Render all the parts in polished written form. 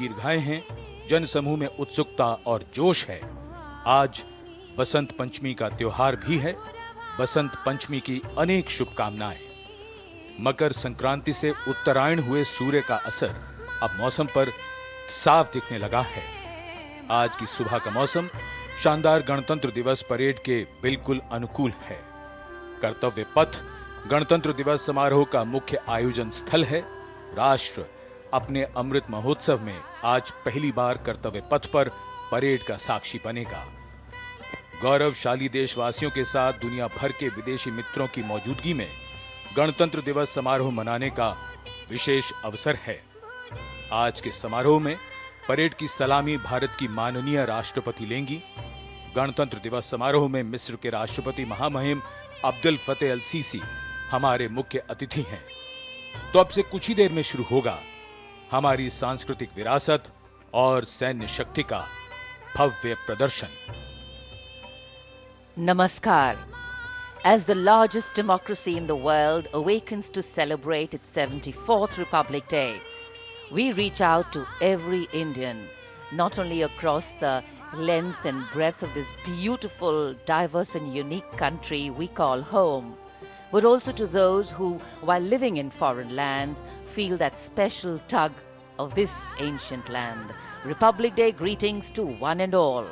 दीर्घाएं हैं, जनसमूह में उत्सुकता और जोश है। आज बसंत पंचमी का त्योहार भी है। बसंत पंचमी की अनेक शुभकामनाएं। मकर संक्रांति से उत्तरायण हुए सूर्य का असर अब मौसम पर साफ दिखने लगा है। आज की सुबह का मौसम शानदार गणतंत्र दिवस परेड के बिल्कुल अनुकूल है। कर्तव्य पथ गणतंत्र दिवस समारोह का मुख्य आयोजन स्थल है। राष्ट्र अपने अमृत महोत्सव में आज पहली बार कर्तव्य पथ पर परेड का साक्षी बनेगा। गौरवशाली देशवासियों के साथ दुनिया भर के विदेशी मित्रों की मौजूदगी में गणतंत्र दिवस समारोह मनाने का विशेष अवसर है। आज के समारोह में परेड की सलामी भारत की माननीय राष्ट्रपति लेंगी। गणतंत्र दिवस समारोह में मिस्र के राष्ट्रपति महामहिम अब्दुल फतेह अल सीसी हमारे मुख्य अतिथि हैं। तो अब से कुछ ही देर में शुरू होगा हमारी सांस्कृतिक विरासत और सैन्य शक्ति का भव्य प्रदर्शन। Namaskar. As the largest democracy in the world awakens to celebrate its 74th Republic Day, we reach out to every Indian, not only across the length and breadth of this beautiful, diverse and unique country we call home, but also to those who, while living in foreign lands, feel that special tug of this ancient land. Republic Day greetings to one and all.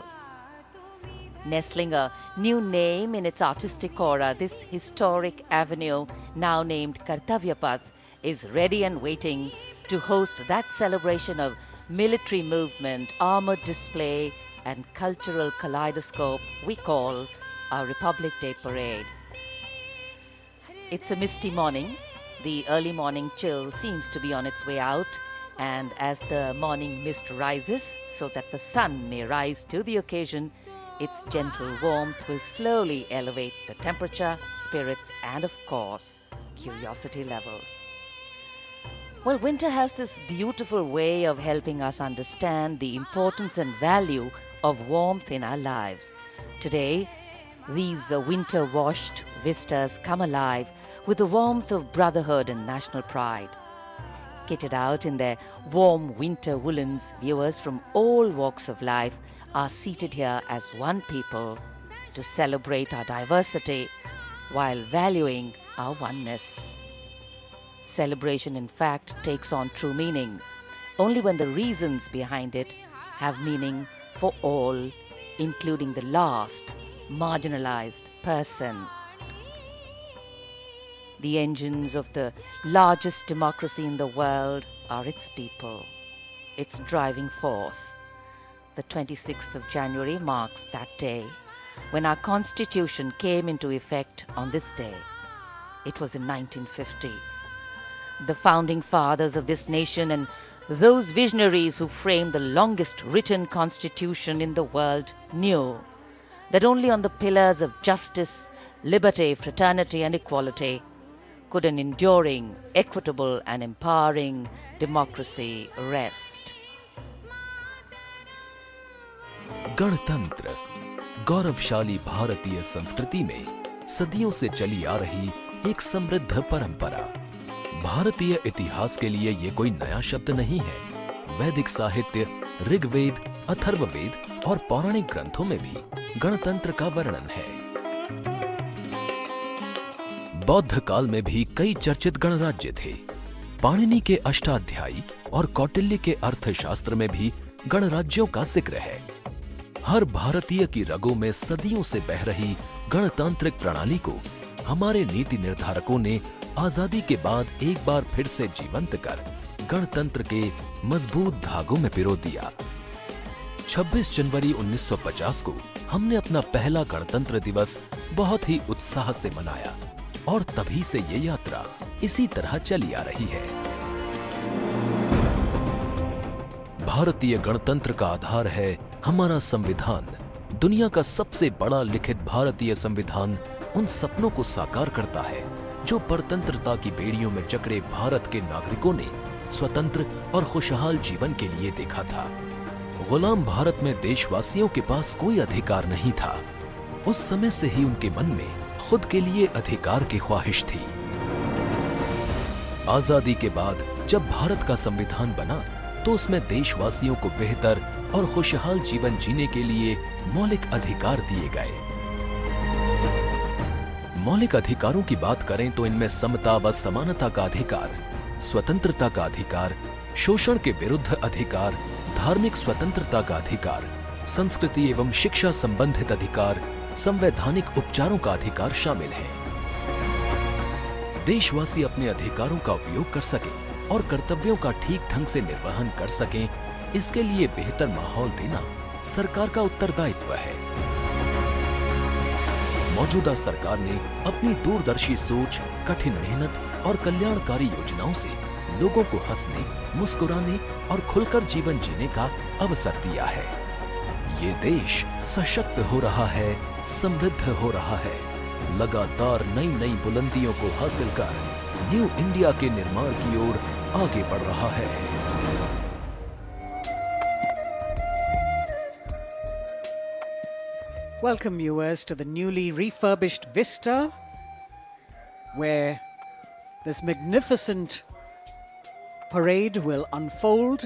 Nestling a new name in its artistic aura, this historic avenue, now named Kartavya Path, is ready and waiting to host that celebration of military movement, armored display, and cultural kaleidoscope we call our Republic Day Parade. It's a misty morning. The early morning chill seems to be on its way out, and as the morning mist rises so that the sun may rise to the occasion, its gentle warmth will slowly elevate the temperature, spirits, and of course, curiosity levels. Well, winter has this beautiful way of helping us understand the importance and value of warmth in our lives. Today, these winter-washed vistas come alive with the warmth of brotherhood and national pride. Kitted out in their warm winter woolens, viewers from all walks of life are seated here as one people to celebrate our diversity while valuing our oneness. Celebration, in fact, takes on true meaning only when the reasons behind it have meaning for all, including the last, marginalized person. The engines of the largest democracy in the world are its people, its driving force. The 26th of January marks that day when our Constitution came into effect on this day. It was in 1950. The founding fathers of this nation and those visionaries who framed the longest written constitution in the world knew that only on the pillars of justice, liberty, fraternity, and equality could an enduring, equitable, and empowering democracy rest. गणतंत्र गौरवशाली भारतीय संस्कृति में सदियों से चली आ रही एक समृद्ध परंपरा। भारतीय इतिहास के लिए ये कोई नया शब्द नहीं है। वैदिक साहित्य, ऋग्वेद, अथर्ववेद और पौराणिक ग्रंथों में भी गणतंत्र का वर्णन है। बौद्ध काल में भी कई चर्चित गणराज्य थे। पाणिनि के अष्टाध्यायी और कौटिल्य के अर्थशास्त्र में भी गणराज्यों का जिक्र है। हर भारतीय की रगों में सदियों से बह रही गणतांत्रिक प्रणाली को हमारे नीति निर्धारकों ने आजादी के बाद एक बार फिर से जीवंत कर गणतंत्र के मजबूत धागों में पिरो दिया। 26 जनवरी 1950 को हमने अपना पहला गणतंत्र दिवस बहुत ही उत्साह से मनाया और तभी से ये यात्रा इसी तरह चली आ रही है। भारतीय गणतंत्र का आधार है हमारा संविधान। दुनिया का सबसे बड़ा लिखित भारतीय संविधान उन सपनों को साकार करता है जो परतंत्रता की बेड़ियों में जकड़े भारत के नागरिकों ने स्वतंत्र और खुशहाल जीवन के लिए देखा था। गुलाम भारत में देशवासियों के पास कोई अधिकार नहीं था। उस समय से ही उनके मन में खुद के लिए अधिकार की ख्वाहिश थी। आजादी के बाद जब भारत का संविधान बना तो उसमें देशवासियों को बेहतर और खुशहाल जीवन जीने के लिए मौलिक अधिकार दिए गए। मौलिक अधिकारों की बात करें तो इनमें समता व समानता का अधिकार, स्वतंत्रता का अधिकार, शोषण के विरुद्ध अधिकार, धार्मिक स्वतंत्रता का अधिकार, संस्कृति एवं शिक्षा संबंधित अधिकार, संवैधानिक उपचारों का अधिकार शामिल है। देशवासी अपने अधिकारों का उपयोग कर सकें और कर्तव्यों का ठीक ढंग से निर्वहन कर सकें, इसके लिए बेहतर माहौल देना सरकार का उत्तरदायित्व है। मौजूदा सरकार ने अपनी दूरदर्शी सोच, कठिन मेहनत और कल्याणकारी योजनाओं से लोगों को हंसने, मुस्कुराने और खुलकर जीवन जीने का अवसर दिया है। ये देश सशक्त हो रहा है, समृद्ध हो रहा है, लगातार नई नई बुलंदियों को हासिल कर न्यू इंडिया के निर्माण की ओर आगे बढ़ रहा है। Welcome viewers to the newly refurbished Vista, where this magnificent parade will unfold,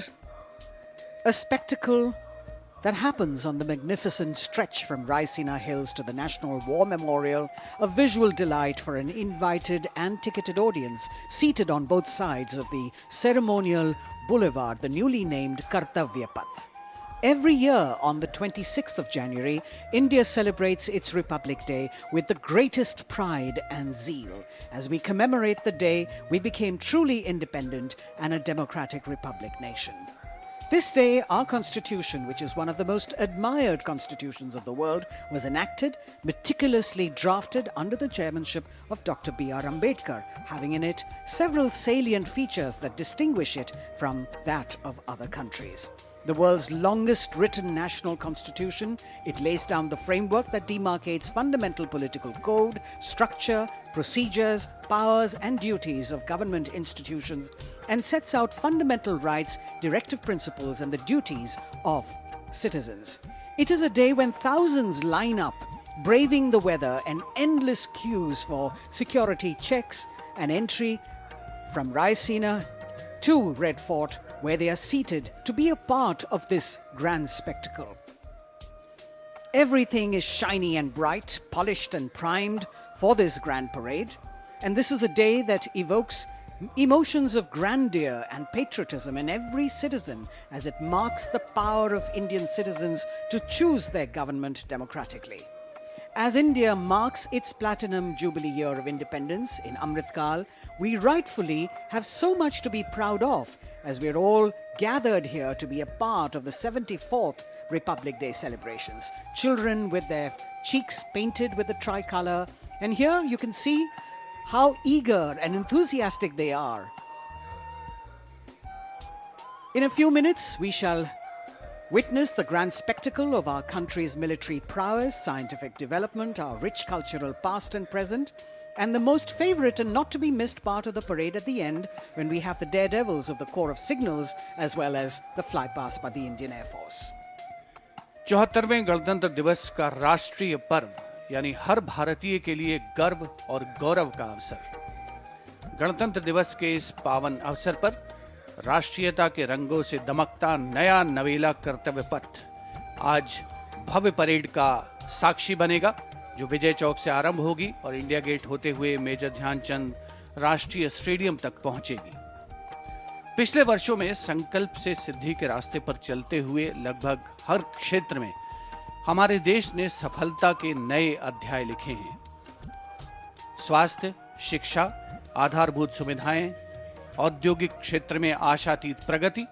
a spectacle that happens on the magnificent stretch from Raisina Hills to the National War Memorial, a visual delight for an invited and ticketed audience seated on both sides of the ceremonial boulevard, the newly named Kartavya Path. Every year on the 26th of January, India celebrates its Republic Day with the greatest pride and zeal. As we commemorate the day, we became truly independent and a democratic republic nation. This day, our constitution, which is one of the most admired constitutions of the world, was enacted, meticulously drafted under the chairmanship of Dr. B.R. Ambedkar, having in it several salient features that distinguish it from that of other countries. The world's longest written national constitution, it lays down the framework that demarcates fundamental political code, structure, procedures, powers and duties of government institutions, and sets out fundamental rights, directive principles and the duties of citizens. It is a day when thousands line up, braving the weather and endless queues for security checks and entry from Raisina to Red Fort, where they are seated to be a part of this grand spectacle. Everything is shiny and bright, polished and primed for this grand parade, and this is a day that evokes emotions of grandeur and patriotism in every citizen as it marks the power of Indian citizens to choose their government democratically. As India marks its platinum jubilee year of independence in Amrit Kal, we rightfully have so much to be proud of as we're all gathered here to be a part of the 74th Republic Day celebrations. Children with their cheeks painted with the tricolour, and here you can see how eager and enthusiastic they are. In a few minutes, we shall witness the grand spectacle of our country's military prowess, scientific development, our rich cultural past and present, and the most favourite and not to be missed part of the parade at the end, when we have the daredevils of the Corps of Signals as well as the flypast by the Indian Air Force. 74वें गणतंत्र दिवस का राष्ट्रीय पर्व यानी हर भारतीय के लिए गर्व और गौरव का अवसर। गणतंत्र दिवस के इस पावन अवसर पर राष्ट्रीयता के रंगों से दमकता नया नवेला कर्तव्य पथ आज भव्य परेड का साक्षी बनेगा, जो विजय चौक से आरंभ होगी और इंडिया गेट होते हुए मेजर ध्यानचंद राष्ट्रीय स्टेडियम तक पहुंचेगी। पिछले वर्षों में संकल्प से सिद्धि के रास्ते पर चलते हुए लगभग हर क्षेत्र में हमारे देश ने सफलता के नए अध्याय लिखे हैं। स्वास्थ्य, शिक्षा, आधारभूत सुविधाएं, औद्योगिक क्षेत्र में आशातीत प्रगति,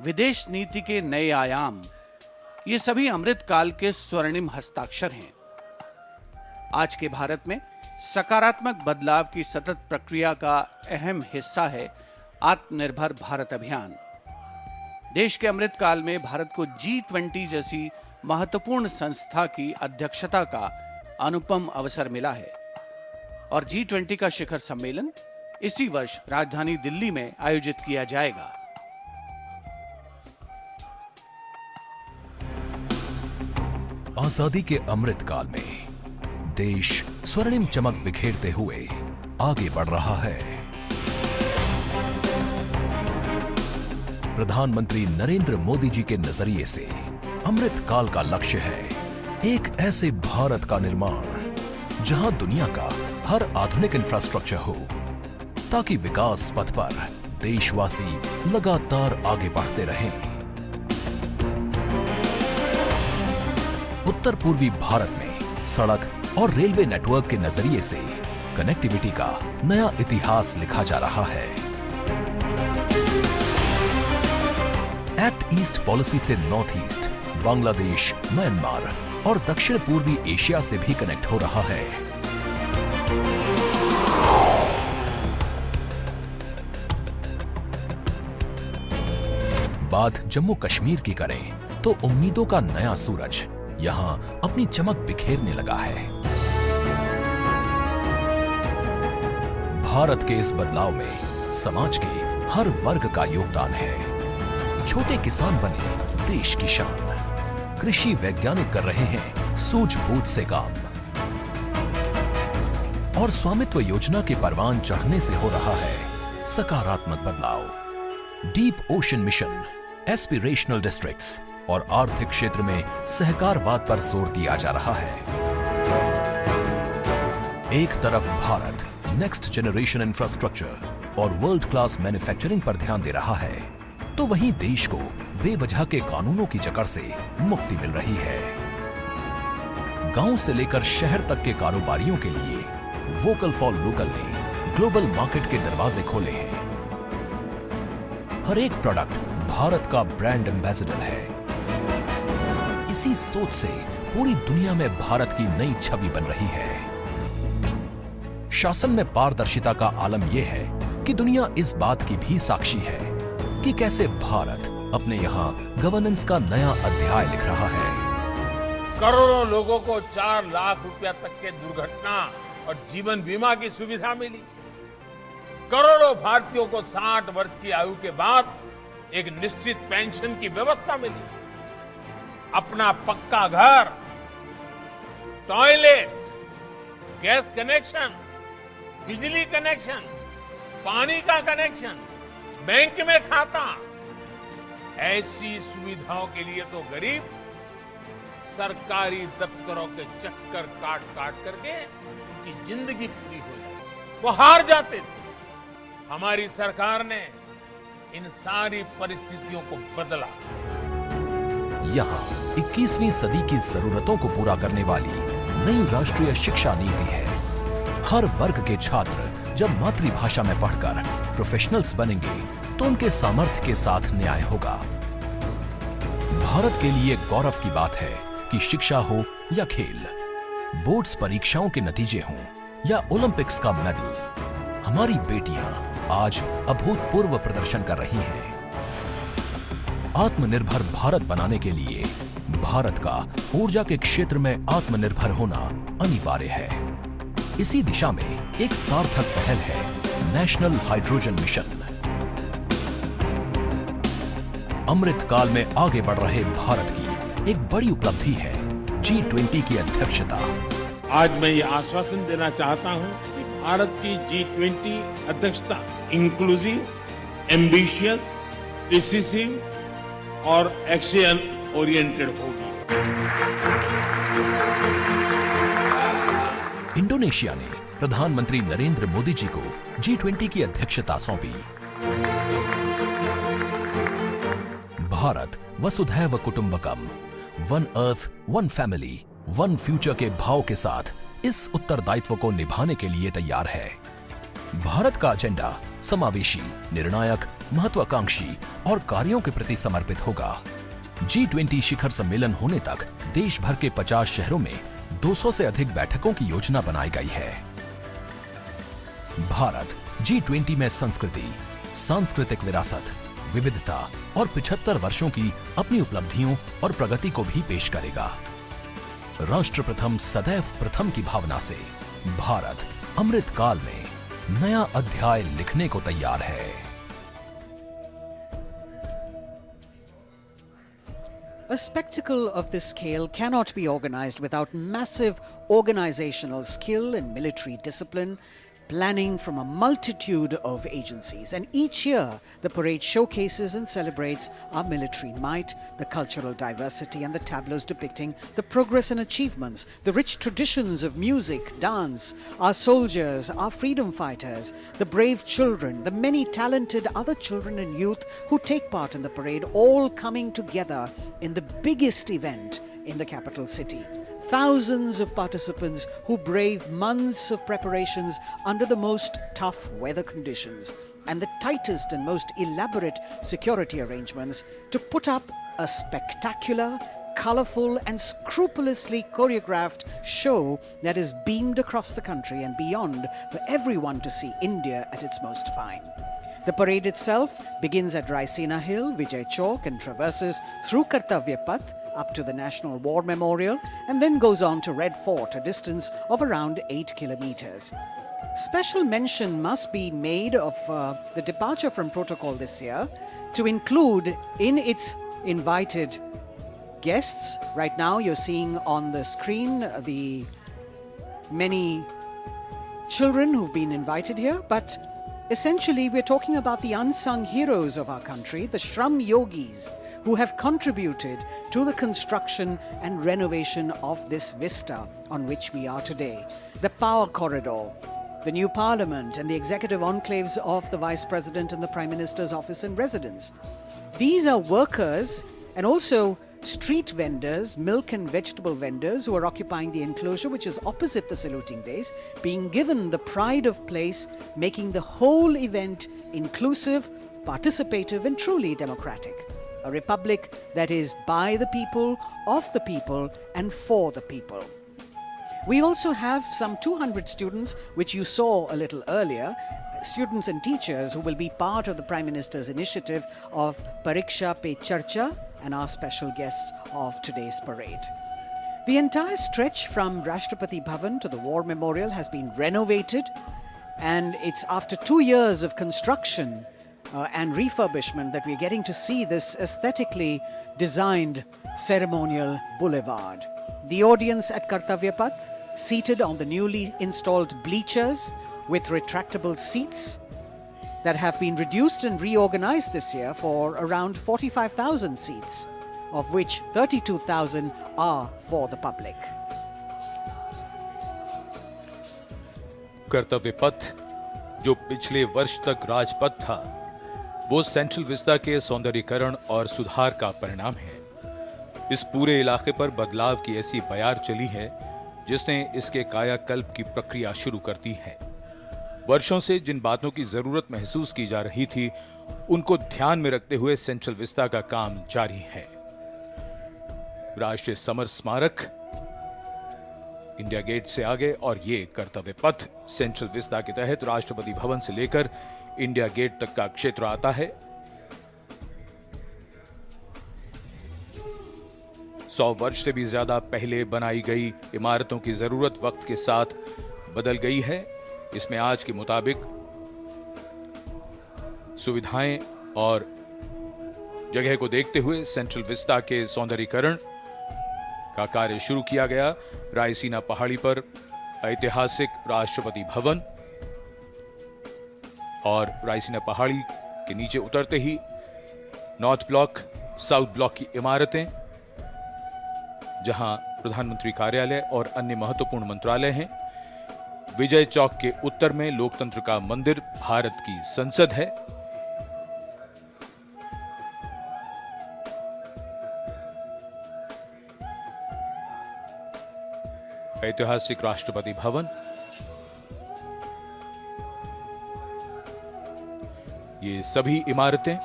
विदेश नीति के नए आयाम, ये सभी अमृत काल के स्वर्णिम हस्ताक्षर हैं। आज के भारत में सकारात्मक बदलाव की सतत प्रक्रिया का अहम हिस्सा है आत्मनिर्भर भारत अभियान। देश के अमृत काल में भारत को G20 जैसी महत्वपूर्ण संस्था की अध्यक्षता का अनुपम अवसर मिला है और G20 का शिखर सम्मेलन इसी वर्ष राजधानी दिल्ली में आयोजित किया जाएगा। आजादी के अमृत काल में देश स्वर्णिम चमक बिखेरते हुए आगे बढ़ रहा है। प्रधानमंत्री नरेंद्र मोदी जी के नजरिए से अमृत काल का लक्ष्य है एक ऐसे भारत का निर्माण जहां दुनिया का हर आधुनिक इंफ्रास्ट्रक्चर हो, ताकि विकास पथ पर देशवासी लगातार आगे बढ़ते रहें। उत्तर पूर्वी भारत में सड़क और रेलवे नेटवर्क के नजरिए से कनेक्टिविटी का नया इतिहास लिखा जा रहा है। एक्ट ईस्ट पॉलिसी से नॉर्थ ईस्ट, बांग्लादेश, म्यांमार और दक्षिण पूर्वी एशिया से भी कनेक्ट हो रहा है। बात जम्मू कश्मीर की करें तो उम्मीदों का नया सूरज यहां अपनी चमक बिखेरने लगा है। भारत के इस बदलाव में समाज के हर वर्ग का योगदान है। छोटे किसान बने देश की शान, कृषि वैज्ञानिक कर रहे हैं सूझबूझ से काम, और स्वामित्व योजना के परवान चढ़ने से हो रहा है सकारात्मक बदलाव। Deep ocean mission, aspirational districts और आर्थिक क्षेत्र में सहकारवाद पर जोर दिया जा रहा है। एक तरफ भारत नेक्स्ट जनरेशन इंफ्रास्ट्रक्चर और वर्ल्ड क्लास मैन्युफैक्चरिंग पर ध्यान दे रहा है, तो वहीं देश को बेवजह के कानूनों की जकड़ से मुक्ति मिल रही है। गांव से लेकर शहर तक के कारोबारियों के लिए वोकल फॉर लोकल ने ग्लोबल मार्केट के दरवाजे खोले हैं। हर एक प्रोडक्ट भारत का ब्रांड एम्बेसडर है। इसी सोच से पूरी दुनिया में भारत की नई छवि बन रही है। शासन में पारदर्शिता का आलम यह है कि दुनिया इस बात की भी साक्षी है कि कैसे भारत अपने यहाँ गवर्नेंस का नया अध्याय लिख रहा है। करोड़ों लोगों को 4 लाख रुपया तक के दुर्घटना और जीवन बीमा की सुविधा मिली। करोड़ों भारतीयों को 60 वर्ष की आयु के बाद एक निश्चित पेंशन की व्यवस्था मिली। अपना पक्का घर, टॉयलेट, गैस कनेक्शन, बिजली कनेक्शन, पानी का कनेक्शन, बैंक में खाता, ऐसी सुविधाओं के लिए तो गरीब सरकारी दफ्तरों के चक्कर काट काट करके उनकी जिंदगी पूरी हो जाती, वो हार जाते थे। हमारी सरकार ने इन सारी परिस्थितियों को बदला। यहाँ 21वीं सदी की जरूरतों को पूरा करने वाली नई राष्ट्रीय शिक्षा नीति है। हर वर्ग के छात्र जब मातृभाषा में पढ़कर प्रोफेशनल्स बनेंगे तो उनके सामर्थ्य के साथ न्याय होगा। भारत के लिए गौरव की बात है कि शिक्षा हो या खेल, बोर्ड्स परीक्षाओं के नतीजे हों या ओलंपिक्स का मेडल, हमारी बेटियां आज अभूतपूर्व प्रदर्शन कर रही हैं। आत्मनिर्भर भारत बनाने के लिए भारत का ऊर्जा के क्षेत्र में आत्मनिर्भर होना अनिवार्य है। इसी दिशा में एक सार्थक पहल है नेशनल हाइड्रोजन मिशन। अमृत काल में आगे बढ़ रहे भारत की एक बड़ी उपलब्धि है G20 की अध्यक्षता। आज मैं ये आश्वासन देना चाहता हूं कि भारत की G20 अध्यक्षता इंक्लूसिव, एम्बिशियस, डिसिसिव और एक्शन ओरिएंटेड होगी। इंडोनेशिया ने प्रधानमंत्री नरेंद्र मोदी जी को G20 की अध्यक्षता सौंपी। भारत वसुधैव कुटुंबकम, one earth, one family, one future के भाव के साथ इस उत्तरदायित्व को निभाने के लिए तैयार है। भारत का एजेंडा समावेशी, निर्णायक, महत्वाकांक्षी और कार्यों के प्रति समर्पित होगा। G20 शिखर सम्मेलन होने तक देश भर के 50 शहरों में 200 से अधिक बैठकों की योजना बनाई गई है। भारत G20 में संस्कृति, सांस्कृतिक विरासत, विविधता और 75 वर्षों की अपनी उपलब्धियों और प्रगति को भी पेश करेगा। राष्ट्र प्रथम सदैव प्रथम की भावना से भारत अमृत काल में नया अध्याय लिखने को तैयार है। A spectacle of this scale cannot be organized without massive organizational skill and military discipline, planning from a multitude of agencies. And each year, the parade showcases and celebrates our military might, the cultural diversity, and the tableaus depicting the progress and achievements, the rich traditions of music, dance, our soldiers, our freedom fighters, the brave children, the many talented other children and youth who take part in the parade, all coming together in the biggest event in the capital city. Thousands of participants who brave months of preparations under the most tough weather conditions and the tightest and most elaborate security arrangements to put up a spectacular, colorful and scrupulously choreographed show that is beamed across the country and beyond for everyone to see India at its most fine. The parade itself begins at Raisina Hill, Vijay Chowk, and traverses through Kartavya Path up to the National War Memorial and then goes on to Red Fort, a distance of around 8 kilometers. Special mention must be made of the departure from protocol this year to include in its invited guests. Right now you're seeing on the screen the many children who've been invited here, but essentially we're talking about the unsung heroes of our country, the Shram Yogis, who have contributed to the construction and renovation of this vista on which we are today. The Power Corridor, the new Parliament, and the executive enclaves of the Vice President and the Prime Minister's office and residence. These are workers and also street vendors, milk and vegetable vendors who are occupying the enclosure which is opposite the saluting base, being given the pride of place, making the whole event inclusive, participative and truly democratic. A republic that is by the people, of the people and for the people. We also have some 200 students, which you saw a little earlier, students and teachers who will be part of the Prime Minister's initiative of Pariksha Pe Charcha and our special guests of today's parade. The entire stretch from Rashtrapati Bhavan to the War Memorial has been renovated, and it's after 2 years of construction and refurbishment that we're getting to see this aesthetically designed ceremonial boulevard. The audience at Kartavya Path, seated on the newly installed bleachers with retractable seats that have been reduced and reorganized this year for around 45,000 seats, of which 32,000 are for the public. कर्तव्य पथ जो पिछले वर्ष तक राजपथ था, वो central Vista के सौंदर्यीकरण और सुधार का परिणाम है। इस पूरे इलाके पर बदलाव की ऐसी बयार चली है जिसने इसके कायाकल्प की प्रक्रिया शुरू कर दी है। वर्षों से जिन बातों की जरूरत महसूस की जा रही थी, उनको ध्यान में रखते हुए सेंट्रल विस्टा का काम जारी है। राष्ट्रीय समर स्मारक इंडिया गेट से आगे और ये कर्तव्य पथ सेंट्रल विस्टा के तहत राष्ट्रपति भवन से लेकर इंडिया गेट तक का क्षेत्र आता है। 100 वर्ष से भी ज्यादा पहले बनाई गई इमारतों की जरूरत वक्त के साथ बदल गई है। इसमें आज के मुताबिक सुविधाएं और जगह को देखते हुए सेंट्रल विस्टा के सौंदर्यीकरण का कार्य शुरू किया गया। रायसीना पहाड़ी पर ऐतिहासिक राष्ट्रपति भवन और रायसीना पहाड़ी के नीचे उतरते ही नॉर्थ ब्लॉक, साउथ ब्लॉक की इमारतें, जहां प्रधानमंत्री कार्यालय और अन्य महत्वपूर्ण मंत्रालय हैं। विजय चौक के उत्तर में लोकतंत्र का मंदिर, भारत की संसद है। ऐतिहासिक राष्ट्रपति भवन, ये सभी इमारतें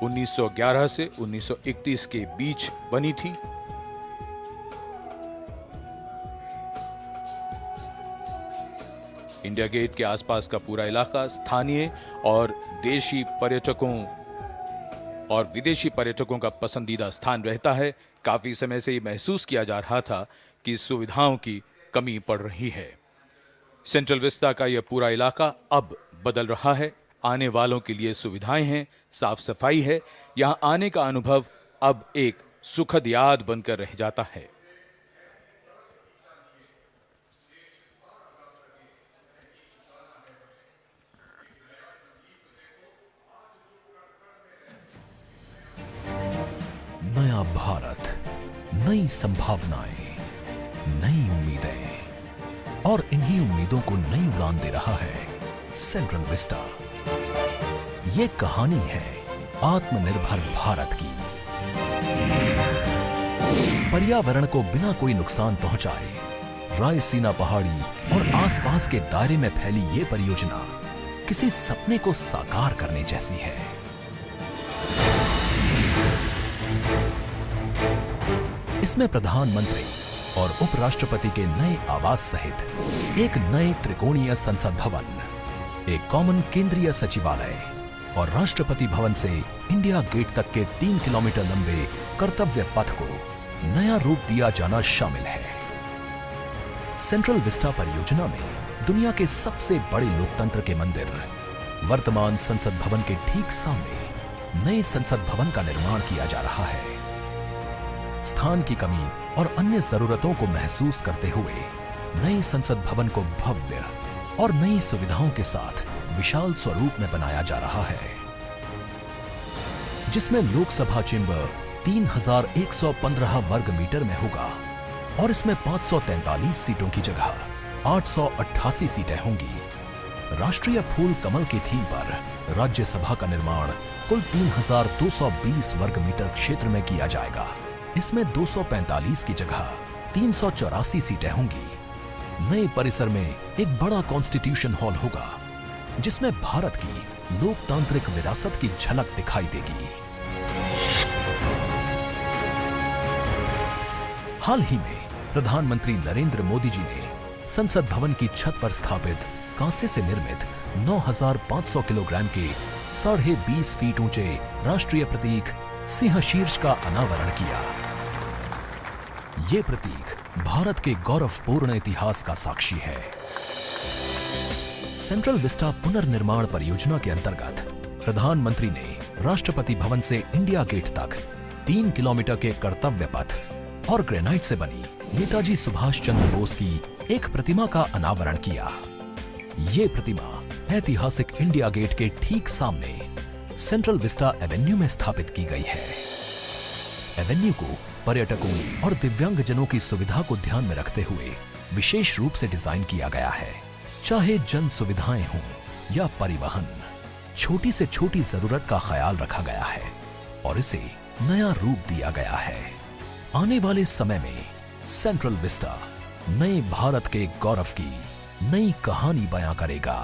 1911 से 1931 के बीच बनी थी। इंडिया गेट के आसपास का पूरा इलाका स्थानीय और देशी पर्यटकों और विदेशी पर्यटकों का पसंदीदा स्थान रहता है। काफी समय से ये महसूस किया जा रहा था कि सुविधाओं की कमी पड़ रही है। सेंट्रल विस्टा का यह पूरा इलाका अब बदल रहा है। आने वालों के लिए सुविधाएं हैं, साफ सफाई है। यहां आने का अनुभव अब एक सुखद याद बनकर रह जाता है। नया भारत, नई संभावनाएं, नई उम्मीदें और इन्हीं उम्मीदों को नई उड़ान दे रहा है सेंट्रल विस्टा। ये कहानी है आत्मनिर्भर भारत की। पर्यावरण को बिना कोई नुकसान पहुंचाए रायसीना पहाड़ी और आसपास के दायरे में फैली ये परियोजना किसी सपने को साकार करने जैसी है। इसमें प्रधानमंत्री और उपराष्ट्रपति के नए आवास सहित एक नए त्रिकोणीय संसद भवन, एक कॉमन केंद्रीय सचिवालय और राष्ट्रपति भवन से इंडिया गेट तक के 3 किलोमीटर लंबे कर्तव्य पथ को नया रूप दिया जाना शामिल है। सेंट्रल विस्टा परियोजना में दुनिया के सबसे बड़े लोकतंत्र के मंदिर, वर्तमान संसद भवन के ठीक सामने नए संसद भवन का निर्माण किया जा रहा है। स्थान की कमी और अन्य जरूरतों को महसूस करते हुए नए संसद भवन को भव्य और नई सुविधाओं के साथ विशाल स्वरूप में बनाया जा रहा है, जिसमें लोकसभा चेंबर 3115 वर्ग मीटर में होगा और इसमें 543 सीटों की जगह 888 सीटें होंगी। राष्ट्रीय फूल कमल की थीम पर राज्यसभा का निर्माण कुल 3220 वर्ग मीटर क्षेत्र में किया जाएगा। इसमें 245 की जगह 384 सीटें होंगी। नए परिसर में एक बड़ा कॉन्स्टिट्यूशन हॉल होगा, जिसमें भारत की लोकतांत्रिक विरासत की झलक दिखाई देगी। हाल ही में प्रधानमंत्री नरेंद्र मोदी जी ने संसद भवन की छत पर स्थापित कांसे से निर्मित 9500 किलोग्राम के 20.5 फीट ऊंचे राष्ट्रीय प्रतीक सिंह शीर्ष का अनावरण किया। ये प्रतीक भारत के गौरवपूर्ण इतिहास का साक्षी है। सेंट्रल विस्टा पुनर्निर्माण परियोजना के अंतर्गत प्रधानमंत्री ने राष्ट्रपति भवन से इंडिया गेट तक 3 किलोमीटर के कर्तव्य पथ और ग्रेनाइट से बनी नेताजी सुभाष चंद्र बोस की एक प्रतिमा का अनावरण किया। ये प्रतिमा ऐतिहासिक इंडिया गेट के ठीक सामने सेंट्रल विस्टा एवेन्यू में स्थापित की गई है। एवेन्यू को पर्यटकों और दिव्यांगजनों की सुविधा को ध्यान में रखते हुए विशेष रूप से डिजाइन किया गया है। चाहे जन सुविधाएं हों या परिवहन, छोटी से छोटी जरूरत का ख्याल रखा गया है और इसे नया रूप दिया गया है। आने वाले समय में सेंट्रल विस्टा नए भारत के गौरव की नई कहानी बयां करेगा।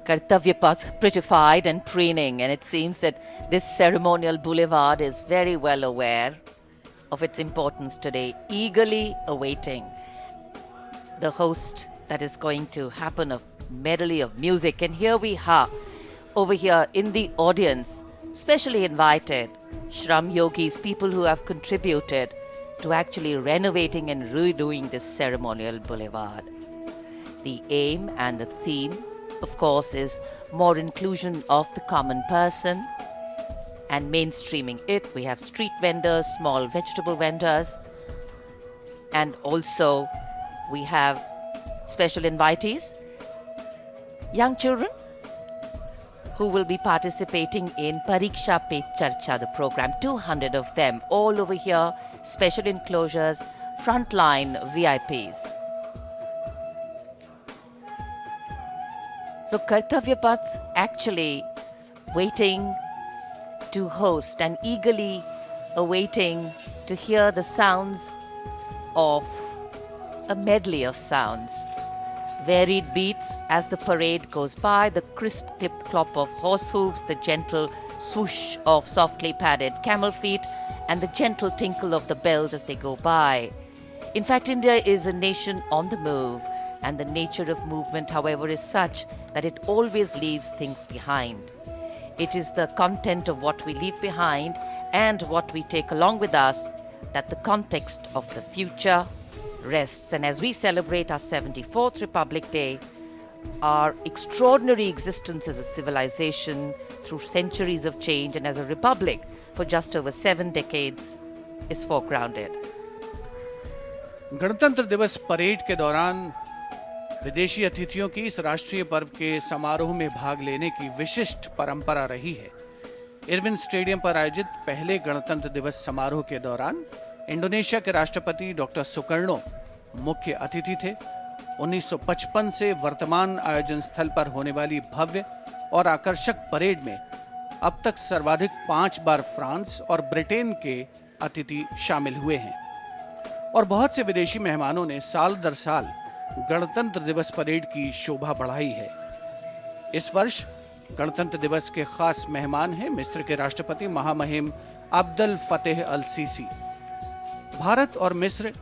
Kartavya Path prettified and preening, and it seems that this ceremonial boulevard is very well aware of its importance today, eagerly awaiting the host that is going to happen of medley of music. And here we are, over here in the audience, specially invited Shram Yogis, people who have contributed to actually renovating and redoing this ceremonial boulevard. The aim and the theme, of course, is more inclusion of the common person and mainstreaming it. We have street vendors, small vegetable vendors, and also we have special invitees, young children who will be participating in Pariksha Pe Charcha, the program, 200 of them, all over here, special enclosures, frontline VIPs. So Kartavya Path actually waiting to host and eagerly awaiting to hear the sounds of a medley of sounds. Varied beats as the parade goes by, the crisp clip-clop of horse hooves, the gentle swoosh of softly padded camel feet, and the gentle tinkle of the bells as they go by. In fact, India is a nation on the move, and the nature of movement, however, is such that it always leaves things behind. It is the content of what we leave behind and what we take along with us that the context of the future rests. And as we celebrate our 74th Republic Day, our extraordinary existence as a civilization through centuries of change and as a republic for just over 7 decades is foregrounded. गणतंत्र दिवस parade के दौरान विदेशी अतिथियों की इस राष्ट्रीय पर्व के समारोह में भाग लेने की विशिष्ट परंपरा रही है। इरविन स्टेडियम पर आयोजित पहले गणतंत्र दिवस समारोह के दौरान इंडोनेशिया के राष्ट्रपति डॉक्टर सुकर्णो मुख्य अतिथि थे। 1955 से वर्तमान आयोजन स्थल पर होने वाली भव्य और आकर्षक परेड में अब तक सर्वाधिक 5 बार फ्रांस और ब्रिटेन के अतिथि शामिल हुए हैं और बहुत से विदेशी मेहमानों ने साल दर साल गणतंत्र दिवस परेड की शोभा बढ़ाई है। इस वर्ष गणतंत्र दिवस के खास मेहमान हैं मिस्र के राष्ट्रपति महामहिम अब्दुल फतेह अल सीसी। भारत और मिस्र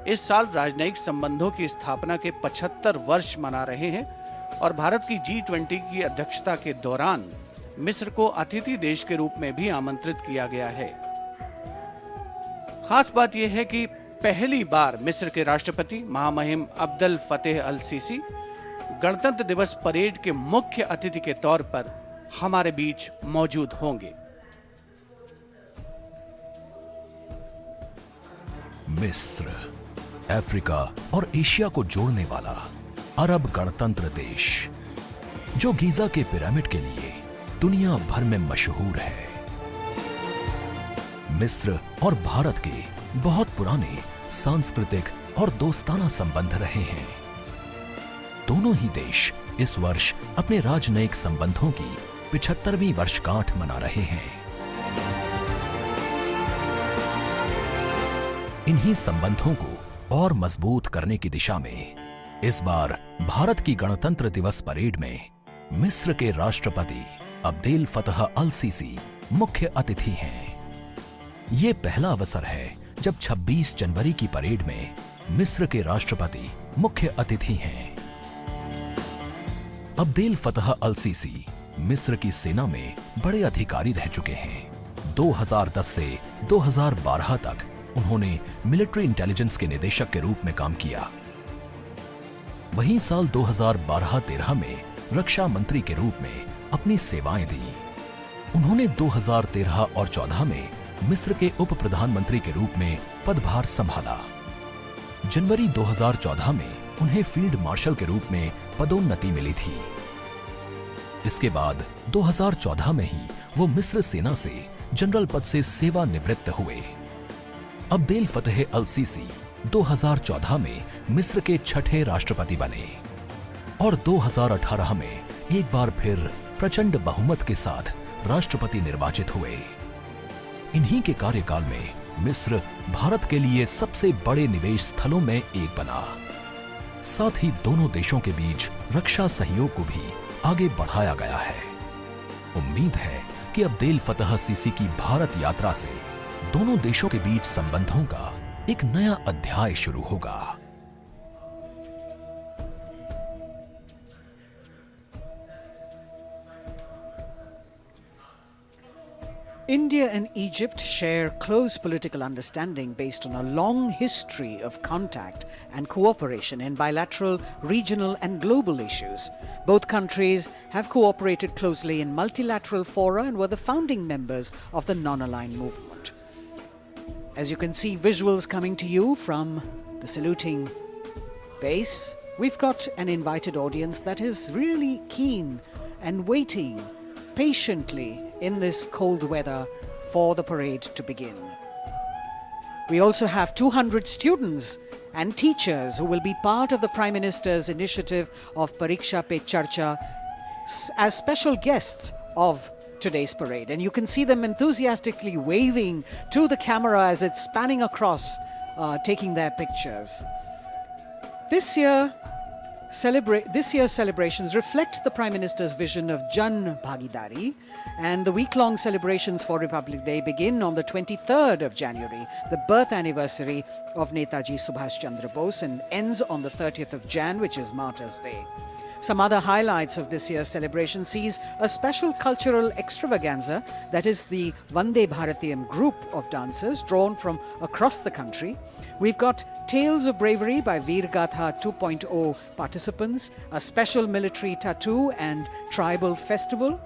इस साल राजनयिक संबंधों की स्थापना के 75 वर्ष मना रहे हैं और भारत की G20 की अध्यक्षता के दौरान मिस्र को अतिथि देश के रूप में भी आमंत्रित किया गया है। खास बात यह है कि पहली बार मिस्र के राष्ट्रपति महामहिम अब्दुल फतेह अल सीसी गणतंत्र दिवस परेड के मुख्य अतिथि के तौर पर हमारे बीच मौजूद होंगे। मिस्र, अफ्रीका और एशिया को जोड़ने वाला अरब गणतंत्र देश, जो गीजा के पिरामिड के लिए दुनिया भर में मशहूर है। मिस्र और भारत के बहुत पुराने सांस्कृतिक और दोस्ताना संबंध रहे हैं। दोनों ही देश इस वर्ष अपने राजनयिक संबंधों की 75वीं वर्षगांठ मना रहे हैं। इन्हीं संबंधों को और मजबूत करने की दिशा में इस बार भारत की गणतंत्र दिवस परेड में मिस्र के राष्ट्रपति अब्देल फतह अल सीसी मुख्य अतिथि हैं। ये पहला अवसर है जब 26 जनवरी की परेड में मिस्र के राष्ट्रपति मुख्य अतिथि हैं। अब्देल फतह अल सीसी मिस्र की सेना में बड़े अधिकारी रह चुके हैं। 2010 से 2012 तक उन्होंने मिलिट्री इंटेलिजेंस के निदेशक के रूप में काम किया। वहीं साल 2012-13 में रक्षा मंत्री के रूप में अपनी सेवाएं दी। उन्होंने 2013 और 14 में मिस्र के उप प्रधानमंत्री के रूप में पदभार संभाला। जनवरी 2014 में उन्हें फील्ड मार्शल के रूप में पदोन्नति मिली थी। इसके बाद 2014 में ही वो मिस्र सेना से जनरल पद से सेवानिवृत्त हुए। अब्देल फतेह अल सीसी 2014 में मिस्र के छठे राष्ट्रपति बने और 2018 में एक बार फिर प्रचंड बहुमत के साथ राष्ट्रपति निर्वाचित हुए। इन्हीं के कार्यकाल में मिस्र भारत के लिए सबसे बड़े निवेश स्थलों में एक बना। साथ ही दोनों देशों के बीच रक्षा सहयोग को भी आगे बढ़ाया गया है। उम्मीद है कि अब्देल फतह सीसी की भारत यात्रा से दोनों देशों के बीच संबंधों का एक नया अध्याय शुरू होगा। India and Egypt share close political understanding based on a long history of contact and cooperation in bilateral, regional and global issues. Both countries have cooperated closely in multilateral fora and were the founding members of the non-aligned movement. As you can see visuals coming to you from the saluting base, we've got an invited audience that is really keen and waiting patiently in this cold weather for the parade to begin. We also have 200 students and teachers who will be part of the Prime Minister's initiative of Pariksha Pe Charcha as special guests of today's parade. And you can see them enthusiastically waving to the camera as it's spanning across, taking their pictures. This year's celebrations reflect the Prime Minister's vision of Jan Bhagidari, and the week-long celebrations for Republic Day begin on the 23rd of January, the birth anniversary of Netaji Subhash Chandra Bose, and ends on the 30th of Jan, which is Martyrs' Day. Some other highlights of this year's celebration sees a special cultural extravaganza, that is the Vande Bharatiyam group of dancers drawn from across the country. We've got Tales of Bravery by Veer Gatha 2.0 participants, a special military tattoo and tribal festival,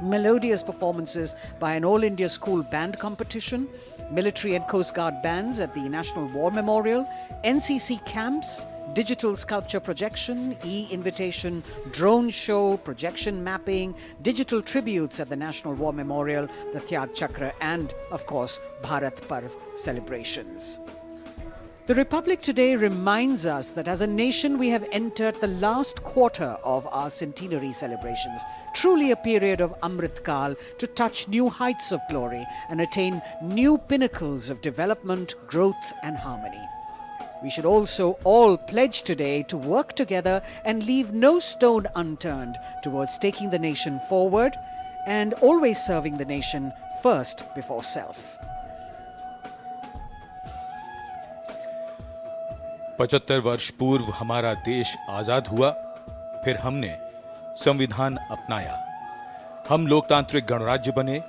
melodious performances by an All India School band competition, military and Coast Guard bands at the National War Memorial, NCC camps, digital sculpture projection, e-invitation, drone show, projection mapping, digital tributes at the National War Memorial, the Tyag Chakra, and, of course, Bharat Parv celebrations. The Republic today reminds us that as a nation we have entered the last quarter of our centenary celebrations, truly a period of Amrit Kal to touch new heights of glory and attain new pinnacles of development, growth and harmony. We should also all pledge today to work together and leave no stone unturned towards taking the nation forward and always serving the nation first before self. 75 वर्ष पूर्व हमारा देश आजाद हुआ, फिर हमने संविधान अपनाया, हम लोकतांत्रिक गणराज्य बने।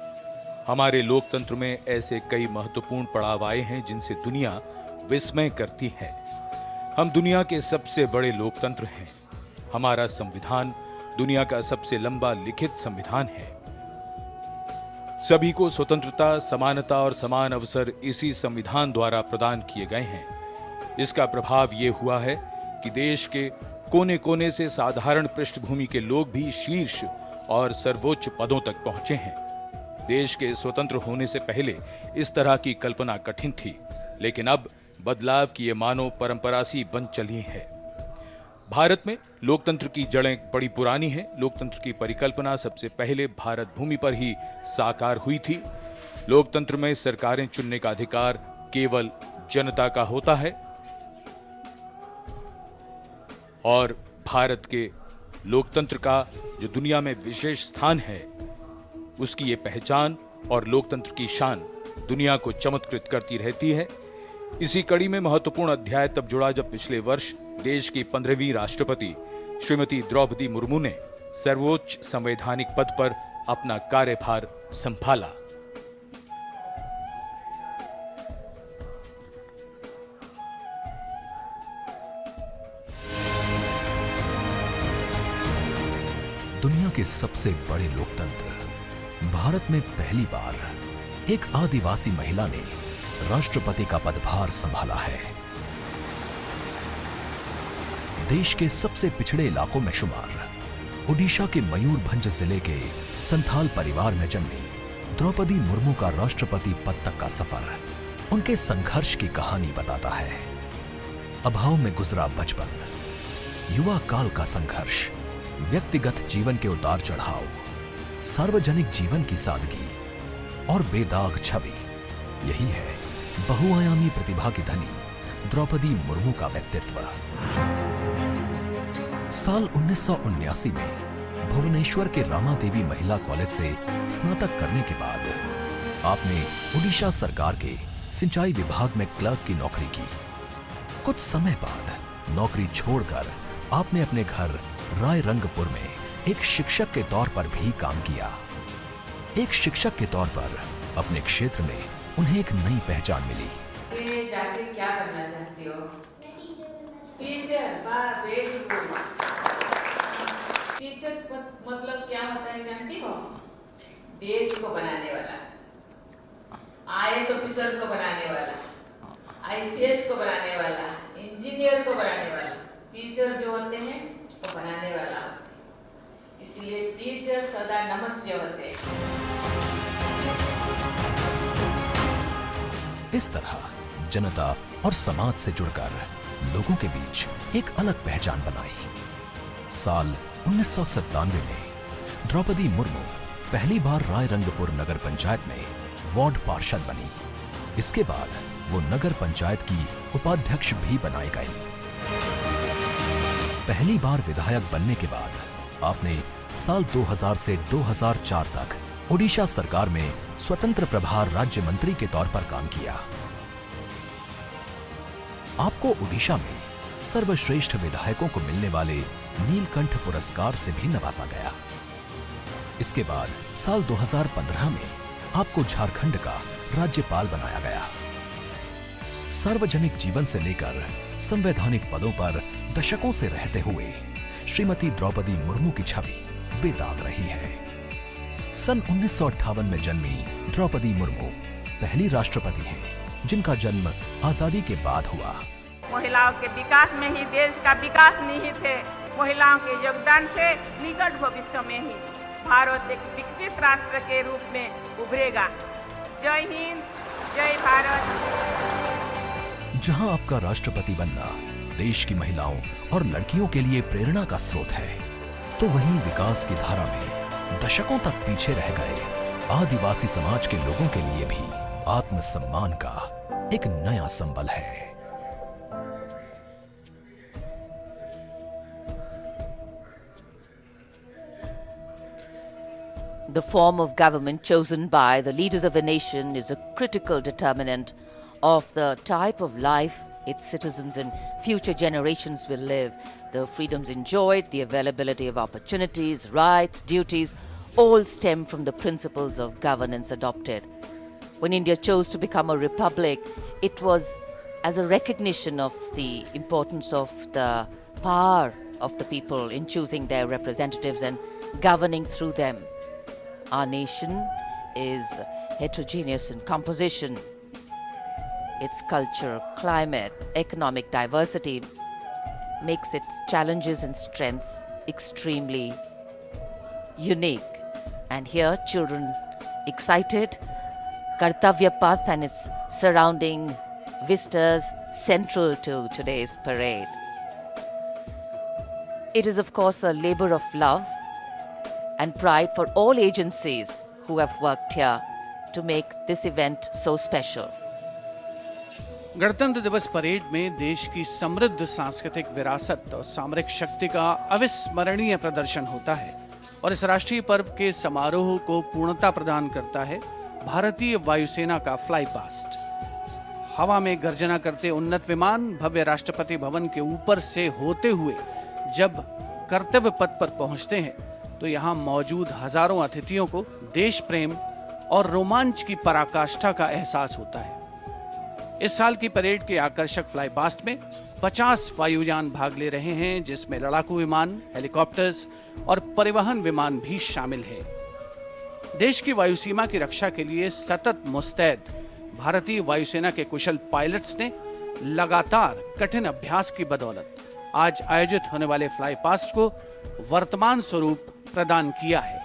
हमारे लोकतंत्र में ऐसे कई महत्वपूर्ण पड़ाव आए हैं जिनसे दुनिया विस्मय करती है। हम दुनिया के सबसे बड़े लोकतंत्र हैं। हमारा संविधान दुनिया का सबसे लंबा लिखित संविधान है। सभी को स्वतंत्रता, समानता और समान अवसर इसी संविधान द्वारा प्रदान किए गए हैं। इसका प्रभाव यह हुआ है कि देश के कोने कोने से साधारण पृष्ठभूमि के लोग भी शीर्ष और सर्वोच्च पदों तक पहुंचे हैं। देश के स्वतंत्र होने से पहले इस तरह की कल्पना कठिन थी, लेकिन अब बदलाव की ये मानो परंपरा सी बन चली है। भारत में लोकतंत्र की जड़ें बड़ी पुरानी हैं। लोकतंत्र की परिकल्पना सबसे पहले भारत भूमि पर ही साकार हुई थी। लोकतंत्र में सरकारें चुनने का अधिकार केवल जनता का होता है और भारत के लोकतंत्र का जो दुनिया में विशेष स्थान है, उसकी ये पहचान और लोकतंत्र की शान दुनिया को चमत्कृत करती रहती है। इसी कड़ी में महत्वपूर्ण अध्याय तब जुड़ा जब पिछले वर्ष देश की 15वीं राष्ट्रपति श्रीमती द्रौपदी मुर्मू ने सर्वोच्च संवैधानिक पद पर अपना कार्यभार संभाला। दुनिया के सबसे बड़े लोकतंत्र भारत में पहली बार एक आदिवासी महिला ने राष्ट्रपति का पदभार संभाला है। देश के सबसे पिछड़े इलाकों में शुमार ओडिशा के मयूरभंज जिले के संथाल परिवार में जन्मी द्रौपदी मुर्मू का राष्ट्रपति पद तक का सफर उनके संघर्ष की कहानी बताता है। अभाव में गुजरा बचपन, युवा काल का संघर्ष, व्यक्तिगत जीवन के उतार चढ़ाव, सार्वजनिक जीवन की सादगी और बेदाग छवि, यही है बहुआयामी प्रतिभा की धनी द्रौपदी मुर्मू का व्यक्तित्व। साल 1979 में भुवनेश्वर के रामा देवी महिला कॉलेज से स्नातक करने के बाद आपने ओडिशा सरकार के सिंचाई विभाग में क्लर्क की नौकरी की। कुछ समय बाद नौकरी छोड़कर आपने अपने घर रायरंगपुर में एक शिक्षक के तौर पर भी काम किया। एक शिक्षक के तौर पर अपने क्षेत्र में उन्हें एक नई पहचान मिली। ये जाके क्या बनना चाहती हो? टीचर। वाह, वेरी गुड। टीचर मतलब क्या होता है जानती हो? देश को बनाने वाला, आईएएस ऑफिसर को बनाने वाला, आईपीएस को बनाने वाला, इंजीनियर को बनाने वाला। टीचर जो होते हैं वो बनाने वाला, इसलिए टीचर सदा नमस्य होते हैं। इस तरह जनता और समाज से जुड़कर लोगों के बीच एक अलग पहचान बनाई। साल 1997 में द्रौपदी मुर्मू पहली बार रायरंगपुर नगर पंचायत में वार्ड पार्षद बनी। इसके बाद वो नगर पंचायत की उपाध्यक्ष भी बनाई गई। पहली बार विधायक बनने के बाद आपने साल 2000 से 2004 तक ओडिशा सरकार में स्वतंत्र प्रभार राज्य मंत्री के तौर पर काम किया। आपको ओडिशा में सर्वश्रेष्ठ विधायकों को मिलने वाले नीलकंठ पुरस्कार से भी नवाजा गया। इसके बाद साल 2015 में आपको झारखंड का राज्यपाल बनाया गया। सार्वजनिक जीवन से लेकर संवैधानिक पदों पर दशकों से रहते हुए श्रीमती द्रौपदी मुर्मू की छवि बेदाग रही है। सन 1958 में जन्मी द्रौपदी मुर्मू पहली राष्ट्रपति हैं जिनका जन्म आजादी के बाद हुआ। महिलाओं के विकास में ही देश का विकास निहित है। महिलाओं के योगदान से निकट भविष्य में ही भारत एक विकसित राष्ट्र के रूप में उभरेगा। जय हिंद, जय भारत। जहां आपका राष्ट्रपति बनना देश की महिलाओं और लड़कियों के लिए प्रेरणा का स्रोत है, तो वहीं विकास की धारा में दशकों तक पीछे रह गए आदिवासी समाज के लोगों के लिए भी आत्मसम्मान का एक नया संबल है। The form of government chosen by the leaders of a nation is a critical determinant of the type of life its citizens and future generations will live. The freedoms enjoyed, the availability of opportunities, rights, duties, all stem from the principles of governance adopted. When India chose to become a republic, it was as a recognition of the importance of the power of the people in choosing their representatives and governing through them. Our nation is heterogeneous in composition. Its culture, climate, economic diversity makes its challenges and strengths extremely unique. And here, children excited, Kartavya Path and its surrounding vistas central to today's parade. It is, of course, a labor of love and pride for all agencies who have worked here to make this event so special. गणतंत्र दिवस parade में देश की समृद्ध सांस्कृतिक विरासत और सामरिक शक्ति का अविस्मरणीय प्रदर्शन होता है और इस राष्ट्रीय पर्व के समारोह को पूर्णता प्रदान करता है भारतीय वायुसेना का फ्लाई पास्ट। हवा में गर्जना करते उन्नत विमान भव्य राष्ट्रपति भवन के ऊपर से होते हुए जब कर्तव्य पथ पर पहुंचते हैं तो यहाँ मौजूद हजारों अतिथियों को देश प्रेम और रोमांच की पराकाष्ठा का एहसास होता है। इस साल की परेड के आकर्षक फ्लाई पास्ट में 50 वायुयान भाग ले रहे हैं, जिसमें लड़ाकू विमान, हेलीकॉप्टर्स और परिवहन विमान भी शामिल हैं। देश की वायु सीमा की रक्षा के लिए सतत मुस्तैद भारतीय वायुसेना के कुशल पायलट्स ने लगातार कठिन अभ्यास की बदौलत आज आयोजित होने वाले फ्लाई पास्ट को वर्तमान स्वरूप प्रदान किया है।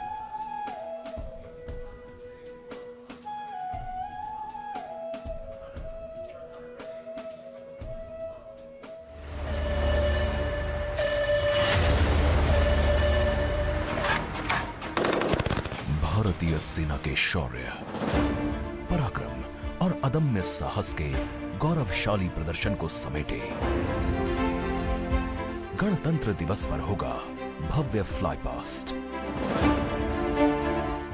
भारतीय सेना के शौर्य, पराक्रम और अदम्य साहस के गौरवशाली प्रदर्शन को समेटे गणतंत्र दिवस पर होगा भव्य फ्लाई पास्ट।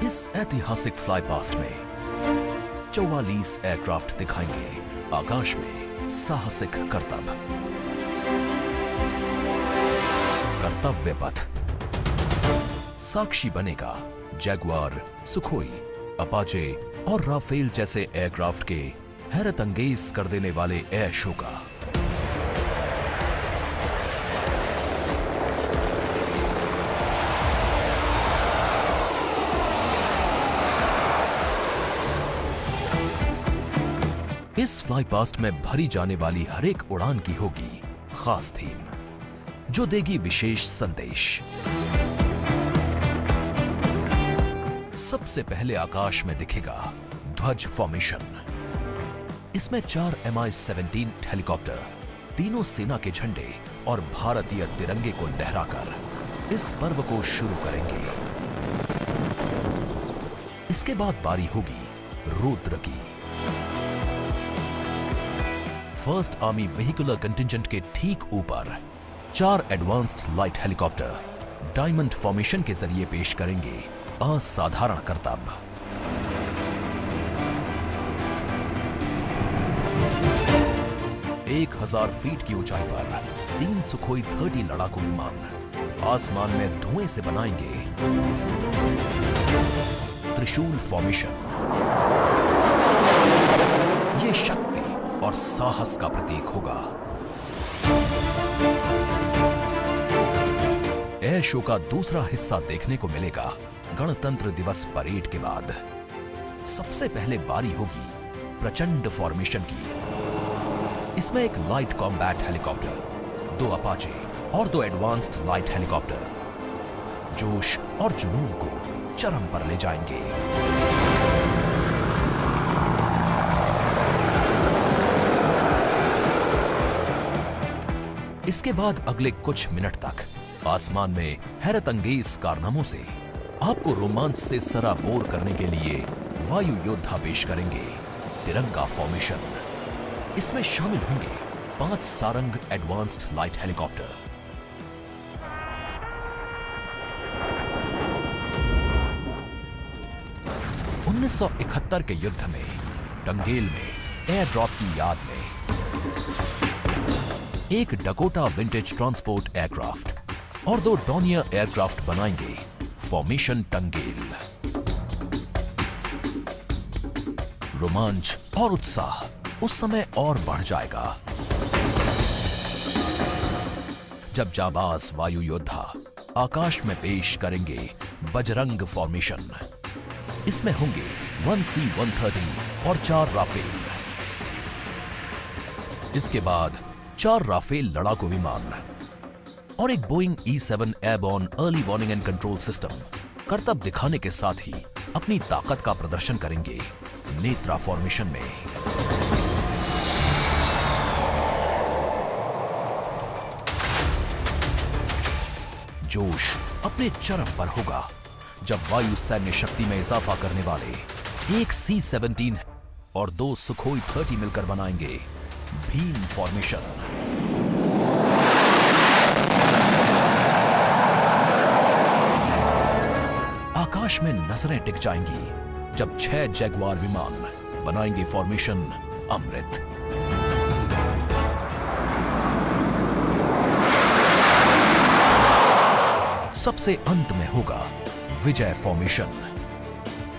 इस ऐतिहासिक फ्लाई पास्ट में 44 एयरक्राफ्ट दिखाएंगे आकाश में साहसिक करतब। कर्तव्य पथ साक्षी बनेगा जैगुआर, सुखोई, अपाचे और राफेल जैसे एयरक्राफ्ट के हैरत अंगेज कर देने वाले एयर शो का। इस फ्लाई पास्ट में भरी जाने वाली हर एक उड़ान की होगी खास थीम, जो देगी विशेष संदेश। सबसे पहले आकाश में दिखेगा ध्वज फॉर्मेशन। इसमें 4 Mi-17 हेलीकॉप्टर तीनों सेना के झंडे और भारतीय तिरंगे को लहराकर इस पर्व को शुरू करेंगे। इसके बाद बारी होगी रुद्र की। फर्स्ट आर्मी व्हीकुलर कंटिंजेंट के ठीक ऊपर 4 advanced light helicopter diamond formation के जरिए पेश करेंगे असाधारण करतब। एक 1000 फीट की ऊंचाई पर 3 सुखोई 30 लड़ाकू विमान आसमान में धुएं से बनाएंगे त्रिशूल फॉर्मेशन। ये शक्ति और साहस का प्रतीक होगा। एयर शो का दूसरा हिस्सा देखने को मिलेगा गणतंत्र दिवस परेड के बाद। सबसे पहले बारी होगी प्रचंड फॉर्मेशन की। इसमें एक लाइट कॉम्बैट हेलीकॉप्टर, 2 अपाचे और 2 एडवांस्ड लाइट हेलीकॉप्टर जोश और जुनून को चरम पर ले जाएंगे। इसके बाद अगले कुछ मिनट तक आसमान में हैरत अंगेज कारनामों से आपको रोमांच से सराबोर करने के लिए वायु योद्धा पेश करेंगे तिरंगा फॉर्मेशन। इसमें शामिल होंगे 5 सारंग एडवांस्ड लाइट हेलीकॉप्टर। उन्नीस 1971 के युद्ध में टंगेल में एयर ड्रॉप की याद में एक डकोटा विंटेज ट्रांसपोर्ट एयरक्राफ्ट और 2 डॉनियर एयरक्राफ्ट बनाएंगे फॉर्मेशन टंगेल। रोमांच और उत्साह उस समय और बढ़ जाएगा जब जाबाज वायु योद्धा आकाश में पेश करेंगे बजरंग फॉर्मेशन। इसमें होंगे 1C-130 और 4 राफेल। इसके बाद 4 राफेल लड़ाकू विमान और एक Boeing E-7 airborne early warning and control system करतब दिखाने के साथ ही अपनी ताकत का प्रदर्शन करेंगे नेत्रा फॉर्मेशन में। जोश अपने चरम पर होगा जब वायु सैन्य शक्ति में इजाफा करने वाले एक C-17 और 2 सुखोई 30 मिलकर बनाएंगे भीम फॉर्मेशन। आकाश में नजरें टिक जाएंगी जब 6 जैगवार विमान बनाएंगे फॉर्मेशन अमृत। सबसे अंत में होगा विजय फॉर्मेशन।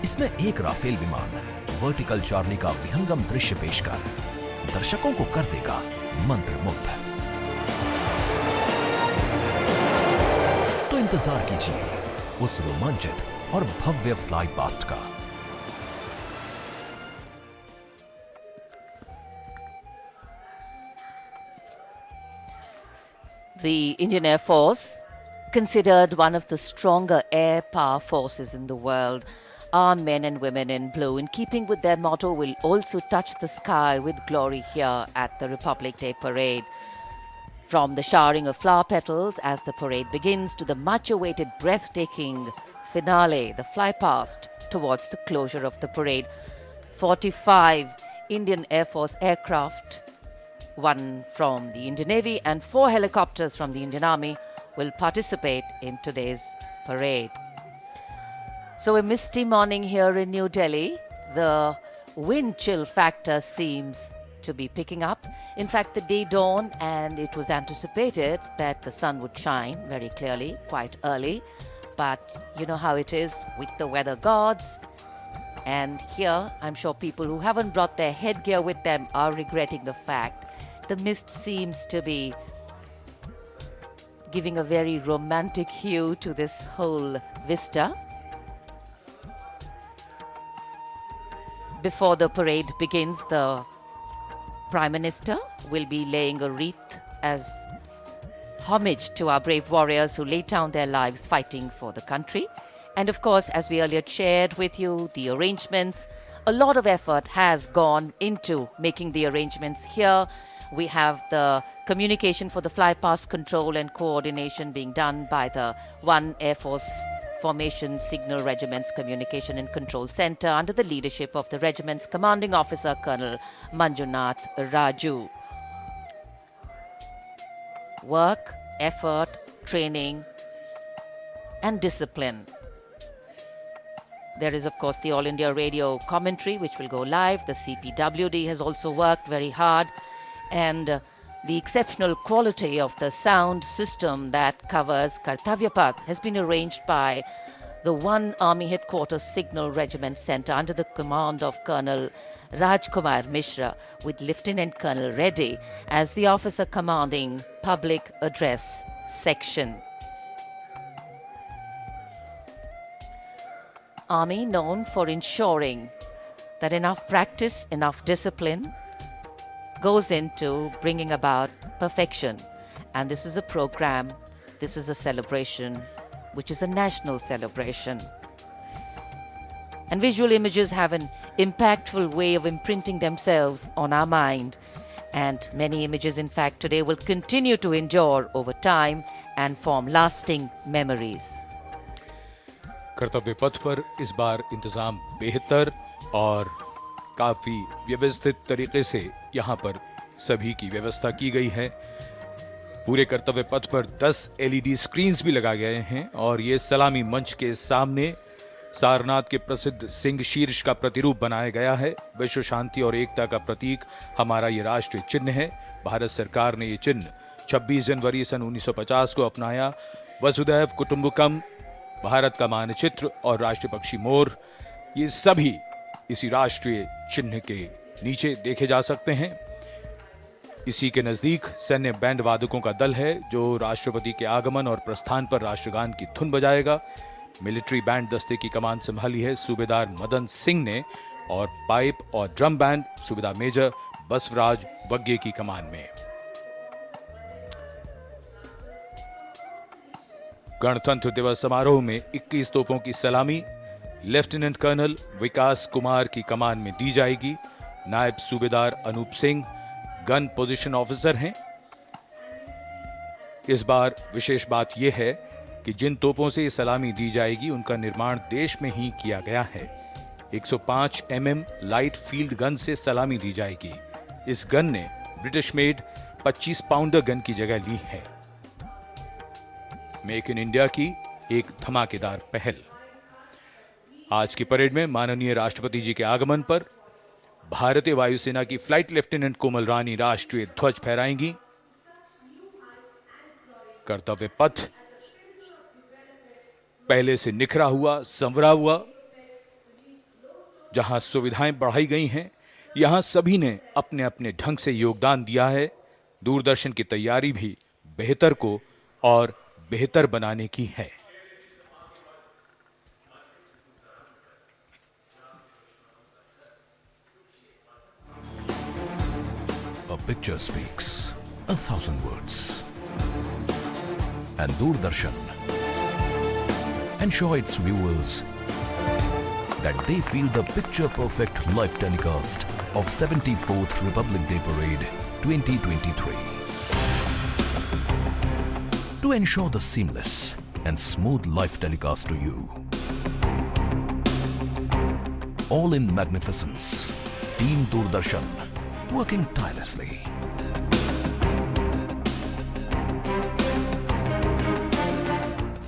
इसमें एक राफेल विमान वर्टिकल चार्ली का विहंगम दृश्य पेश कर दर्शकों को कर देगा मंत्रमुग्ध। तो इंतजार कीजिए उस रोमांचित और भव्य फ्लाई पास्ट का। The Indian Air Force, considered one of the stronger air power forces in the world, our men and women in blue, in keeping with their motto, will also touch the sky with glory here at the Republic Day Parade. From the showering of flower petals as the parade begins to the much-awaited breathtaking finale, the fly past towards the closure of the parade, 45 Indian Air Force aircraft, 1 from the Indian Navy and 4 helicopters from the Indian Army will participate in today's parade. So a misty morning here in New Delhi. The wind chill factor seems to be picking up. In fact, the day dawned and it was anticipated that the sun would shine very clearly quite early. But you know how it is with the weather gods. And here, I'm sure people who haven't brought their headgear with them are regretting the fact the mist seems to be giving a very romantic hue to this whole vista. Before the parade begins, the Prime Minister will be laying a wreath as homage to our brave warriors who laid down their lives fighting for the country. And of course, as we earlier shared with you, the arrangements, a lot of effort has gone into making the arrangements here. We have the communication for the fly past control and coordination being done by the 1 Air Force Formation Signal Regiment's Communication and Control Center under the leadership of the regiment's commanding officer, Colonel Manjunath Raju. Work, effort, training, and discipline. There is, of course, the All India Radio commentary, which will go live. The CPWD has also worked very hard. And the exceptional quality of the sound system that covers Kartavya Path has been arranged by the 1 Army Headquarters Signal Regiment Center under the command of Colonel Rajkumar Mishra, with Lieutenant Colonel Reddy as the officer commanding Public Address Section. Army known for ensuring that enough practice, enough discipline goes into bringing about perfection. And this is a program, this is a celebration, which is a national celebration. And visual images have an impactful way of imprinting themselves on our mind. And many images, in fact, today will continue to endure over time and form lasting memories. कर्तव्य पथ पर इस बार इंतजाम बेहतर और काफी व्यवस्थित तरीके से यहाँ पर सभी की व्यवस्था की गई है। पूरे कर्तव्य पथ पर 10 LED स्क्रीन्स भी लगाए गए हैं और ये सलामी मंच के सामने सारनाथ के प्रसिद्ध सिंह शीर्ष का प्रतिरूप बनाया गया है। विश्व शांति और एकता का प्रतीक हमारा ये राष्ट्रीय चिन्ह है। भारत सरकार ने ये चिन्ह 26 जनवरी सन 1950 को अपनाया। वसुधैव कुटुंबकम, भारत का मानचित्र और राष्ट्रीय पक्षी मोर, ये सभी इसी राष्ट्रीय चिन्ह के नीचे देखे जा सकते हैं। इसी के नजदीक सैन्य बैंड वादकों का दल है जो राष्ट्रपति के आगमन और प्रस्थान पर राष्ट्रगान की धुन बजाएगा। मिलिट्री बैंड दस्ते की कमान संभाली है सूबेदार मदन सिंह ने और पाइप और ड्रम बैंड सूबेदार मेजर बसवराज वग्गे की कमान में। गणतंत्र दिवस समारोह में 21 तोपों की सलामी लेफ्टिनेंट कर्नल विकास कुमार की कमान में दी जाएगी। नायब सूबेदार Anoop Singh gun position officer हैं। इस बार विशेष बात यह है कि जिन तोपों से सलामी दी जाएगी उनका निर्माण देश में ही किया गया है। 105 mm लाइट फील्ड गन से सलामी दी जाएगी। इस गन ने ब्रिटिश मेड 25 पाउंडर गन की जगह ली है। मेक इन इंडिया की एक धमाकेदार पहल। आज की परेड में माननीय राष्ट्रपति जी के आगमन पर भारतीय वायुसेना की फ्लाइट लेफ्टिनेंट कोमल रानी राष्ट्रीय ध्वज फहराएंगी। कर्तव्य पथ पहले से निखरा हुआ, संवरा हुआ, जहां सुविधाएं बढ़ाई गई हैं, यहां सभी ने अपने अपने ढंग से योगदान दिया है। दूरदर्शन की तैयारी भी बेहतर को और बेहतर बनाने की है। A picture speaks 1,000 words. And Doordarshan ensure its viewers that they feel the picture-perfect live telecast of 74th Republic Day Parade 2023. To ensure the seamless and smooth live telecast to you. All in magnificence, Team Doordarshan working tirelessly.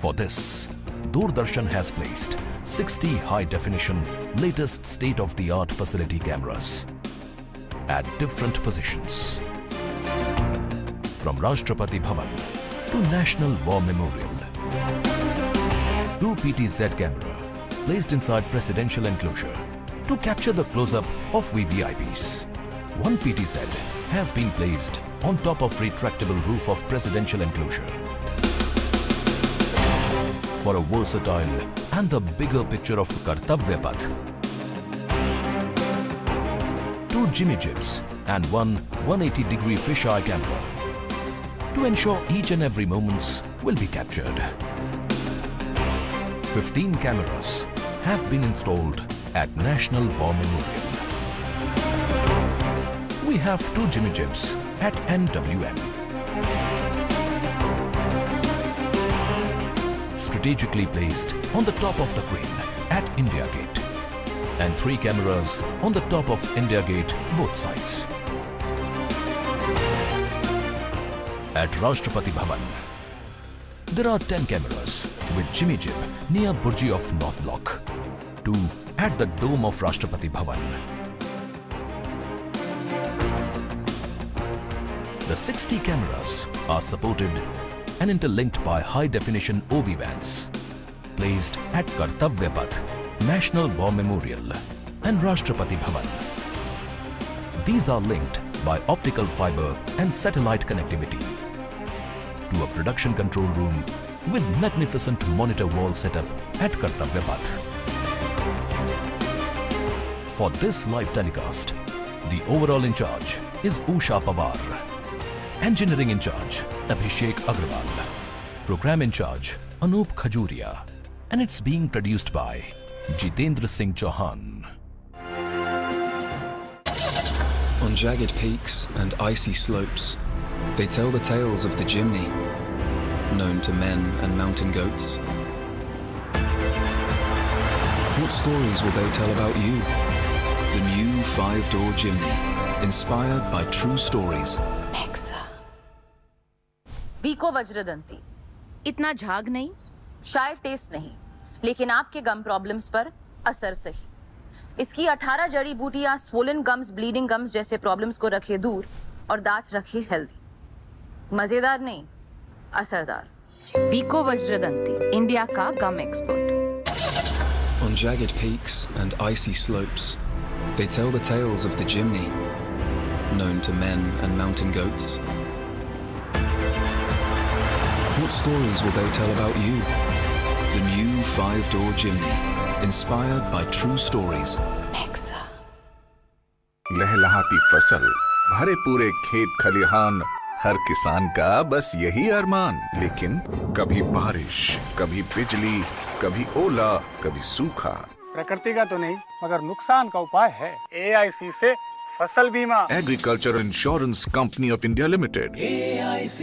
For this, Doordarshan has placed 60 high-definition, latest state-of-the-art facility cameras at different positions. From Rashtrapati Bhavan to National War Memorial. 2 PTZ camera placed inside presidential enclosure to capture the close-up of VVIPs. 1 PTZ has been placed on top of retractable roof of presidential enclosure. For a versatile and the bigger picture of Kartavya Path. 2 Jimmy Jibs and 1 180-degree fisheye camera to ensure each and every moments will be captured. 15 cameras have been installed at National War Memorial. We have 2 Jimmy Jibs at NWM. Strategically placed on the top of the crane at India Gate. And 3 cameras on the top of India Gate both sides. At Rashtrapati Bhavan, there are 10 cameras with Jimmy Jib near Burji of North Block, 2 at the dome of Rashtrapati Bhavan. The 60 cameras are supported and interlinked by high-definition OB vans placed at Kartavya Path, National War Memorial and Rashtrapati Bhavan. These are linked by optical fiber and satellite connectivity to a production control room with magnificent monitor wall setup at Kartavya Path. For this live telecast, the overall in charge is Usha Pawar. Engineering in charge, Abhishek Agrawal. Program in charge, Anup Khajuria. And it's being produced by Jitendra Singh Chauhan. On jagged peaks and icy slopes, they tell the tales of the Jimny, known to men and mountain goats. What stories will they tell about you? The new 5-door Jimny, inspired by true stories. वीको वज्रदंती, इतना झाग नहीं, शायद test नहीं, लेकिन आपके गम problems पर असर सही। इसकी 18 जड़ी बूटियां स्वोलन गम्स, ब्लीडिंग गम्स जैसे प्रॉब्लम्स को रखे दूर और दांत रखे हेल्दी। मजेदार नहीं, असरदार। वीको वज्रदंती, इंडिया का गम expert. On jagged peaks and icy slopes, they tell the tales of the Jimny, known to men and mountain goats. What stories will they tell about you? The new 5-door Jimny, inspired by true stories. लहलहाती फसल, भरे पूरे खेत खलिहान, हर किसान का बस यही अरमान। लेकिन कभी बारिश, कभी बिजली, कभी ओला, कभी सूखा। प्रकृति का तो नहीं, मगर नुकसान का उपाय है। AIC से फसल बीमा। Agriculture insurance company of India limited. AIC।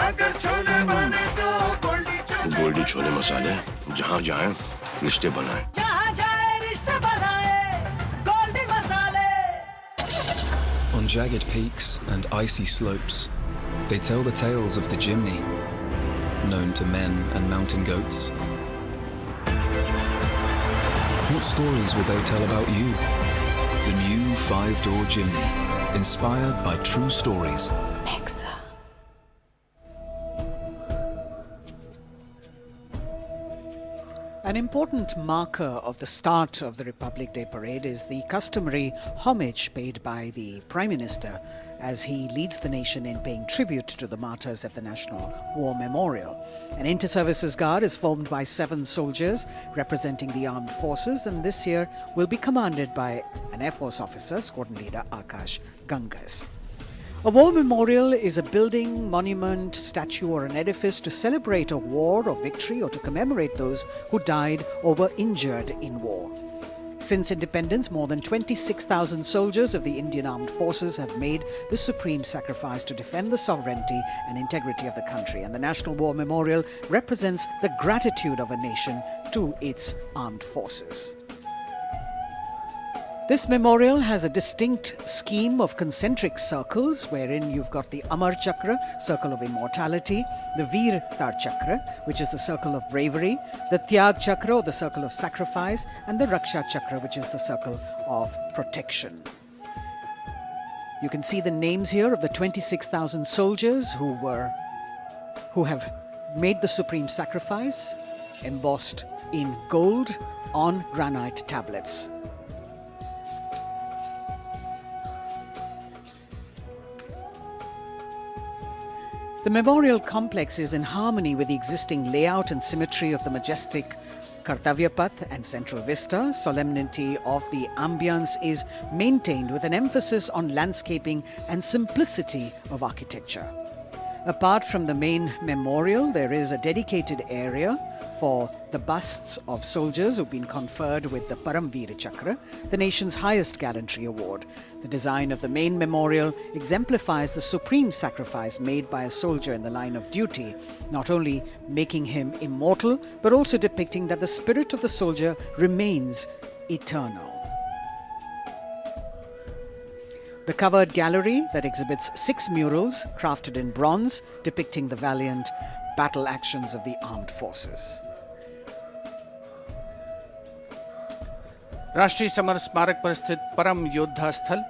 अगर छोले बने तो गोल्डी छोले मसाले, जहाँ जाए रिश्ते बनाए, जहाँ जाए रिश्ते बनाए, गोल्डी मसाले। On jagged peaks and icy slopes, they tell the tales of the Jimny, known to men and mountain goats. What stories will they tell about you? The new 5-door Jimny, inspired by true stories. An important marker of the start of the Republic Day Parade is the customary homage paid by the Prime Minister as he leads the nation in paying tribute to the martyrs at the National War Memorial. An inter-services guard is formed by 7 soldiers representing the armed forces, and this year will be commanded by an Air Force officer, Squadron Leader Akash Gangas. A war memorial is a building, monument, statue or an edifice to celebrate a war or victory or to commemorate those who died or were injured in war. Since independence, more than 26,000 soldiers of the Indian Armed Forces have made the supreme sacrifice to defend the sovereignty and integrity of the country, and the National War Memorial represents the gratitude of a nation to its armed forces. This memorial has a distinct scheme of concentric circles wherein you've got the Amar Chakra, circle of immortality, the Veer Tar Chakra, which is the circle of bravery, the Tyag Chakra, or the circle of sacrifice, and the Raksha Chakra, which is the circle of protection. You can see the names here of the 26,000 soldiers who have made the supreme sacrifice, embossed in gold on granite tablets. The memorial complex is in harmony with the existing layout and symmetry of the majestic Kartavya Path and central vista. Solemnity of the ambience is maintained with an emphasis on landscaping and simplicity of architecture. Apart from the main memorial, there is a dedicated area for the busts of soldiers who've been conferred with the Paramveer Chakra, the nation's highest gallantry award. The design of the main memorial exemplifies the supreme sacrifice made by a soldier in the line of duty, not only making him immortal, but also depicting that the spirit of the soldier remains eternal. The covered gallery that exhibits 6 murals crafted in bronze depicting the valiant battle actions of the armed forces. राष्ट्रीय summer स्मारक पर स्थित परम योद्धा स्थल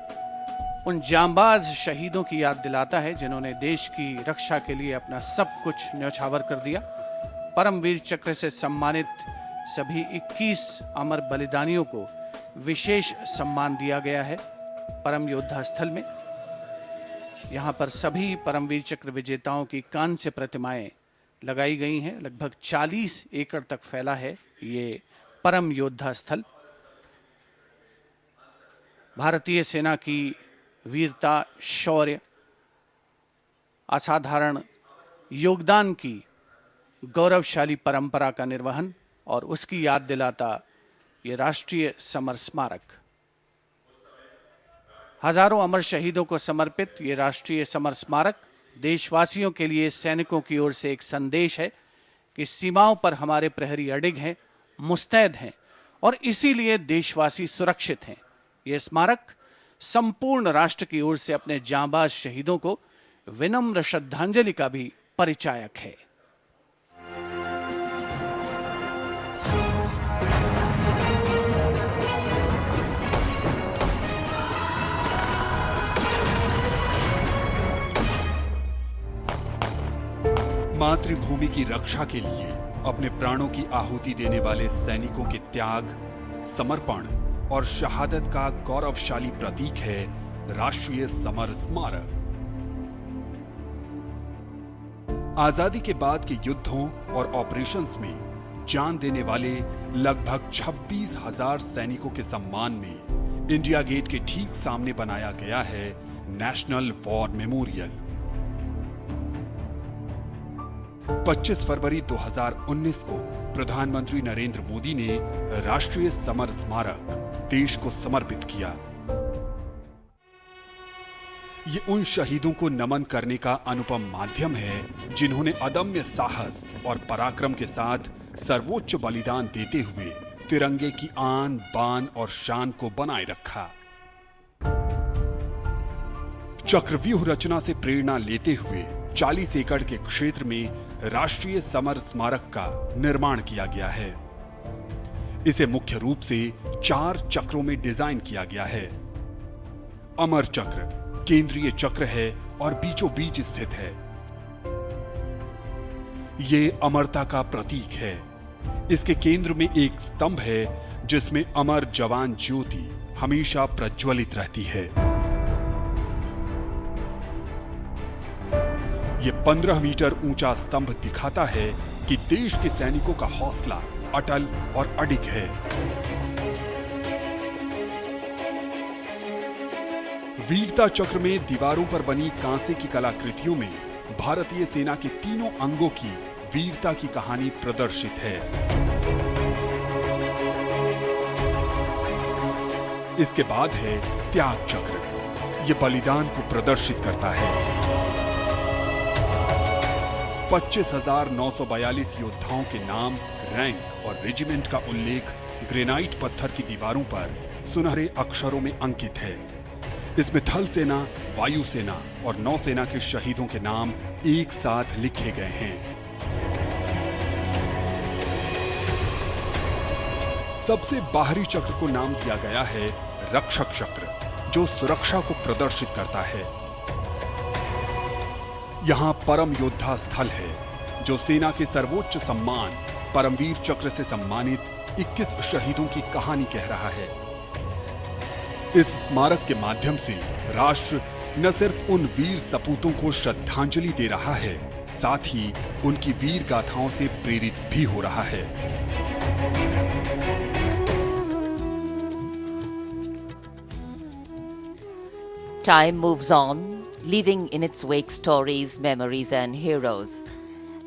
उन जांबाज शहीदों की याद दिलाता है जिन्होंने देश की रक्षा के लिए अपना सब कुछ न्यौछावर कर दिया। परमवीर चक्र से सम्मानित सभी 21 अमर बलिदानियों को विशेष सम्मान दिया गया है परम योद्धा स्थल में। यहाँ पर सभी परमवीर चक्र विजेताओं की कांस्य प्रतिमाएं लगाई गई हैं। लगभग 40 एकड़ तक फैला है ये परम योद्धा स्थल। भारतीय सेना की वीरता, शौर्य, असाधारण योगदान की गौरवशाली परंपरा का निर्वहन और उसकी याद दिलाता ये राष्ट्रीय समर स्मारक। हजारों अमर शहीदों को समर्पित ये राष्ट्रीय समर स्मारक देशवासियों के लिए सैनिकों की ओर से एक संदेश है कि सीमाओं पर हमारे प्रहरी अडिग हैं, मुस्तैद हैं और इसीलिए देशवासी सुरक्षित हैं। यह स्मारक संपूर्ण राष्ट्र की ओर से अपने जांबाज शहीदों को विनम्र श्रद्धांजलि का भी परिचायक है। मातृभूमि की रक्षा के लिए अपने प्राणों की आहुति देने वाले सैनिकों के त्याग, समर्पण और शहादत का गौरवशाली प्रतीक है राष्ट्रीय समर स्मारक। आजादी के बाद के युद्धों और ऑपरेशंस में जान देने वाले लगभग 26,000 सैनिकों के सम्मान में इंडिया गेट के ठीक सामने बनाया गया है नेशनल वॉर मेमोरियल। 25 फरवरी 2019 को प्रधानमंत्री नरेंद्र मोदी ने राष्ट्रीय समर स्मारक देश को समर्पित किया। ये उन शहीदों को नमन करने का अनुपम माध्यम है जिन्होंने अदम्य साहस और पराक्रम के साथ सर्वोच्च बलिदान देते हुए तिरंगे की आन, बान और शान को बनाए रखा। चक्रव्यूह रचना से प्रेरणा लेते हुए 40 एकड़ के क्षेत्र में राष्ट्रीय समर स्मारक का निर्माण किया गया है। इसे मुख्य रूप से 4 चक्रों में डिजाइन किया गया है। अमर चक्र केंद्रीय चक्र है और बीचों बीच स्थित है। ये अमरता का प्रतीक है। इसके केंद्र में एक स्तंभ है जिसमें अमर जवान ज्योति हमेशा प्रज्वलित रहती है। ये 15 मीटर ऊंचा स्तंभ दिखाता है कि देश के सैनिकों का हौसला अटल और अडिग है। वीरता चक्र में दीवारों पर बनी कांसे की कलाकृतियों में भारतीय सेना के तीनों अंगों की वीरता की कहानी प्रदर्शित है। इसके बाद है त्याग चक्र। यह बलिदान को प्रदर्शित करता है। 25,942 योद्धाओं के नाम, रैंक और रेजिमेंट का उल्लेख ग्रेनाइट पत्थर की दीवारों पर सुनहरे अक्षरों में अंकित है। इसमें थल सेना, वायु सेना और नौसेना के शहीदों के नाम एक साथ लिखे गए हैं। सबसे बाहरी चक्र को नाम दिया गया है रक्षक चक्र, जो सुरक्षा को प्रदर्शित करता है। यहां परम योद्धा स्थल है, जो सेना के सर्वोच्च सम्मान परमवीर चक्र से सम्मानित 21 शहीदों की कहानी कह रहा है। इस स्मारक के माध्यम से राष्ट्र न सिर्फ उन वीर सपूतों को श्रद्धांजलि दे रहा है, साथ ही उनकी वीर गाथाओं से प्रेरित भी हो रहा है। Time moves on, leaving in its wake stories, memories, and heroes.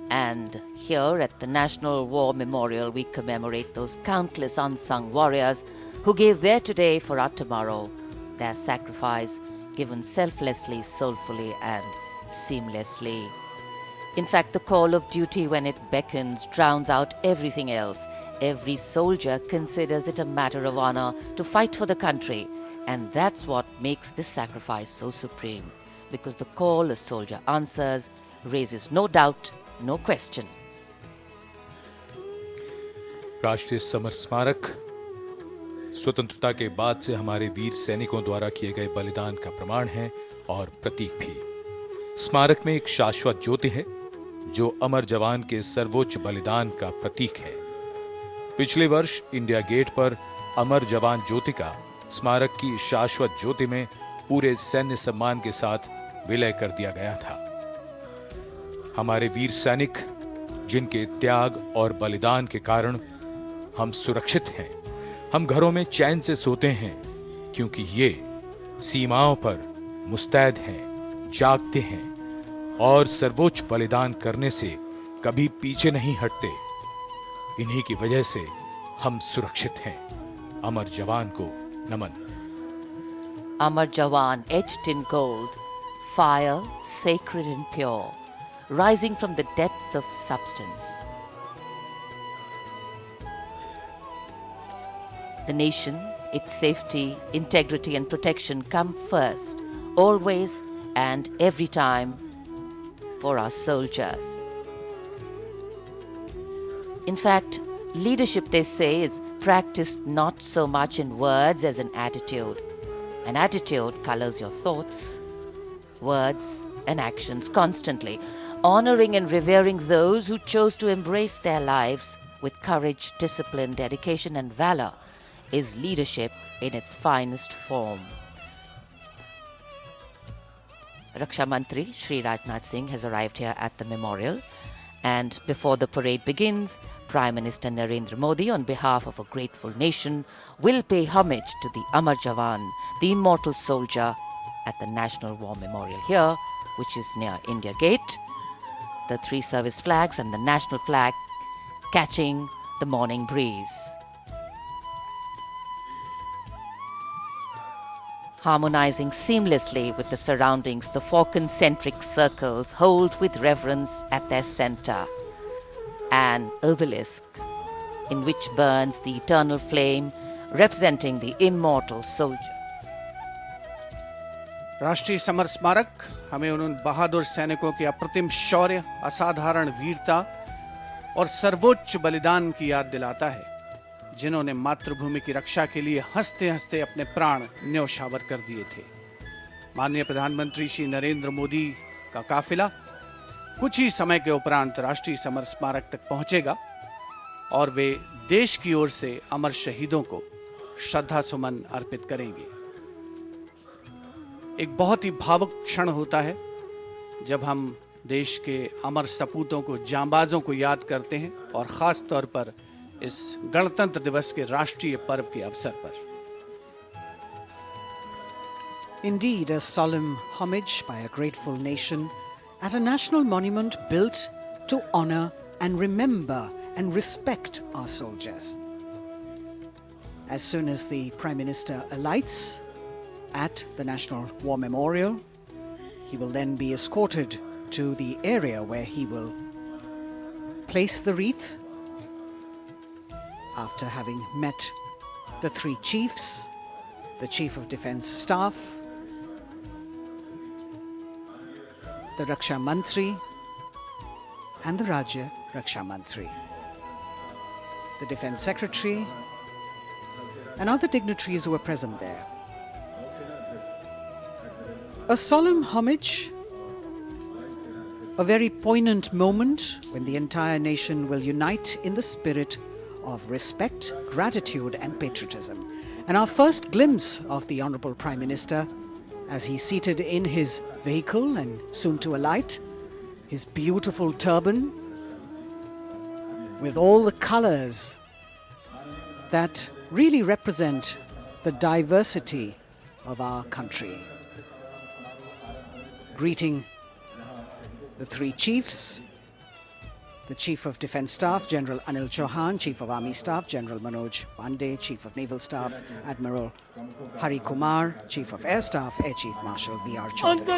And here at the National War Memorial, we commemorate those countless unsung warriors who gave their today for our tomorrow, their sacrifice given selflessly, soulfully, and seamlessly. In fact, the call of duty, when it beckons, drowns out everything else. Every soldier considers it a matter of honor to fight for the country. And that's what makes this sacrifice so supreme, because the call a soldier answers raises no doubt, no question. राष्ट्रीय summer स्मारक स्वतंत्रता के बाद से हमारे वीर सैनिकों द्वारा किए गए बलिदान का प्रमाण है और प्रतीक भी। स्मारक में एक शाश्वत ज्योति है जो अमर जवान के सर्वोच्च बलिदान का प्रतीक है। पिछले वर्ष इंडिया गेट पर अमर जवान ज्योति का स्मारक की शाश्वत ज्योति में पूरे सैन्य सम्मान के साथ विलय कर दिया गया था। हमारे वीर सैनिक जिनके त्याग और बलिदान के कारण हम सुरक्षित हैं, हम घरों में चैन से सोते हैं, क्योंकि ये सीमाओं पर मुस्तैद हैं, जागते हैं और सर्वोच्च बलिदान करने से कभी पीछे नहीं हटते। इन्हीं की वजह से हम सुरक्षित हैं। अमर जवान को नमन। Amar Jawan etched in gold, fire sacred and pure, rising from the depths of substance. The nation, its safety, integrity and protection come first, always and every time for our soldiers. In fact, leadership, they say, is practiced not so much in words as in attitude. An attitude colors your thoughts, words, and actions constantly. Honoring and revering those who chose to embrace their lives with courage, discipline, dedication, and valor is leadership in its finest form. Raksha Mantri Shri Rajnath Singh has arrived here at the memorial, and before the parade begins, Prime Minister Narendra Modi, on behalf of a grateful nation, will pay homage to the Amar Jawan, the immortal soldier, at the National War Memorial here, which is near India Gate. The three service flags and the national flag catching the morning breeze. Harmonizing seamlessly with the surroundings, the four concentric circles hold with reverence at their center an obelisk in which burns the eternal flame representing the immortal soldier. राष्ट्रीय summer स्मारक हमें उन बहादुर सैनिकों के अप्रतिम शौर्य, असाधारण वीरता और सर्वोच्च बलिदान की याद दिलाता है, जिन्होंने मातृभूमि की रक्षा के लिए हंसते हंसते अपने प्राण न्यौछावर कर दिए थे। माननीय प्रधानमंत्री श्री नरेंद्र मोदी का काफिला कुछ ही समय के उपरांत राष्ट्रीय समर स्मारक तक पहुंचेगा और वे देश की ओर से अमर शहीदों को श्रद्धा सुमन अर्पित करेंगे। एक बहुत ही भावुक क्षण होता है जब हम देश के अमर सपूतों को, जांबाजों को याद करते हैं, और खास तौर पर इस गणतंत्र दिवस के राष्ट्रीय पर्व के अवसर पर। Indeed, a solemn homage by a grateful nation at a national monument built to honor and remember and respect our soldiers. As soon as the Prime Minister alights at the National War Memorial, he will then be escorted to the area where he will place the wreath after having met the three chiefs, the Chief of Defence Staff, the Raksha Mantri and the Rajya Raksha Mantri, the Defence Secretary and other dignitaries who were present there. A solemn homage, a very poignant moment when the entire nation will unite in the spirit of respect, gratitude and patriotism. And our first glimpse of the Honourable Prime Minister as he's seated in his vehicle and soon to alight, his beautiful turban with all the colours that really represent the diversity of our country. Greeting the three chiefs, the Chief of Defence Staff, General Anil Chauhan, Chief of Army Staff, General Manoj Pandey, Chief of Naval Staff, Admiral Hari Kumar, Chief of Air Staff, Air Chief Marshal V.R. Chaudhary.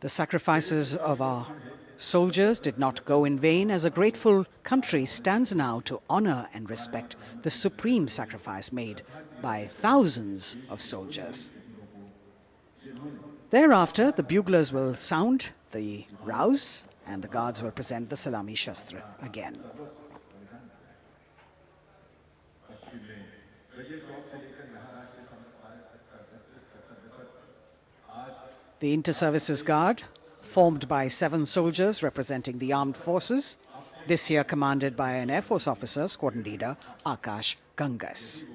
The sacrifices of our soldiers did not go in vain, as a grateful country stands now to honor and respect the supreme sacrifice made by thousands of soldiers. Thereafter, the buglers will sound the rouse and the guards will present the Salami Shastra again. The Inter-Services Guard, formed by 7 soldiers representing the armed forces, this year commanded by an Air Force officer, Squadron Leader Akash Gangas.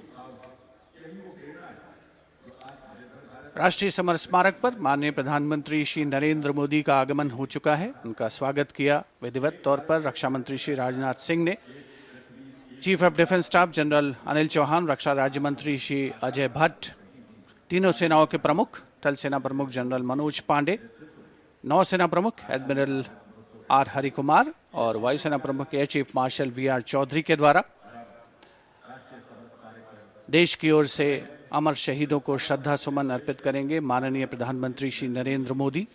राष्ट्रीय summer स्मारक पर माननीय प्रधानमंत्री श्री नरेंद्र मोदी का आगमन हो चुका है। उनका स्वागत किया विधिवत तौर पर रक्षा मंत्री श्री राजनाथ सिंह ने। Chief of defence staff general Anil Chauhan, रक्षा राज्य मंत्री श्री अजय भट्ट, तीनों सेनाओं के प्रमुख थल सेना प्रमुख जनरल मनोज पांडे, नौसेना प्रमुख एडमिरल आर हरिकुमार और वायुसेना प्रमुख air chief marshal V R. Chaudhari के द्वारा देश की ओर से अमर शहीदों को श्रद्धा सुमन अर्पित करेंगे माननीय प्रधानमंत्री श्री नरेंद्र मोदी।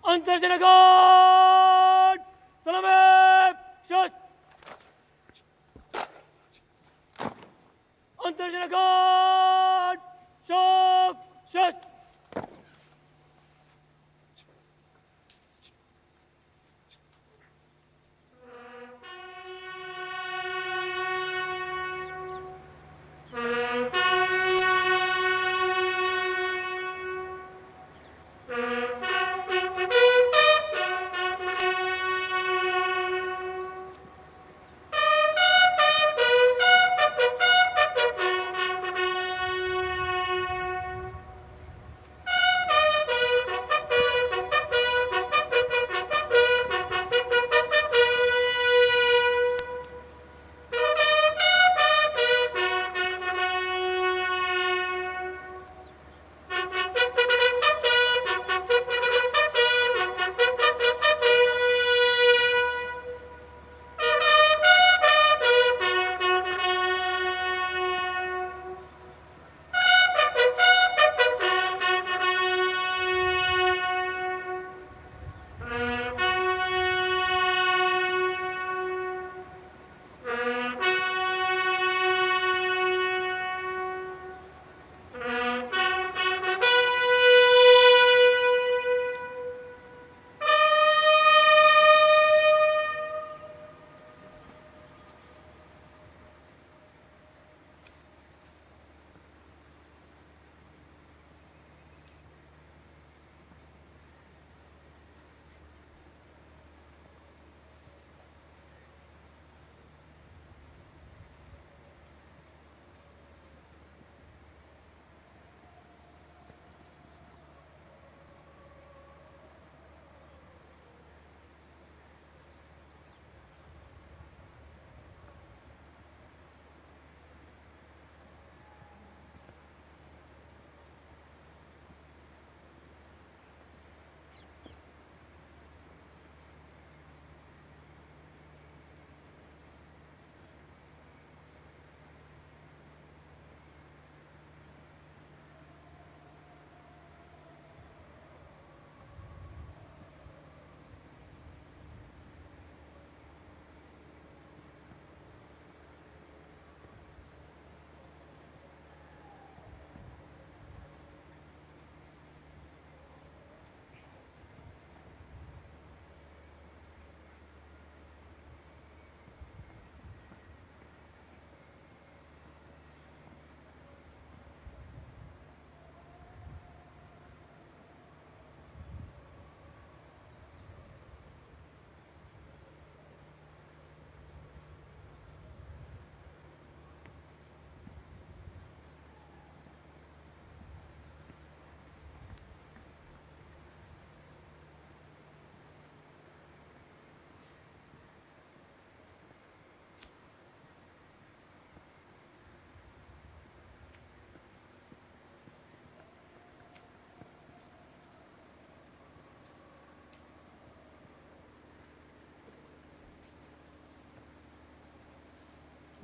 अंतर्जनगण सलामे शस्त्र अंतर्जनगण शोक शस्त्र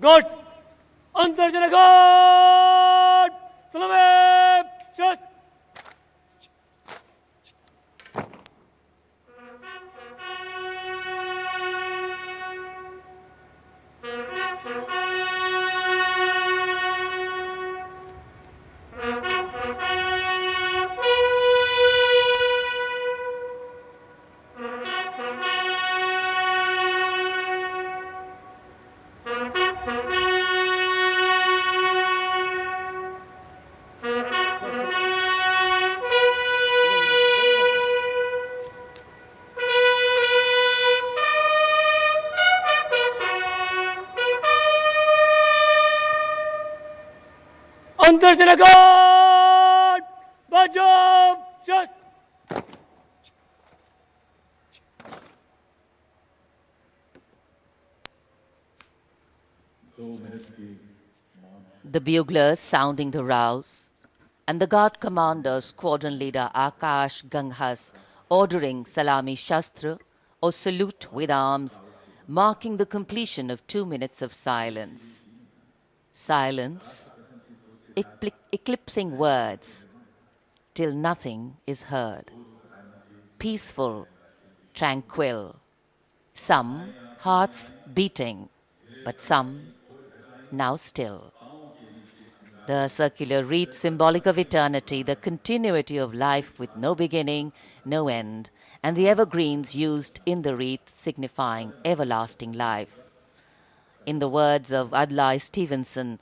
Guards! Antarjanagan! Salame! Shast! अंतर्सेना घाट बचाव शस्त्र। The buglers sounding the rouse, and the guard commander, squadron leader Akash Ganghas, ordering Salami Shastra, or salute with arms, marking the completion of 2 minutes of silence. Silence, eclipsing words, till nothing is heard. Peaceful, tranquil, some hearts beating, but some now still. The circular wreath, symbolic of eternity, the continuity of life with no beginning, no end, and the evergreens used in the wreath signifying everlasting life. In the words of Adlai Stevenson,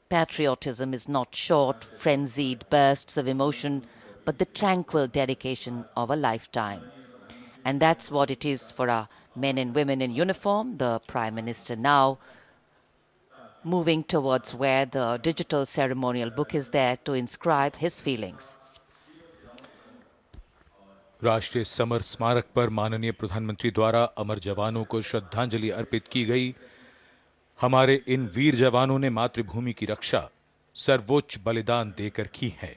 patriotism is not short, frenzied bursts of emotion, but the tranquil dedication of a lifetime. And that's what it is for our men and women in uniform. The Prime Minister now moving towards where the digital ceremonial book is there to inscribe his feelings. राष्ट्रीय summer स्मारक पर माननीय प्रधानमंत्री द्वारा अमर जवानों को श्रद्धांजलि अर्पित की गई। हमारे इन वीर जवानों ने मातृभूमि की रक्षा सर्वोच्च बलिदान देकर की है।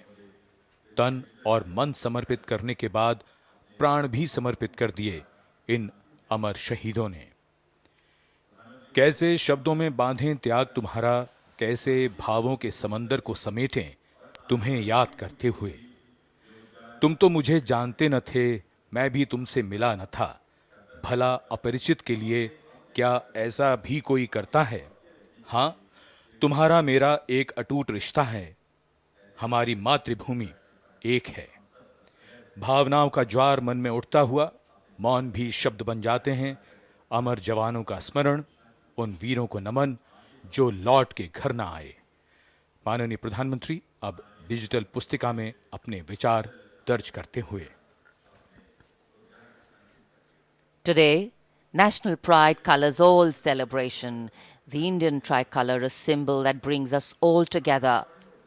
तन और मन समर्पित करने के बाद प्राण भी समर्पित कर दिए इन अमर शहीदों ने। कैसे शब्दों में बांधें त्याग तुम्हारा, कैसे भावों के समंदर को समेटें तुम्हें याद करते हुए। तुम तो मुझे जानते न थे, मैं भी तुमसे मिला न था, भला अपरिचित के लिए क्या ऐसा भी कोई करता है। हां, तुम्हारा मेरा एक अटूट रिश्ता है, हमारी मातृभूमि एक है। भावनाओं का ज्वार मन में उठता हुआ मौन भी शब्द बन जाते हैं। अमर जवानों का स्मरण, उन वीरों को नमन जो लौट के घर ना आए। माननीय प्रधानमंत्री अब डिजिटल पुस्तिका में अपने विचार दर्ज करते हुए। Today, national pride colors all celebration. The Indian tricolor, a symbol that brings us all together,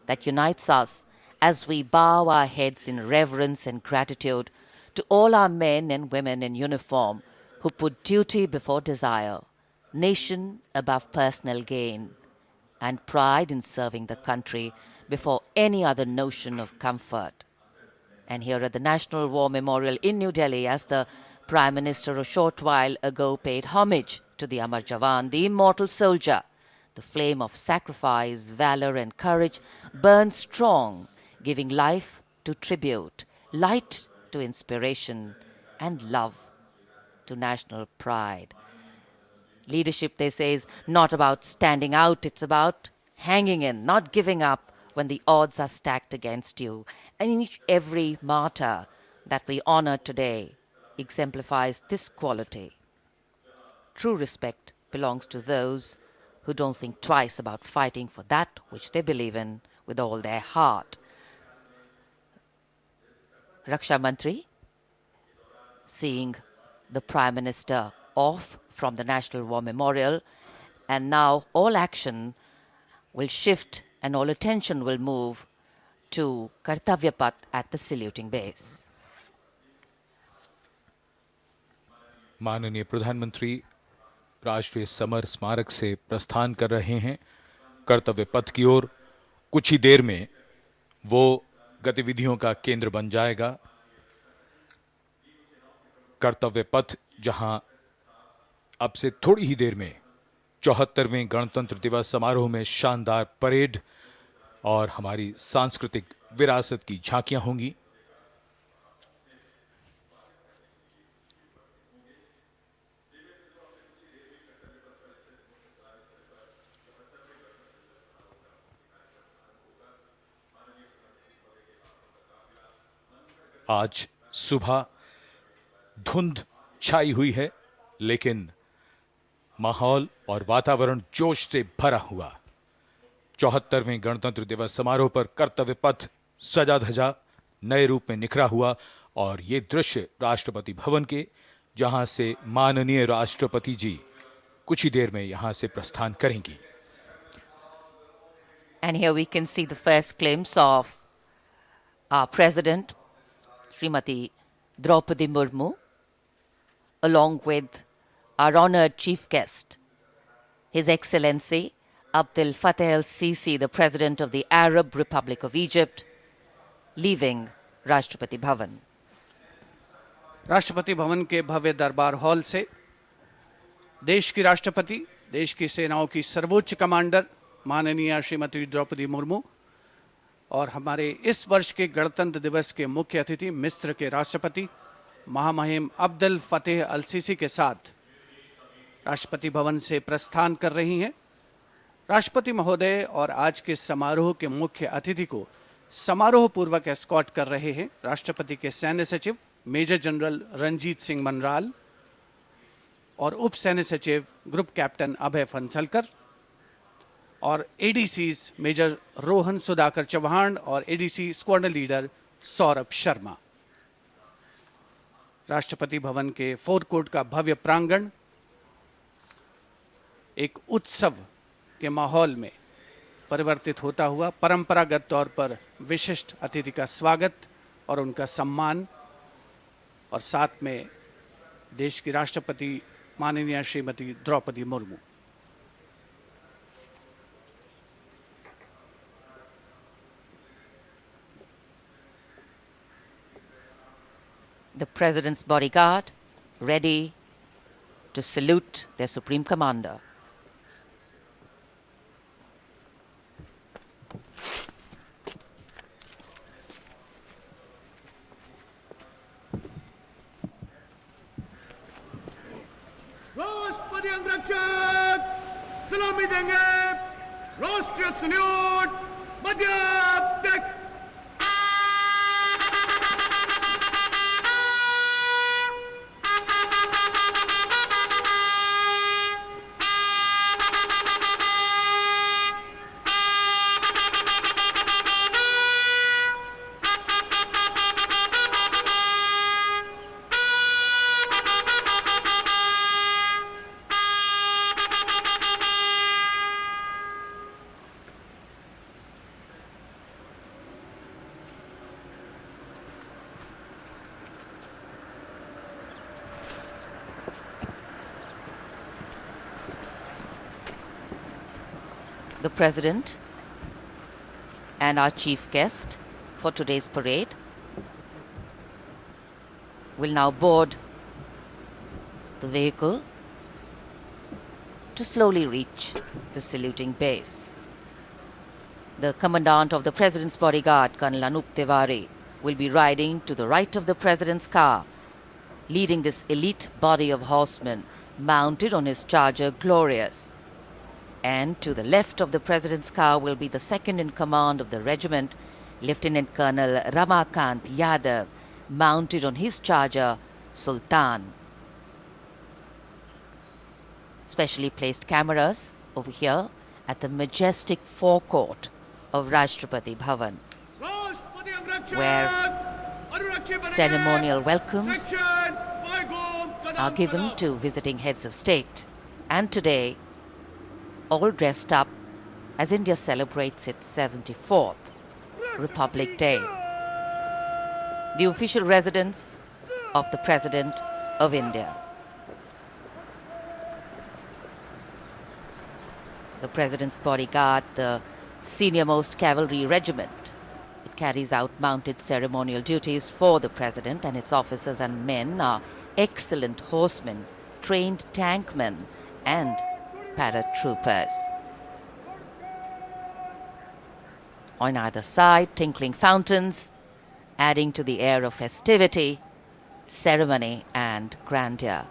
that unites us as we bow our heads in reverence and gratitude to all our men and women in uniform who put duty before desire, nation above personal gain, and pride in serving the country before any other notion of comfort. And here at the National War Memorial in New Delhi, as the Prime Minister a short while ago paid homage to the Amar Jawan, the immortal soldier, the flame of sacrifice, valor and courage burns strong, giving life to tribute, light to inspiration, and love to national pride. Leadership, they say, is not about standing out, it's about hanging in, not giving up when the odds are stacked against you. And every martyr that we honor today exemplifies this quality. True respect belongs to those who don't think twice about fighting for that which they believe in with all their heart. Raksha Mantri, seeing the Prime Minister off from the National War Memorial, and now all action will shift and all attention will move to Kartavya Path at the saluting base. माननीय प्रधानमंत्री राष्ट्रीय summer स्मारक से प्रस्थान कर रहे हैं कर्तव्य पथ की ओर। कुछ ही देर में वो गतिविधियों का केंद्र बन जाएगा। कर्तव्य पथ जहां अब से थोड़ी ही देर में 74वें गणतंत्र दिवस समारोह में शानदार परेड और हमारी सांस्कृतिक विरासत की झांकियां होंगी। आज सुबह धुंध छाई हुई है, लेकिन माहौल और वातावरण जोश से भरा हुआ। 74वें गणतंत्र दिवस समारोह पर कर्तव्य पथ सजा धजा नए रूप में निखरा हुआ और ये दृश्य राष्ट्रपति भवन के, जहां से माननीय राष्ट्रपति जी कुछ ही देर में यहां से प्रस्थान करेंगी। And here we can see the first glimpse of our President, Srimati Draupadi Murmu, along with our honored chief guest, His Excellency Abdel Fattah el-Sisi, the President of the Arab Republic of Egypt, leaving Rashtrapati Bhavan. Rashtrapati Bhavan के भव्य दरबार hall से देश की राष्ट्रपति, देश की सेनाओं की सर्वोच्च कमांडर माननीय श्रीमती द्रौपदी मुर्मू और हमारे इस वर्ष के गणतंत्र दिवस के मुख्य अतिथि मिस्र के राष्ट्रपति महामहिम अब्दुल फतेह अल सीसी के साथ राष्ट्रपति भवन से प्रस्थान कर रही हैं। राष्ट्रपति महोदय और आज के समारोह के मुख्य अतिथि को समारोह पूर्वक एस्कॉर्ट कर रहे हैं राष्ट्रपति के सैन्य सचिव मेजर जनरल रंजीत सिंह मनराल और उप सैन्य सचिव ग्रुप कैप्टन अभय फंसलकर और एडीसी मेजर रोहन सुधाकर चौहान और ADC squadron leader Saurabh Sharma. Rashtrapati Bhavan के फोर कोर्ट का भव्य प्रांगण एक उत्सव के माहौल में परिवर्तित होता हुआ परंपरागत तौर पर विशिष्ट अतिथि का स्वागत और उनका सम्मान और साथ में देश की राष्ट्रपति माननीय Shrimati Draupadi Murmu. The President's bodyguard ready to salute their Supreme Commander. राष्ट्रपति अंगरक्षक सलामी देंगे। राष्ट्रीय सल्यूट मध्य टेक। The President and our chief guest for today's parade will now board the vehicle to slowly reach the saluting base. The Commandant of the President's bodyguard, Colonel Anup Tiwari, will be riding to the right of the President's car, leading this elite body of horsemen mounted on his charger Glorious. And to the left of the President's car will be the second in command of the regiment, Lieutenant Colonel Ramakant Yadav, mounted on his charger Sultan. Specially placed cameras over here at the majestic forecourt of Rashtrapati Bhavan, where ceremonial welcomes are given to visiting heads of state. And today, all dressed up as India celebrates its 74th Republic Day. The official residence of the President of India. The President's bodyguard, the senior-most cavalry regiment. It carries out mounted ceremonial duties for the President, and its officers and men are excellent horsemen, trained tankmen, and paratroopers. On either side, tinkling fountains, adding to the air of festivity, ceremony, and grandeur.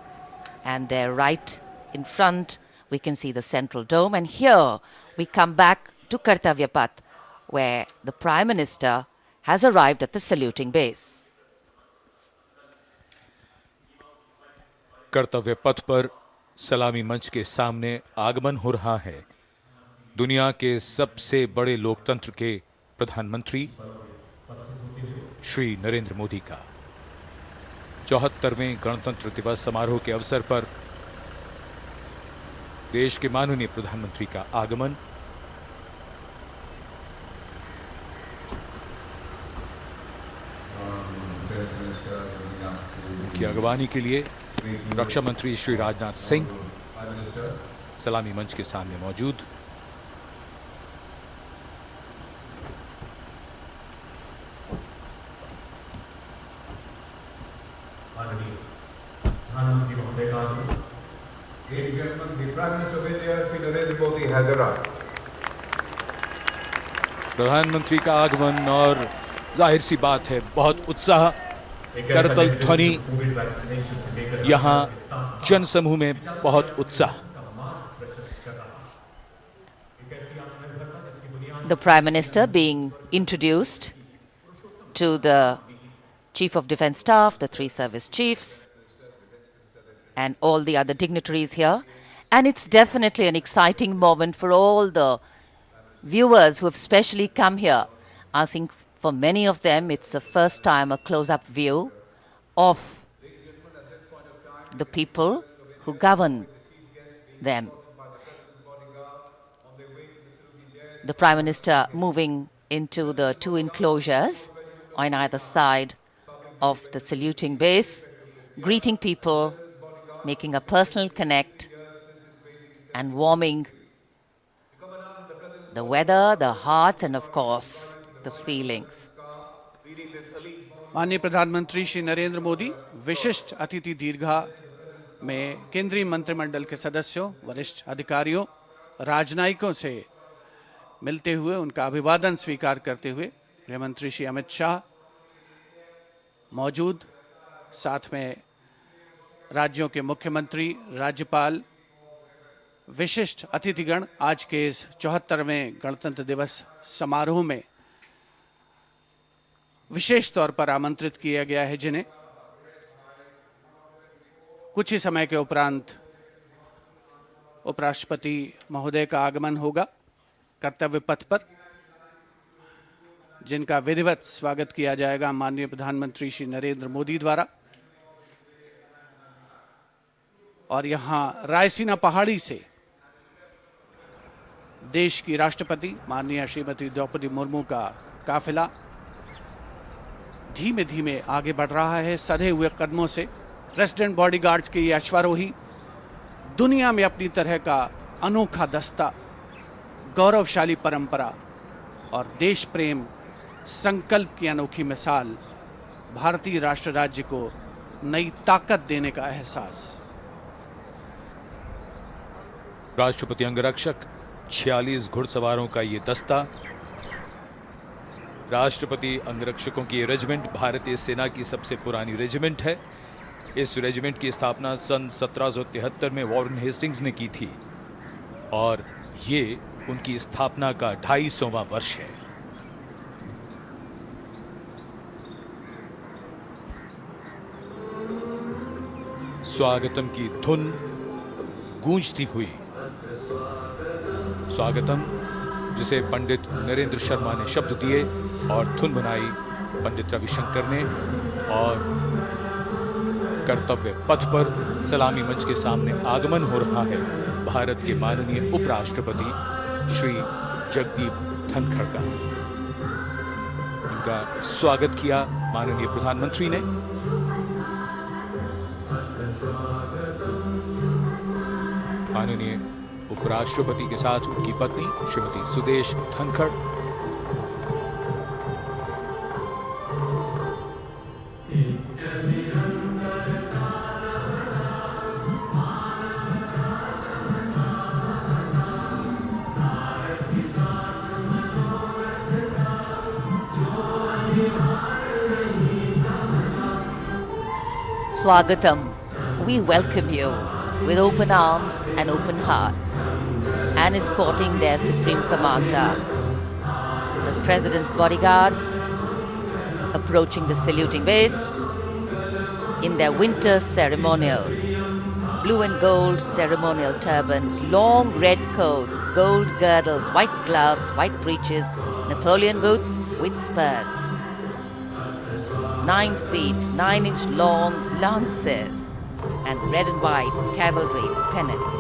And there, right in front, we can see the central dome. And here we come back to Kartavya Path, where the Prime Minister has arrived at the saluting base. कर्तव्य पथ पर सलामी मंच के सामने आगमन हो रहा है दुनिया के सबसे बड़े लोकतंत्र के प्रधानमंत्री श्री नरेंद्र मोदी का 74वें गणतंत्र दिवस समारोह के अवसर पर देश के माननीय प्रधानमंत्री का आगमन उनकी अगवानी के लिए रक्षा मंत्री श्री राजनाथ सिंह सलामी मंच के सामने मौजूद। प्रधानमंत्री महोदय का Ladies and gentlemen, the Prime Minister of India, Shri Narendra Modi, has arrived. प्रधानमंत्री का आगमन और जाहिर सी बात है बहुत उत्साह, करतल ध्वनि, यहाँ जनसमूह में बहुत उत्साह। The Prime Minister being introduced to the Chief of Defence Staff, the 3 service chiefs, and all the other dignitaries here. And it's definitely an exciting moment for all the viewers who have specially come here. I think for many of them, it's the first time a close-up view of the people who govern them. The Prime Minister moving into the 2 enclosures on either side of the saluting base, greeting people, making a personal connect and warming the weather, the hearts, and of course, the feelings. माननीय प्रधानमंत्री श्री नरेंद्र मोदी विशिष्ट अतिथि दीर्घा में केंद्रीय मंत्रिमंडल के सदस्यों, वरिष्ठ अधिकारियों, राजनयिकों से मिलते हुए उनका अभिवादन स्वीकार करते हुए गृह मंत्री श्री अमित शाह मौजूद, साथ में राज्यों के मुख्यमंत्री, राज्यपाल, विशिष्ट अतिथिगण आज के इस 74वें गणतंत्र दिवस समारोह में विशेष तौर पर आमंत्रित किया गया है, जिन्हें कुछ ही समय के उपरांत उपराष्ट्रपति महोदय का आगमन होगा कर्तव्य पथ पर, जिनका विधिवत स्वागत किया जाएगा माननीय प्रधानमंत्री श्री नरेंद्र मोदी द्वारा। और यहां रायसीना पहाड़ी से देश की राष्ट्रपति माननीय श्रीमती द्रौपदी मुर्मू का काफिला धीमे धीमे आगे बढ़ रहा है सधे हुए कदमों से। प्रेसिडेंट बॉडीगार्ड्स के ये अश्वारोही दुनिया में अपनी तरह का अनोखा दस्ता, गौरवशाली परंपरा और देश प्रेम संकल्प की अनोखी मिसाल, भारतीय राष्ट्र राज्य को नई ताकत देने का एहसास। राष्ट्रपति अंगरक्षक 46 घुड़सवारों का ये दस्ता, राष्ट्रपति अंगरक्षकों की ये रेजिमेंट भारतीय सेना की सबसे पुरानी रेजिमेंट है। इस रेजिमेंट की स्थापना सन 1773 में वॉरेन हेस्टिंग्स ने की थी और ये उनकी स्थापना का 250वां वर्ष है। स्वागतम की धुन गूंजती हुई, स्वागतम जिसे पंडित नरेंद्र शर्मा ने शब्द दिए और धुन बनाई पंडित रविशंकर ने, और कर्तव्य पथ पर सलामी मंच के सामने आगमन हो रहा है भारत के माननीय उपराष्ट्रपति श्री जगदीप धनखड़ का। उनका स्वागत किया माननीय प्रधानमंत्री ने। माननीय उपराष्ट्रपति के साथ उनकी पत्नी Shrimati Sudesh Dhankhar, Swagatam, we welcome you with open arms and open hearts, and escorting their Supreme Commander, the President's bodyguard, approaching the saluting base in their winter ceremonials. Blue and gold ceremonial turbans, long red coats, gold girdles, white gloves, white breeches, Napoleon boots with spurs. 9 feet, 9-inch long lances and red and white cavalry pennants.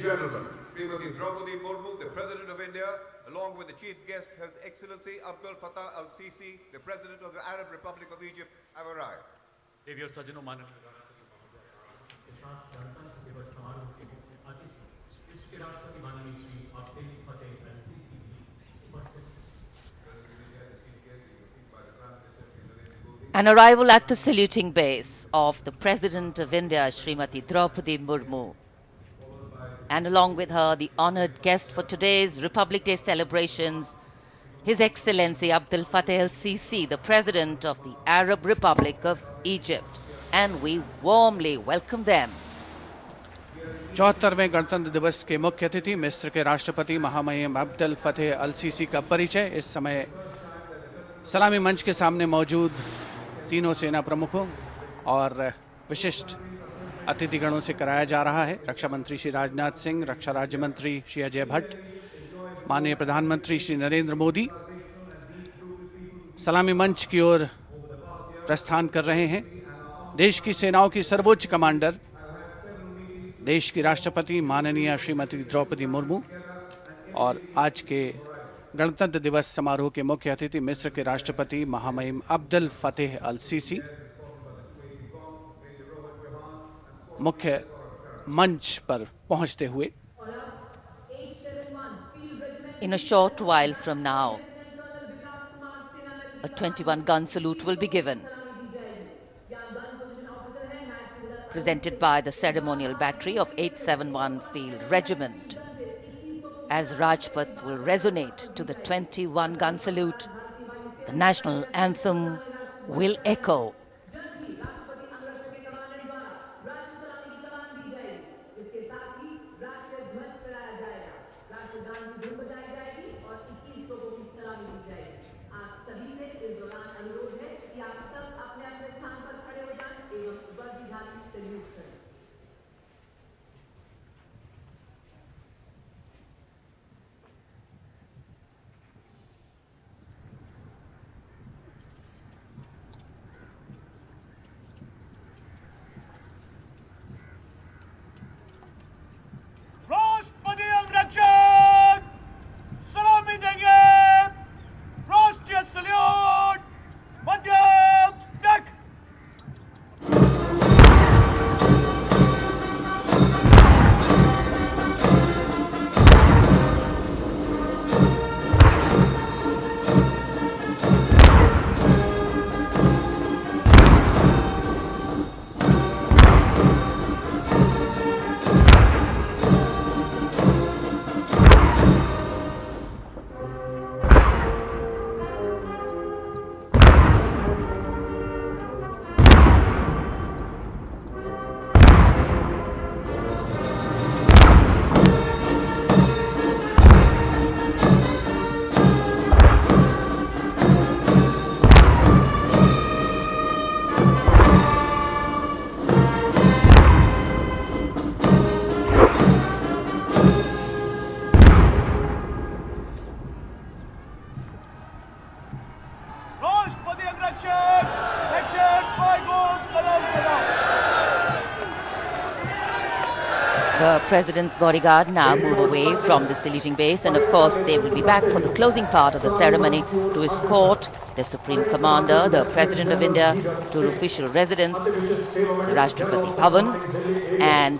gentlemen, Srimati Draupadi Murmu, the President of India, along with the chief guest, His Excellency Abdul Fattah al-Sisi, the President of the Arab Republic of Egypt, have arrived. An arrival at the saluting base of the President of India, Srimati Draupadi Murmu. And along with her, the honored guest for today's Republic Day celebrations, His Excellency Abdul Fattah al-Sisi, the President of the Arab Republic of Egypt. And we warmly welcome them. 74वें गणतंत्र दिवस के मुख्य अतिथि मिस्र के राष्ट्रपति महामहिम अब्दुल फतेह अल CC का परिचय इस समय सलामी मंच के सामने मौजूद तीनों सेना प्रमुखों और विशिष्ट अतिथिगणों से कराया जा रहा है। रक्षा मंत्री श्री राजनाथ सिंह, रक्षा राज्य मंत्री श्री अजय भट्ट, माननीय प्रधानमंत्री श्री नरेंद्र मोदी सलामी मंच की ओर प्रस्थान कर रहे हैं। देश की सेनाओं की सर्वोच्च कमांडर, देश की राष्ट्रपति माननीय श्रीमती द्रौपदी मुर्मू और आज के गणतंत्र दिवस समारोह के मुख्य अतिथि मिस्र के राष्ट्रपति महामहिम अब्दुल फतेह अल सीसी मुख्य मंच पर पहुंचते हुए In a short while from now, a 21-gun salute will be given, presented by the ceremonial battery of 871 Field Regiment. As Rajpath will resonate to the 21-gun salute, the national anthem will echo. राष्ट्रपति अंगरक्षक सलामी देंगे। राष्ट्रीय salute मध्यम तक। राष्ट्रपति अंगरक्षक section 5 सलाम सलाम। The President's bodyguard now move away from the saluting base, and of course they will be back for the closing part of the ceremony to escort the Supreme Commander, the President of India, to her official residence, the Rashtrapati Bhavan. And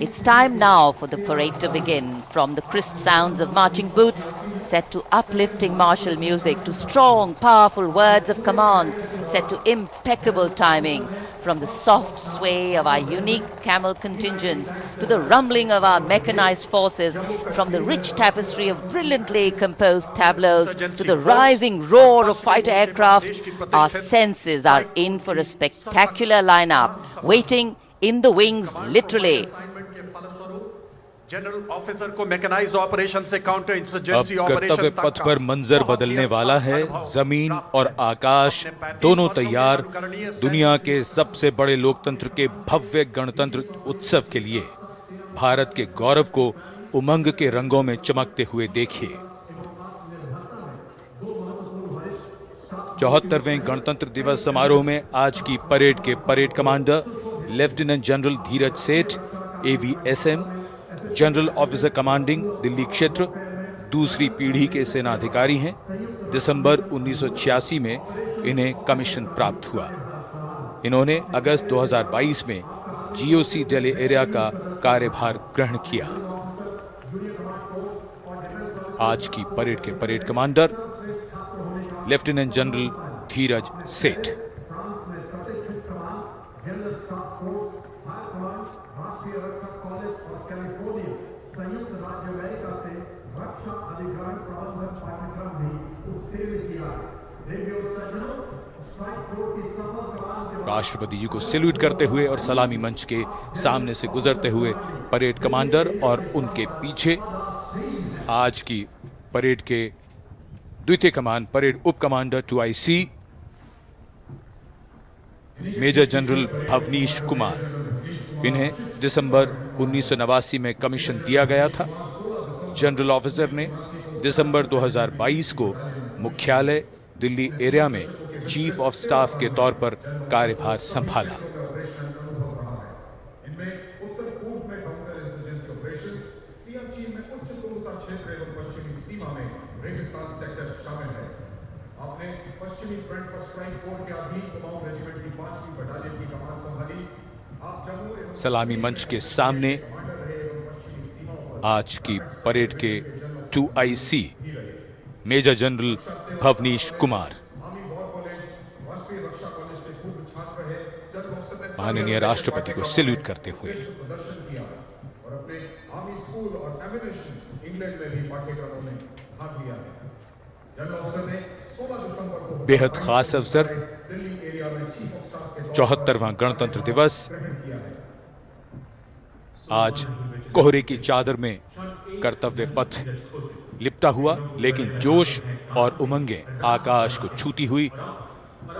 it's time now for the parade to begin. From the crisp sounds of marching boots set to uplifting martial music, to strong, powerful words of command set to impeccable timing, from the soft sway of our unique camel contingents to the rumbling of our mechanized forces, from the rich tapestry of brilliantly composed tableaus to the rising roar of fighter aircraft, our senses are in for a spectacular lineup, waiting in the wings literally. General officer को mechanised operation से counter अब insurgency कर्तव्य operation पथ पर मंजर बदलने वाला है। जमीन और आकाश दोनों तैयार दुनिया के सबसे बड़े लोकतंत्र के भव्य गणतंत्र उत्सव के लिए। भारत के गौरव को उमंग के रंगों में चमकते हुए देखिए। 74वें गणतंत्र दिवस समारोह में आज की परेड के परेड कमांडर लेफ्टिनेंट जनरल धीरज सेठ, AVSM, general officer commanding Delhi क्षेत्र, दूसरी पीढ़ी के सेनाधिकारी हैं। दिसंबर 1986 में इन्हें कमीशन प्राप्त हुआ। इन्होंने अगस्त 2022 में जीओसी दिल्ली एरिया का कार्यभार ग्रहण किया। आज की परेड के परेड कमांडर लेफ्टिनेंट जनरल धीरज सेठ। राष्ट्रपति जी को सैल्यूट करते हुए और सलामी मंच के सामने से गुजरते हुए परेड कमांडर और उनके पीछे आज की परेड के द्वितीय कमान परेड उप commander 2IC major general Bhavnish Kumar. इन्हें दिसंबर 1989 में कमीशन दिया गया था। जनरल ऑफिसर ने दिसंबर 2022 को मुख्यालय दिल्ली एरिया में चीफ ऑफ स्टाफ के तौर पर कार्यभार संभाला। सलामी मंच के सामने आज की परेड के 2IC major general Bhavnish Kumar. माननीय राष्ट्रपति को सैल्यूट करते हुए। बेहद खास अवसर 74वां गणतंत्र दिवस। आज कोहरे की चादर में कर्तव्य पथ लिपटा हुआ, लेकिन जोश और उमंगें आकाश को छूती हुई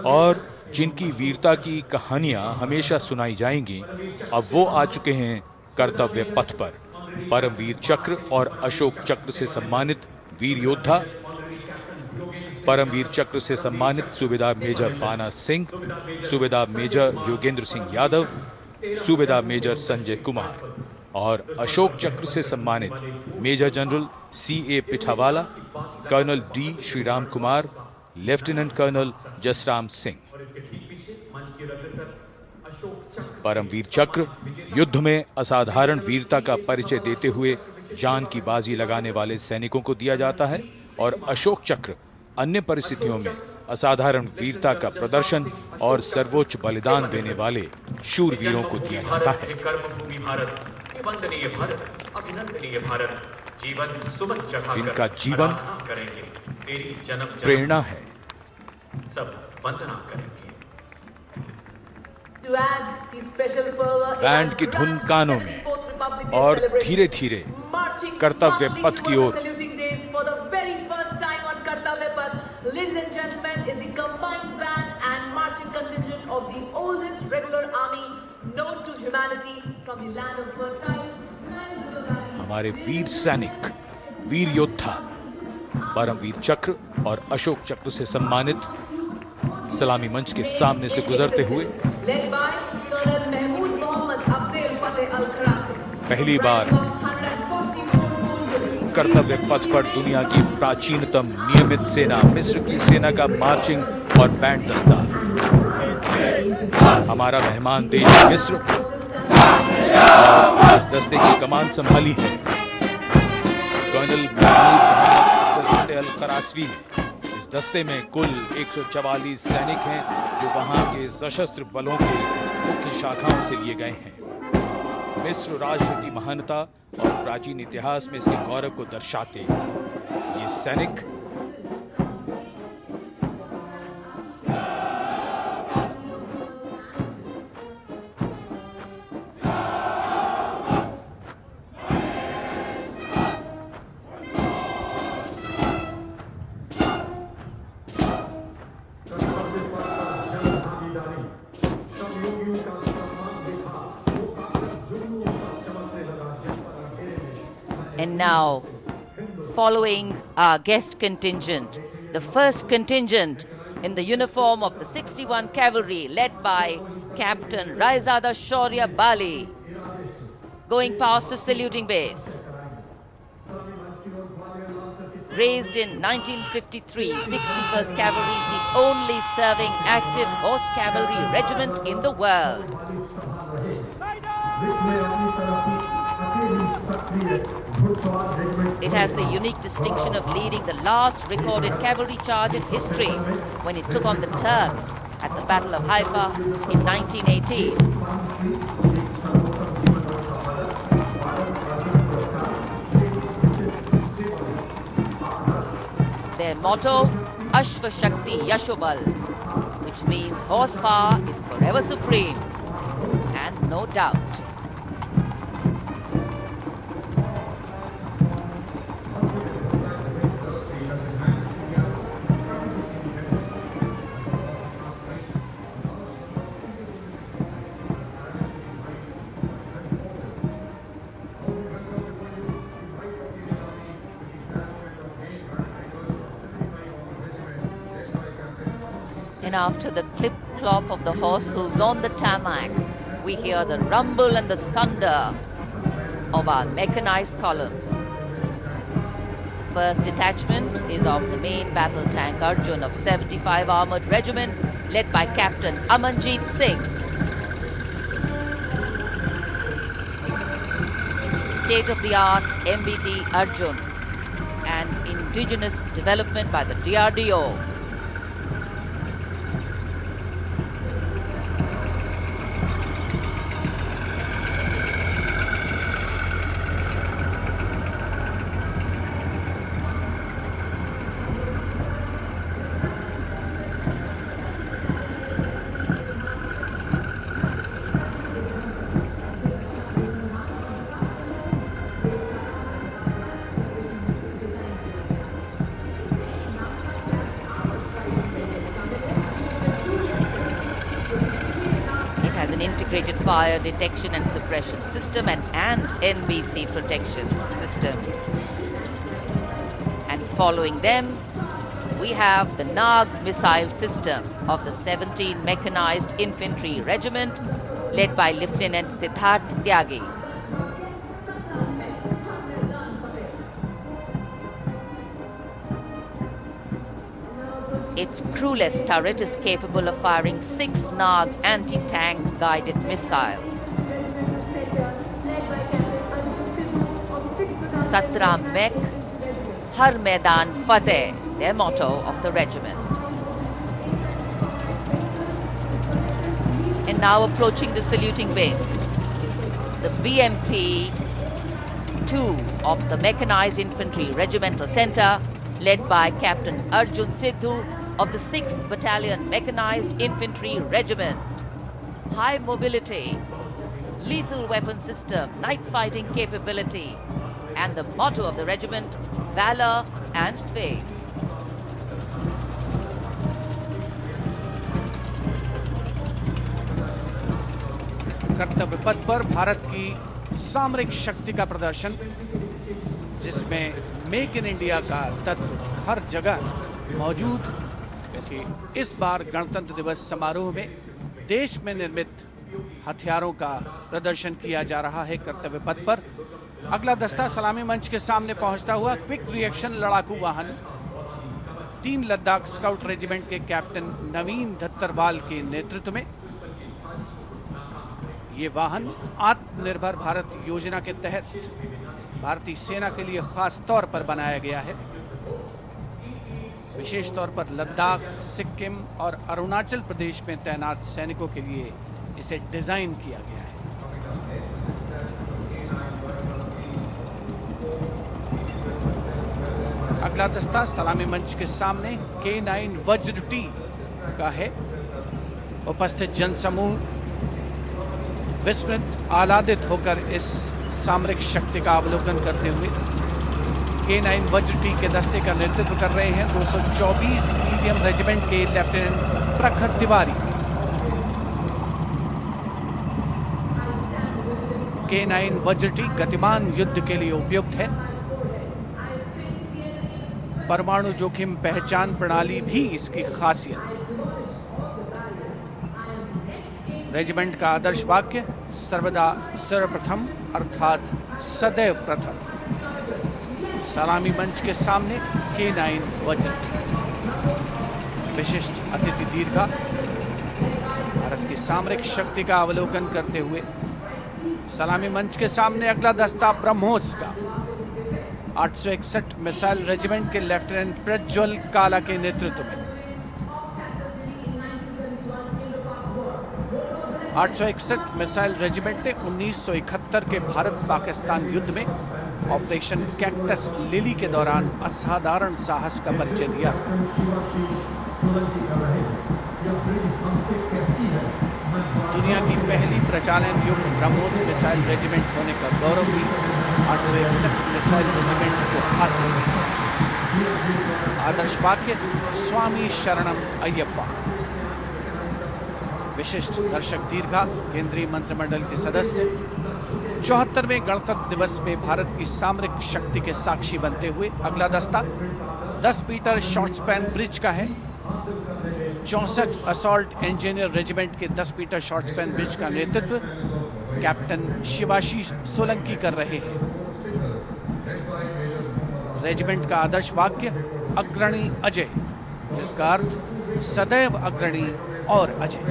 और जिनकी वीरता की कहानियां हमेशा सुनाई जाएंगी, अब वो आ चुके हैं कर्तव्य पथ पर। परमवीर चक्र और अशोक चक्र से सम्मानित वीर योद्धा, परमवीर चक्र से सम्मानित सूबेदार मेजर पाना सिंह, सूबेदार मेजर योगेंद्र सिंह यादव, सूबेदार मेजर संजय कुमार और अशोक चक्र से सम्मानित major general CA Pithawala, colonel D Shriram Kumar, lieutenant colonel Jasram Singh. Paramvir Chakra युद्ध में असाधारण वीरता का परिचय देते हुए जान की बाजी लगाने वाले सैनिकों को दिया जाता है और अशोक चक्र अन्य परिस्थितियों में असाधारण वीरता का प्रदर्शन और सर्वोच्च बलिदान देने वाले शूरवीरों को दिया जाता है। इनका जीवन प्रेरणा है। बैंड की धुन कानों में और धीरे धीरे कर्तव्य पथ की ओर। Ladies and gentlemen, is the combined band and marching contingent of the oldest regular army known to humanity from the land of fertile. हमारे वीर सैनिक, वीर योद्धा परमवीर चक्र और अशोक चक्र से सम्मानित सलामी मंच के सामने से गुजरते हुए पहली बार कर्तव्य पथ पर दुनिया की प्राचीनतम नियमित सेना मिस्र की सेना का मार्चिंग और बैंड दस्ता। हमारा मेहमान देश मिस्र और इस दस्ते की कमान संभाली है कर्नल अल करासवी ने। इस दस्ते में कुल 144 सैनिक हैं जो वहां के सशस्त्र बलों के मुख्य शाखाओं से लिए गए हैं। मिस्र राष्ट्र की महानता और प्राचीन इतिहास में इसके गौरव को दर्शाते ये सैनिक And now, following our guest contingent, the first contingent in the uniform of the 61 Cavalry led by Captain Raizada Shaurya Bali. going past the saluting base. Raised in 1953, 61st Cavalry is the only serving active horse cavalry regiment in the world. It has the unique distinction of leading the last recorded cavalry charge in history when it took on the Turks at the Battle of Haifa in 1918. Their motto, Ashva Shakti Yashobal, which means horsepower is forever supreme, and no doubt. And after the clip-clop of the horse hooves on the tarmac, we hear the rumble and the thunder of our mechanized columns. The first detachment is of the main battle tank Arjun of 75 Armored Regiment, led by Captain Amanjeet Singh. State-of-the-art MBT Arjun, an indigenous development by the DRDO. Integrated fire detection and suppression system and NBC protection system. And following them, we have the Nag missile system of the 17 Mechanized Infantry Regiment, led by Lieutenant Siddharth Tyagi. Its crewless turret is capable of firing 6 Nag anti-tank guided missiles. Satram Mek, Har Maidan Fateh, their motto of the regiment. And now approaching the saluting base, the BMP 2 of the Mechanized Infantry Regimental Center, led by Captain Arjun Sidhu of the 6th Battalion Mechanized Infantry Regiment. High mobility, lethal weapon system, night fighting capability, and the motto of the regiment, valor and faith. कर्तव्य पथ पर भारत की सामरिक शक्ति का प्रदर्शन, जिसमें make in India का तत्व हर जगह मौजूद। इस बार गणतंत्र दिवस समारोह में देश में निर्मित हथियारों का प्रदर्शन किया जा रहा है कर्तव्य पथ पर। अगला दस्ता सलामी मंच के सामने पहुंचता हुआ क्विक रिएक्शन लड़ाकू वाहन 3 लद्दाख स्काउट रेजिमेंट के कैप्टन नवीन धत्तरवाल के नेतृत्व में। ये वाहन आत्मनिर्भर भारत योजना के तहत भारतीय सेना के लिए खास तौर पर बनाया गया है। विशेष तौर पर लद्दाख, सिक्किम और अरुणाचल प्रदेश में तैनात सैनिकों के लिए इसे डिजाइन किया गया है। अगला दस्ता सलामी मंच के सामने K9 वज्र टी का है। उपस्थित जनसमूह विस्मित आह्लादित होकर इस सामरिक शक्ति का अवलोकन करते हुए K9 वज्र टी के दस्ते का नेतृत्व कर रहे हैं 224 मीडियम रेजिमेंट के लेफ्टिनेंट प्रखर तिवारी। K9 वज्र टी गतिमान युद्ध के लिए उपयुक्त है। परमाणु जोखिम पहचान प्रणाली भी इसकी खासियत। रेजिमेंट का आदर्श वाक्य सर्वदा सर्वप्रथम अर्थात सदैव प्रथम। सलामी मंच के सामने K9 वज्र टीम। विशिष्ट अतिथि दीर्घा भारत की सामरिक शक्ति का अवलोकन करते हुए सलामी मंच के सामने अगला दस्ता ब्रह्मोस का 861 मिसाइल रेजिमेंट के लेफ्टिनेंट प्रज्वल काला के नेतृत्व में 861 मिसाइल रेजिमेंट ने 1971 के भारत पाकिस्तान युद्ध में ऑपरेशन कैक्टस लिली के दौरान असाधारण साहस का परिचय दिया। दुनिया की पहली प्रचालन युक्त ब्रह्मोस मिसाइल रेजिमेंट होने का गौरव भी 861 मिसाइल रेजिमेंट को हासिल है। आदर्श वाक्य स्वामी शरणम अय्यप्पा। विशिष्ट दर्शक दीर्घा केंद्रीय मंत्रिमंडल के सदस्य 74वें गणतंत्र दिवस में भारत की सामरिक शक्ति के साक्षी बनते हुए अगला दस्ता 10 मीटर शॉर्ट स्पैन ब्रिज का है। 64 असॉल्ट इंजीनियर रेजिमेंट के 10 मीटर शॉर्ट स्पैन ब्रिज का नेतृत्व कैप्टन शिवाशीष सोलंकी कर रहे हैं। रेजिमेंट का आदर्श वाक्य अग्रणी अजय, जिसका अर्थ सदैव अग्रणी और Ajay.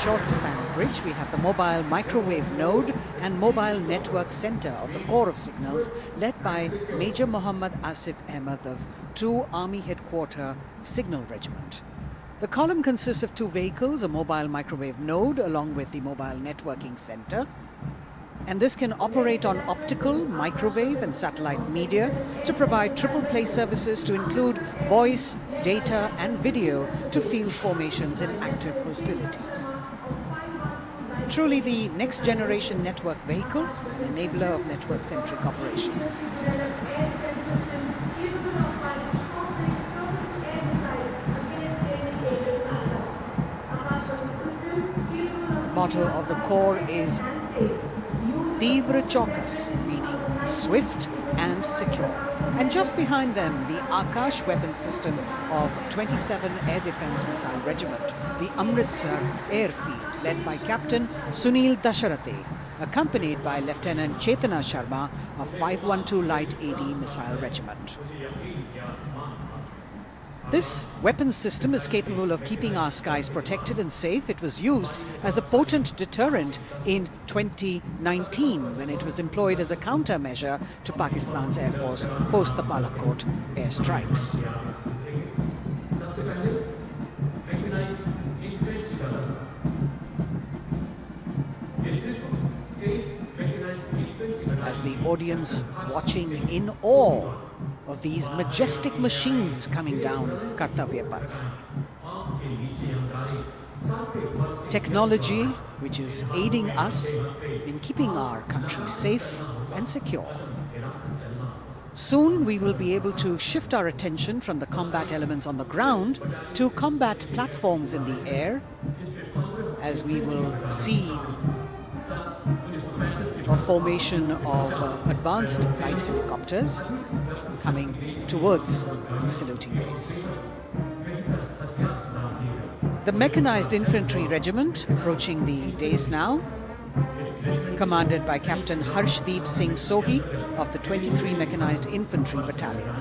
Short span bridge, we have the mobile microwave node and mobile network center of the Corps of Signals, led by Major Muhammad Asif Ahmed of 2 Army Headquarter Signal Regiment. The column consists of 2 vehicles, a mobile microwave node along with the mobile networking center. And this can operate on optical, microwave and satellite media to provide triple play services to include voice, data and video to field formations in active hostilities. Truly the next generation network vehicle, an enabler of network-centric operations. The motto of the Corps is Tivra Chaukas, meaning swift and secure. And just behind them, the Akash weapon system of 27 Air Defence Missile Regiment, the Amritsar Airfield, led by Captain Sunil Dasharathe, accompanied by Lieutenant Chetana Sharma of 512 Light AD Missile Regiment. This weapon system is capable of keeping our skies protected and safe. It was used as a potent deterrent in 2019 when it was employed as a countermeasure to Pakistan's Air Force post the Balakot airstrikes. As the audience watching in awe of these majestic machines coming down Kartavya Path. Technology which is aiding us in keeping our country safe and secure. Soon we will be able to shift our attention from the combat elements on the ground to combat platforms in the air, as we will see a formation of advanced light helicopters coming towards the saluting base. The Mechanized Infantry Regiment approaching the dais now, commanded by Captain Harshdeep Singh Sohi of the 23 Mechanized Infantry Battalion.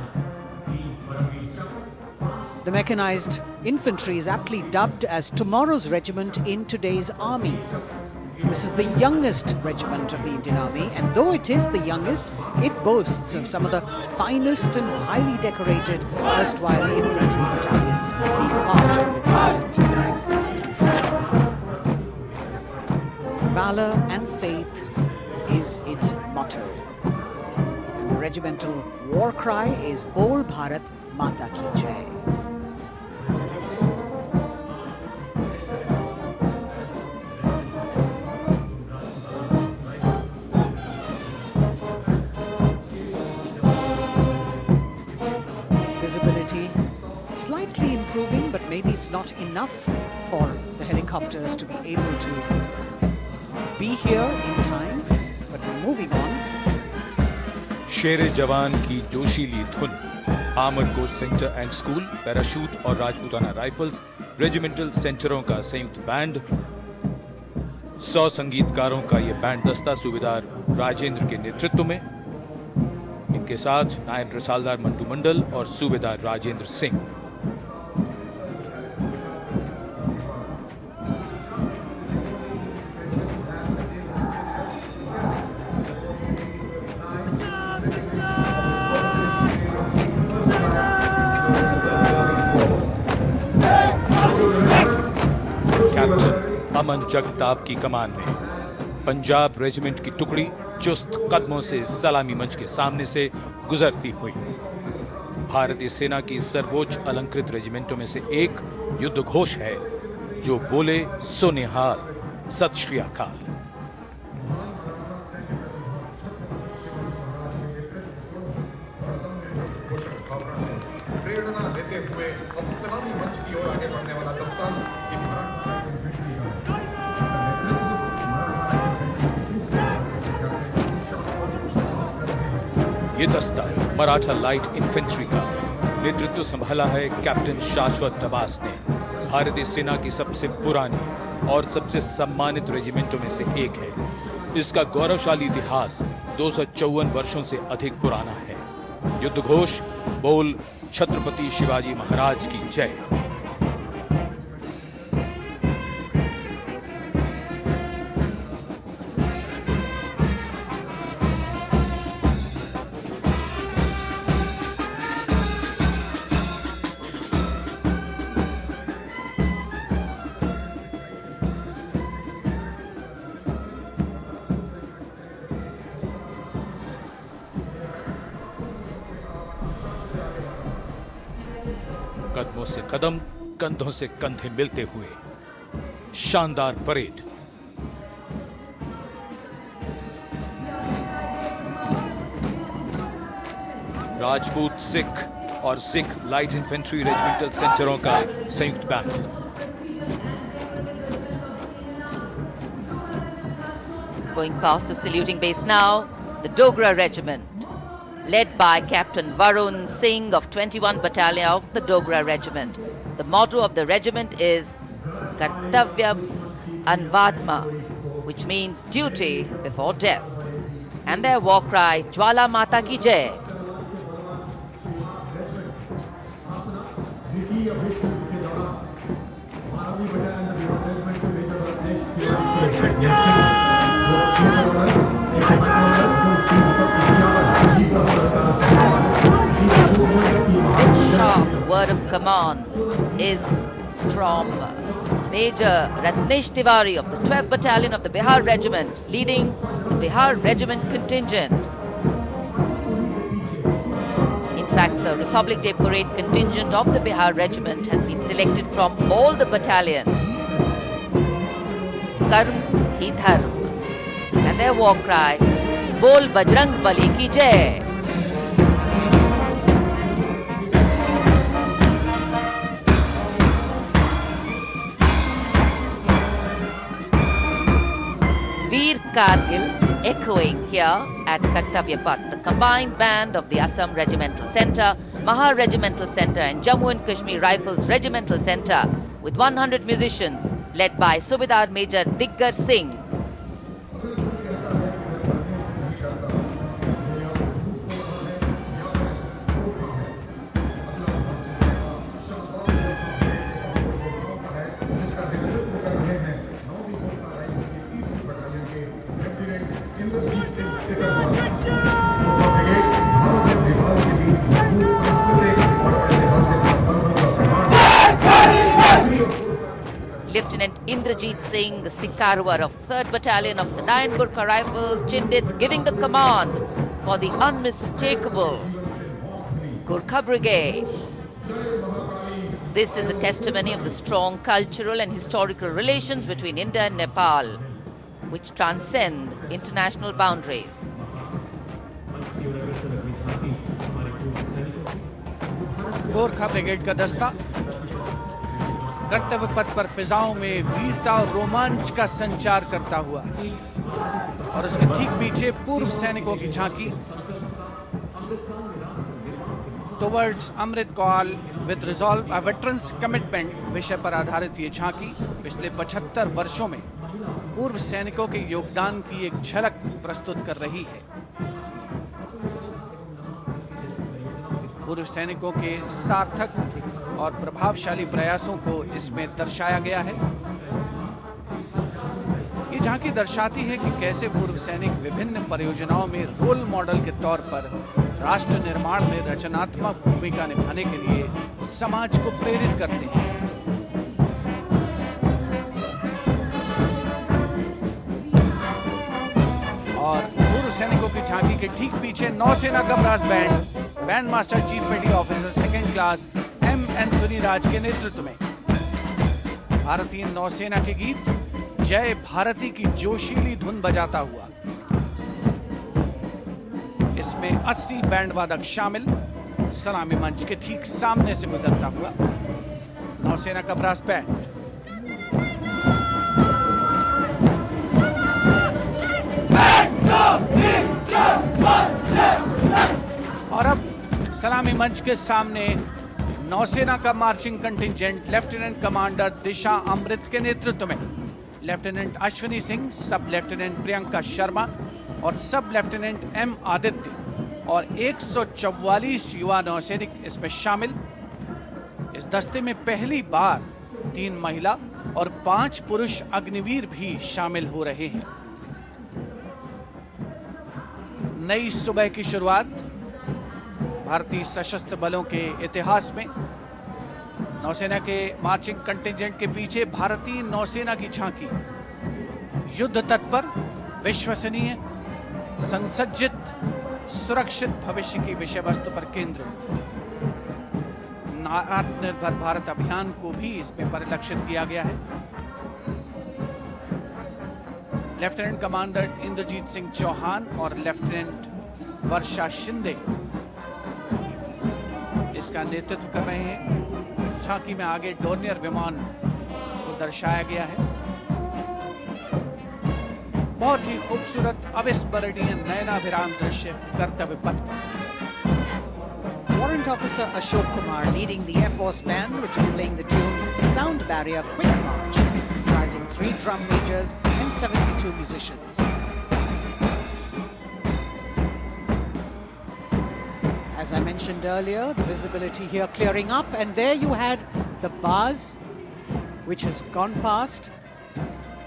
The Mechanized Infantry is aptly dubbed as tomorrow's regiment in today's army. This is the youngest regiment of the Indian Army, and though it is the youngest, it boasts of some of the finest and highly decorated erstwhile infantry battalions being part of its regiment. Valor and faith is its motto. And the regimental war cry is Bol Bharat Mata Ki Jai. Visibility slightly improving, but maybe it's not enough for the helicopters to be able to be here in time. But we're moving on. शेरे जवान की जोशीली धुन, armoured coach centre and school, parachute और Rajputana rifles regimental सेंटरों का संयुक्त band, 100 संगीतकारों का यह band दस्ता सूबेदार राजेंद्र के नेतृत्व में, इनके साथ नायब रसालदार मंटू मंडल और सूबेदार राजेंद्र सिंह। कैप्टन अमन जगताप की कमान में पंजाब रेजिमेंट की टुकड़ी चुस्त कदमों से सलामी मंच के सामने से गुजरती हुई। भारतीय सेना की सर्वोच्च अलंकृत रेजिमेंटों में से एक युद्ध घोष है जो बोले सो निहाल, सत श्री अकाल। प्रेरणा देते हुए अब सलामी मंच की ओर आगे बढ़ने वाला दस्ता ये दस्ता मराठा लाइट इन्फेंट्री का नेतृत्व संभाला है कैप्टन शाश्वत दबास ने। भारतीय सेना की सबसे पुरानी और सबसे सम्मानित रेजिमेंटों में से एक है। इसका गौरवशाली इतिहास 254 वर्षों से अधिक पुराना है। युद्ध घोष बोल छत्रपति शिवाजी महाराज की जय। कदमों से कदम, कंधों से कंधे मिलते हुए शानदार परेड। राजपूत सिख और सिख लाइट इन्फेंट्री रेजिमेंटल सेंटरों का संयुक्त band. Going past the saluting base now, the Dogra Regiment, led by Captain Varun Singh of 21 Battalion of the Dogra Regiment. The motto of the regiment is Kartavyam Anvadma, which means duty before death. And their war cry, Jwala Mata Ki Jai. This sharp word of command is from Major Ratnesh Tiwari of the 12th Battalion of the Bihar Regiment, leading the Bihar Regiment contingent. In fact, the Republic Day Parade contingent of the Bihar Regiment has been selected from all the battalions. Karm hi dharm. And their war cry, Bol Bajrang Bali ki Jai. Veer Kargil echoing here at Kartavya Path. The combined band of the Assam Regimental Centre, Mahar Regimental Centre and Jammu and Kashmir Rifles Regimental Centre with 100 musicians led by Subedar Major Diggar Singh. Lieutenant Indrajit Singh, the Sikarwar of 3rd Battalion of the 9 Gurkha Rifles, Chindits, giving the command for the unmistakable Gurkha Brigade. This is a testimony of the strong cultural and historical relations between India and Nepal, which transcend international boundaries. Gorkha brigade का दस्ता कर्तव्य पथ पर फिजाओं में वीरता और रोमांच का संचार करता हुआ और उसके ठीक पीछे पूर्व सैनिकों की झांकी towards Amrit Kaal with resolve a veterans commitment विषय पर आधारित ये झांकी पिछले 75 वर्षों में पूर्व सैनिकों के योगदान की एक झलक प्रस्तुत कर रही है। पूर्व सैनिकों के सार्थक और प्रभावशाली प्रयासों को इसमें दर्शाया गया है। ये झांकी दर्शाती है कि कैसे पूर्व सैनिक विभिन्न परियोजनाओं में रोल मॉडल के तौर पर राष्ट्र निर्माण में रचनात्मक भूमिका निभाने के लिए समाज को प्रेरित करते हैं। और पूर्व सैनिकों की झांकी के ठीक पीछे नौसेना का brass band master chief petty officer second class M Anthony Raj के नेतृत्व में भारतीय नौसेना के गीत जय भारती की जोशीली धुन बजाता हुआ। इसमें 80 बैंड वादक शामिल, सलामी मंच के ठीक सामने से गुजरता हुआ नौसेना का ब्रास बैंड। और अब सलामी मंच के सामने नौसेना का मार्चिंग कंटिंजेंट लेफ्टिनेंट कमांडर दिशा अमृत के नेतृत्व में लेफ्टिनेंट अश्विनी सिंह, सब लेफ्टिनेंट प्रियंका शर्मा और सब लेफ्टिनेंट एम आदित्य और 144 युवा नौसैनिक इसमें शामिल। इस दस्ते में पहली बार 3 महिला और 5 पुरुष अग्निवीर भी शामिल हो रहे हैं। नई सुबह की शुरुआत भारतीय सशस्त्र बलों के इतिहास में। नौसेना के मार्चिंग कंटिंजेंट के पीछे भारतीय नौसेना की झांकी युद्ध तत्पर, विश्वसनीय, संसज्जित, सुरक्षित भविष्य की विषय वस्तु पर केंद्रित। आत्मनिर्भर भारत अभियान को भी इसमें परिलक्षित किया गया है। लेफ्टिनेंट कमांडर इंद्रजीत सिंह चौहान और लेफ्टिनेंट वर्षा शिंदे इसका नेतृत्व कर रहे हैं। झांकी में आगे डोर्नियर विमान को दर्शाया गया है। बहुत ही खूबसूरत अविस्मरणीय नयनाभिराम दृश्य कर्तव्य पथ पर। Warrant Officer Ashok Kumar leading the Air Force Band, which is playing the tune Sound Barrier Quick March, comprising 3 drum majors and 72 musicians. As I mentioned earlier, the visibility here clearing up, and there you had the bars, which has gone past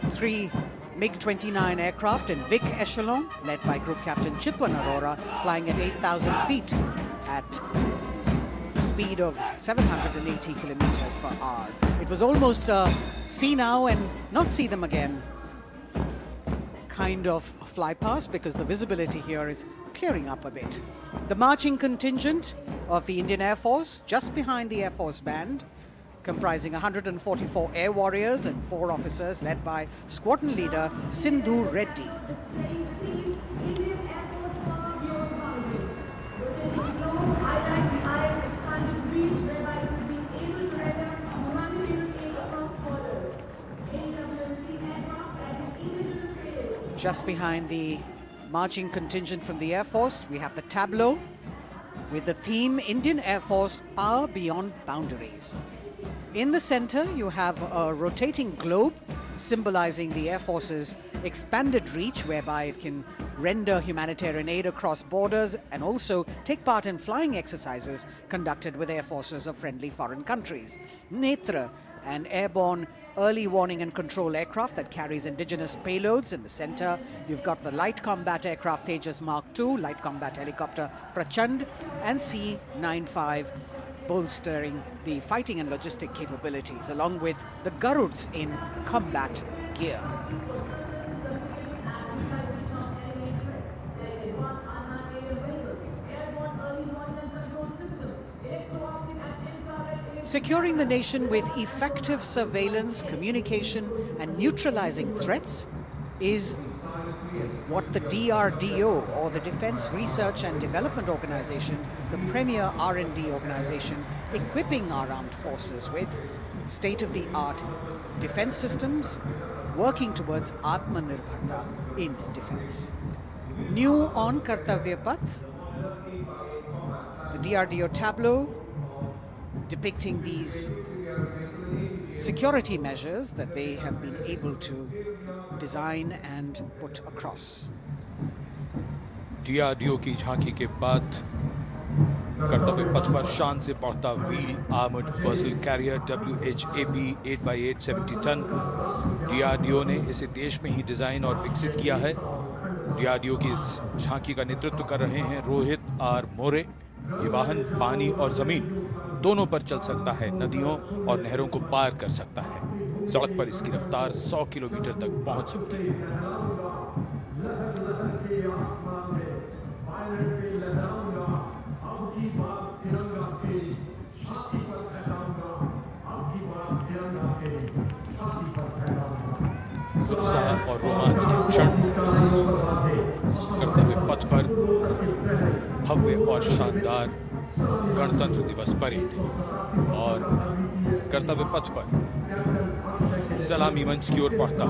3 MiG-29 aircraft in Vic Echelon, led by Group Captain Chitwan Arora, flying at 8,000 feet at a speed of 780 kilometers per hour. It was almost a see now and not see them again kind of fly past, because the visibility here is clearing up a bit. The marching contingent of the Indian Air Force, just behind the Air Force Band, comprising 144 air warriors and 4 officers, led by squadron leader Sindhu Reddy. Just behind the marching contingent from the Air Force, we have the tableau with the theme Indian Air Force Power Beyond Boundaries. In the center, you have a rotating globe symbolizing the Air Force's expanded reach, whereby it can render humanitarian aid across borders and also take part in flying exercises conducted with air forces of friendly foreign countries. Netra, an airborne early warning and control aircraft that carries indigenous payloads in the center. You've got the light combat aircraft Tejas Mark II, light combat helicopter Prachand, and C-95 bolstering the fighting and logistic capabilities, along with the Garuds in combat gear. Securing the nation with effective surveillance, communication, and neutralizing threats is what the DRDO, or the Defense Research and Development Organization, the premier R&D organization, equipping our armed forces with state-of-the-art defense systems, working towards Atmanirbharta in defense. New on Kartavya Path, the DRDO tableau depicting these security measures that they have been able to design and put across. DRDO की झांकी के बाद कर्तव्य पथ पर शान से पहुंचता wheel armoured personnel carrier WHAP 8x8 70 ton. DRDO ने इसे देश में ही डिजाइन और विकसित किया है। DRDO की इस झांकी का नेतृत्व कर रहे हैं रोहित आर मोरे। ये वाहन पानी और जमीन दोनों पर चल सकता है, नदियों और नहरों को पार कर सकता है। सड़क पर इसकी रफ्तार 100 किलोमीटर तक पहुंच सकती है। उत्साह और रोमांच के क्षण, कर्तव्य पथ पर भव्य और शानदार गणतंत्र दिवस परेड और कर्तव्य पथ पर सलामी मंच की ओर बढ़ता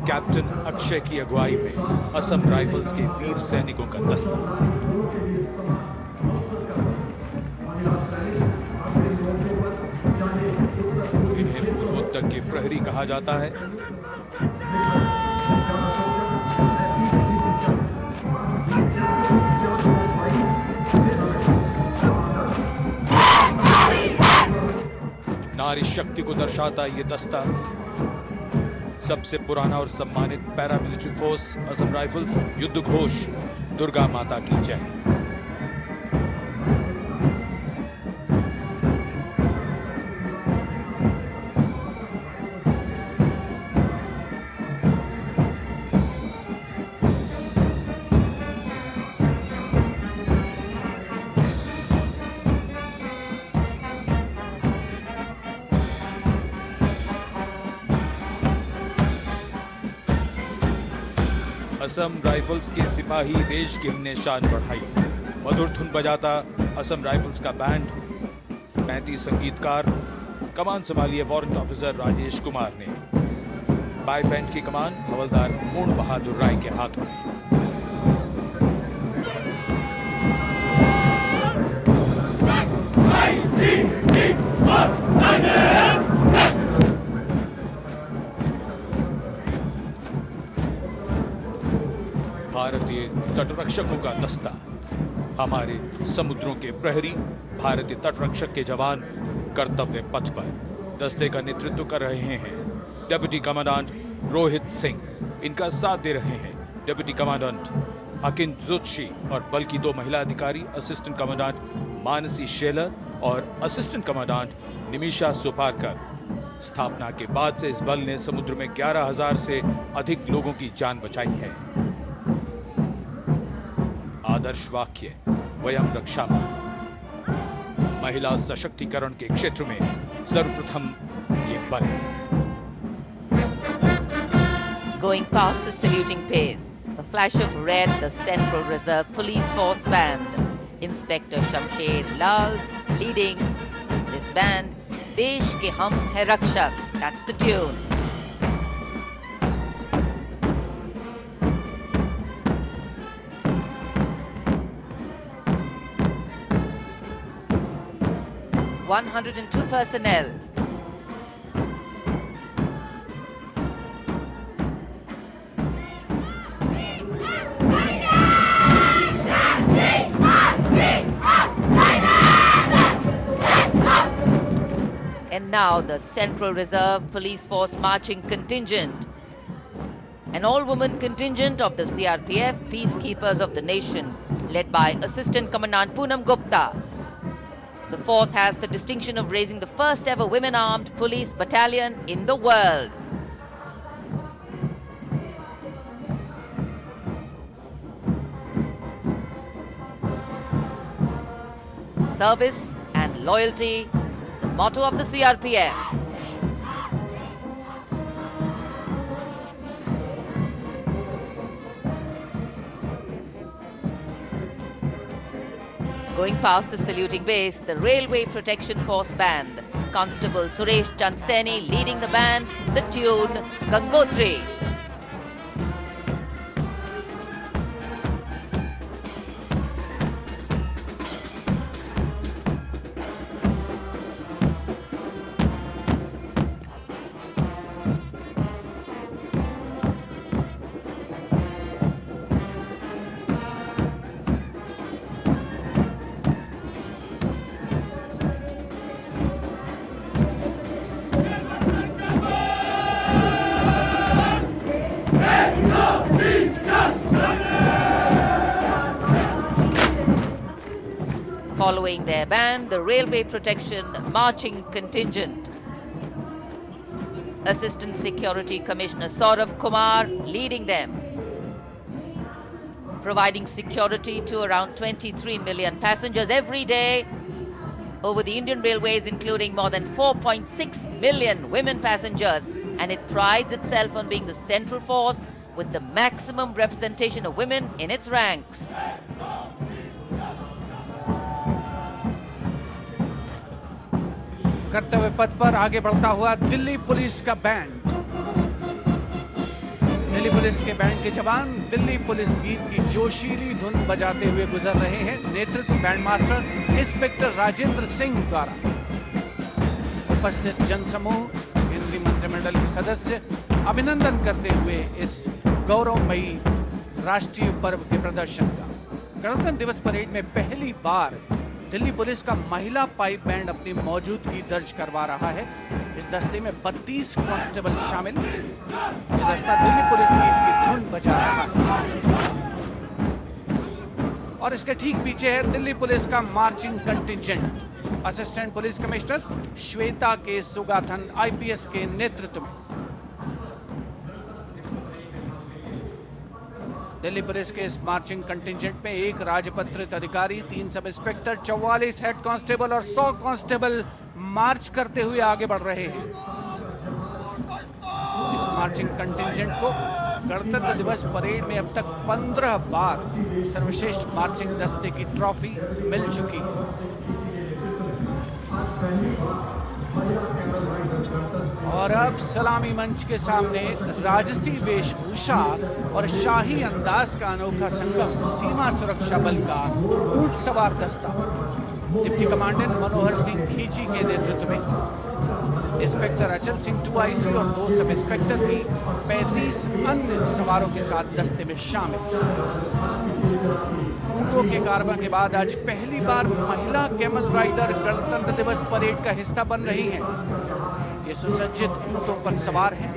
कैप्टन अक्षय की अगुवाई में असम राइफल्स के वीर सैनिकों का दस्ता। इन्हें पूर्वोत्तर के प्रहरी कहा जाता है। नारी शक्ति को दर्शाता ये दस्ता सबसे पुराना और सम्मानित पैरामिलिट्री फोर्स असम राइफल्स। युद्ध घोष दुर्गा माता की जय। असम राइफल्स के सिपाही देश की हमने शान बढ़ाई। मधुर धुन बजाता असम राइफल्स का बैंड, 35 संगीतकार। कमान संभाली है वारंट ऑफिसर राजेश कुमार ने। बाय बैंड की कमान हवलदार पूर्ण बहादुर राय के हाथों में। भारतीय तटरक्षकों का दस्ता, हमारे समुद्रों के प्रहरी, भारतीय तटरक्षक के जवान कर्तव्य पथ पर। दस्ते का नेतृत्व कर रहे हैं डेप्यूटी कमांडेंट रोहित सिंह। इनका साथ दे रहे हैं डेप्यूटी कमांडेंट अकिन जोशी और बल की 2 महिला अधिकारी, असिस्टेंट कमांडेंट मानसी शेलर और असिस्टेंट कमांडेंट निमिषा सुपारकर। स्थापना के बाद से इस बल ने समुद्र में 11,000 से अधिक लोगों की जान बचाई है। आदर्श वाक्य वयम रक्षामः। महिला सशक्तिकरण के क्षेत्र में सर्वप्रथम ये बल। Going past the saluting pace, a flash of red, the Central Reserve Police Force Band. Inspector Shamsher Lal leading this band. देश के हम है रक्षक. That's the tune. (102 personnel. And now the Central Reserve Police Force marching contingent, an all-woman contingent of the CRPF, peacekeepers of the nation, led by Assistant Commandant Poonam Gupta. The force has the distinction of raising the first ever women-armed police battalion in the world. Service and loyalty, the motto of the CRPF. Going past the saluting base, the Railway Protection Force Band. Constable Suresh Chanseni leading the band, the tune Gangotri. Following their band, the Railway Protection Marching Contingent. Assistant Security Commissioner Saurav Kumar leading them, providing security to around 23 million passengers every day over the Indian Railways, including more than 4.6 million women passengers, and it prides itself on being the central force with the maximum representation of women in its ranks. कर्तव्य पथ पर आगे बढ़ता हुआ Delhi police का band. Delhi police के band के जवान दिल्ली पुलिस गीत की जोशीली धुन बजाते हुए गुजर रहे हैं। नेतृत्व band master inspector Rajendra Singh द्वारा। उपस्थित जनसमूह, केंद्रीय मंत्रिमंडल के सदस्य अभिनंदन करते हुए इस गौरवमयी राष्ट्रीय पर्व के प्रदर्शन का। गणतंत्र दिवस परेड में पहली बार दिल्ली पुलिस का महिला पाइप बैंड अपनी मौजूदगी दर्ज करवा रहा है। इस दस्ते में 32 कांस्टेबल शामिल। ये दस्ता दिल्ली पुलिस गीत की धुन बजा रहा है और इसके ठीक पीछे है दिल्ली पुलिस का marching contingent. Assistant police commissioner Shweta के सुगाथन आईपीएस के नेतृत्व में दिल्ली पुलिस के इस मार्चिंग कंटिजेंट में एक राजपत्रित अधिकारी, 3 सब इंस्पेक्टर, 44 हेड कांस्टेबल और 100 कांस्टेबल मार्च करते हुए आगे बढ़ रहे हैं। इस मार्चिंग कंटिजेंट को गणतंत्र दिवस परेड में अब तक 15 बार सर्वश्रेष्ठ मार्चिंग दस्ते की ट्रॉफी मिल चुकी है। और अब सलामी मंच के सामने राजसी वेशभूषा और शाही अंदाज का अनोखा संगम सीमा सुरक्षा बल का ऊंट सवार दस्ता डिप्टी कमांडेंट मनोहर सिंह खींची के नेतृत्व में इंस्पेक्टर अचल सिंह 2IC और 2 सब इंस्पेक्टर भी 35 अन्य सवारों के साथ दस्ते में शामिल। ऊंटों के कारवां के बाद आज पहली बार महिला कैमल राइडर गणतंत्र दिवस परेड का हिस्सा बन रही हैं। ये सुसज्जित ऊंटों पर सवार हैं।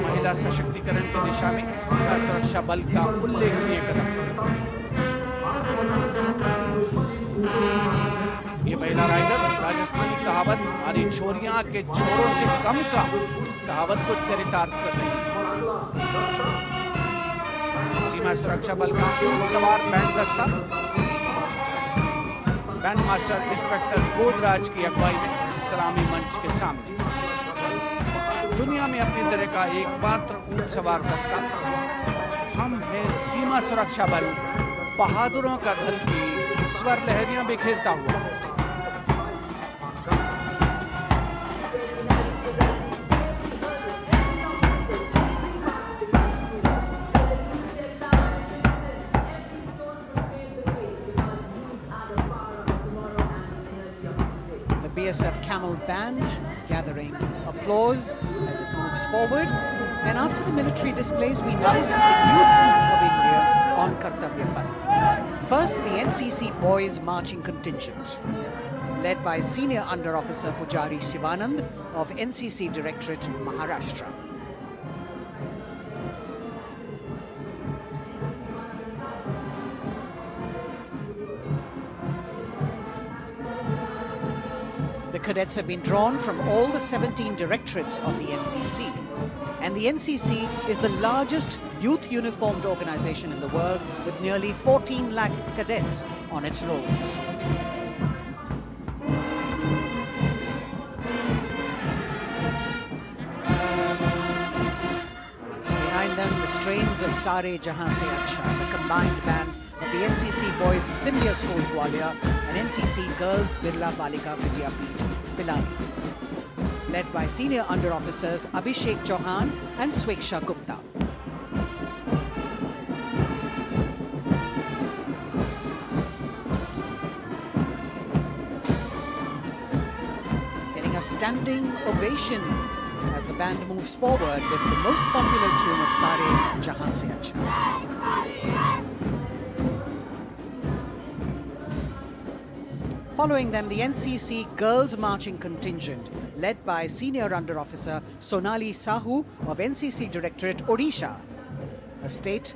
महिला सशक्तिकरण की दिशा में सीमा सुरक्षा बल का उल्लेखनीय कदम। ये महिला राइडर राजस्थानी कहावत हमारी छोरियां के छोरों से कम का, इस कहावत को चरितार्थ कर रही है। सीमा सुरक्षा बल का सवार बैंड दस्ता बैंड मास्टर इंस्पेक्टर गोदराज की अगुवाई में सलामी मंच के सामने। दुनिया में अपनी तरह का एकमात्र ऊंट सवार दस्ता हम हैं सीमा सुरक्षा बल, बहादुरों का दल की स्वर लहरियां बिखेरता हुआ। BSF Camel Band gathering applause as it moves forward. And after the military displays, we now have the youth of India on Kartavya Path. First, the NCC Boys Marching Contingent, led by Senior Under Officer Pujari Shivanand of NCC Directorate, Maharashtra. The cadets have been drawn from all the 17 directorates of the NCC. And the NCC is the largest youth uniformed organization in the world with nearly 14 lakh cadets on its rolls. Behind them, the strains of Sare Jahan Se Acha, the combined band of the NCC Boys Senior School Gwalior and NCC Girls Birla Balika Vidyapeeth Pilani, led by Senior Under Officers Abhishek Chauhan and Sweksha Gupta. Getting a standing ovation as the band moves forward with the most popular tune of Sare Jahan Se Acha. Following them, the NCC Girls Marching Contingent, led by Senior Under Officer Sonali Sahu of NCC Directorate, Odisha, a state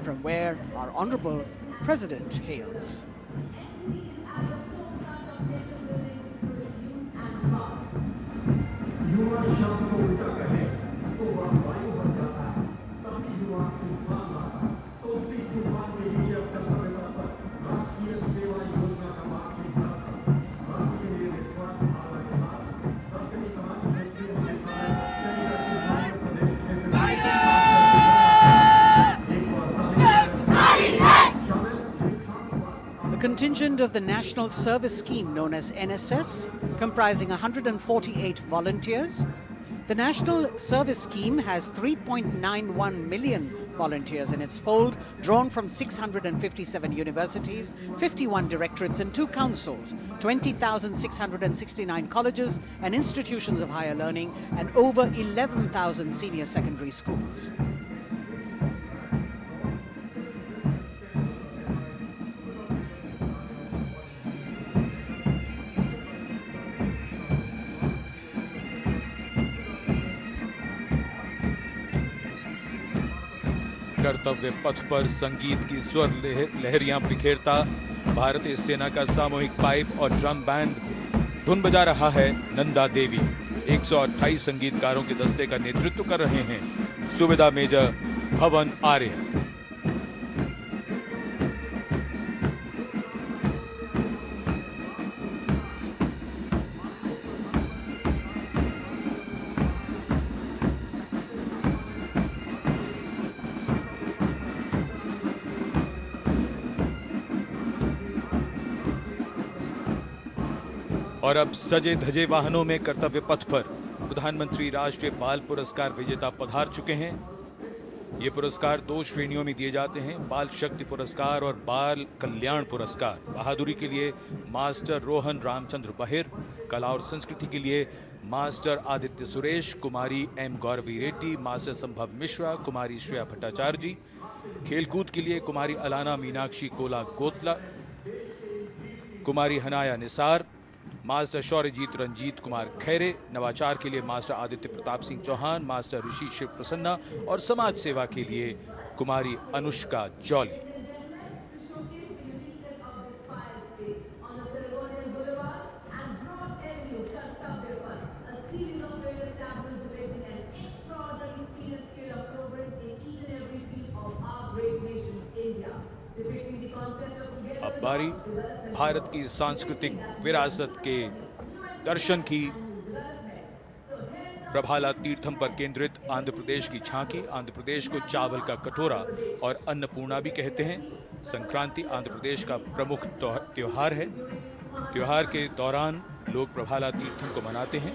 from where our Honorable President hails. legend of the National Service Scheme known as NSS, comprising 148 volunteers. The National Service Scheme has 3.91 million volunteers in its fold, drawn from 657 universities, 51 directorates and 2 councils, 20,669 colleges and institutions of higher learning, and over 11,000 senior secondary schools. कर्तव्य पथ पर संगीत की स्वर लहरियां बिखेरता भारतीय सेना का सामूहिक पाइप और ड्रम बैंड धुन बजा रहा है नंदा देवी। 128 संगीतकारों के दस्ते का नेतृत्व कर रहे हैं सुविधा मेजर भवन आर्य। और अब सजे धजे वाहनों में कर्तव्य पथ पर प्रधानमंत्री राष्ट्रीय बाल पुरस्कार विजेता पधार चुके हैं। ये पुरस्कार 2 श्रेणियों में दिए जाते हैं, बाल शक्ति पुरस्कार और बाल कल्याण पुरस्कार। बहादुरी के लिए मास्टर रोहन रामचंद्र बहिर, कला और संस्कृति के लिए मास्टर आदित्य सुरेश, कुमारी एम गौरवी रेड्डी, मास्टर संभव मिश्रा, कुमारी श्रेया भट्टाचार्य जी, खेलकूद के लिए कुमारी अलाना मीनाक्षी कोला गोतला, कुमारी हनाया निसार, मास्टर शौर्यजीत रंजीत कुमार खैरे, नवाचार के लिए मास्टर आदित्य प्रताप सिंह चौहान, मास्टर ऋषि शिव प्रसन्ना और समाज सेवा के लिए कुमारी अनुष्का जौली। अब बारी भारत की सांस्कृतिक विरासत के दर्शन की। प्रभाला तीर्थम पर केंद्रित आंध्र प्रदेश की झांकी। आंध्र प्रदेश को चावल का कटोरा और अन्नपूर्णा भी कहते हैं। संक्रांति आंध्र प्रदेश का प्रमुख त्योहार है। त्योहार के दौरान लोग प्रभाला तीर्थम को मनाते हैं।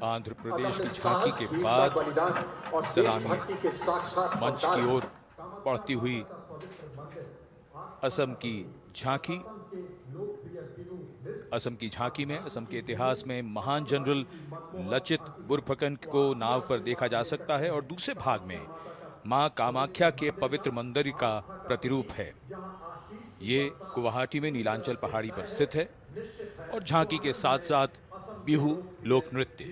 आंध्र प्रदेश की झांकी के बाद सलामी मंच की ओर बढ़ती हुई असम की झांकी। असम की झांकी में असम के इतिहास में महान जनरल लचित बुरफकन को नाव पर देखा जा सकता है और दूसरे भाग में मां कामाख्या के पवित्र मंदिर का प्रतिरूप है। ये गुवाहाटी में नीलांचल पहाड़ी पर स्थित है और झांकी के साथ साथ बिहू लोक नृत्य।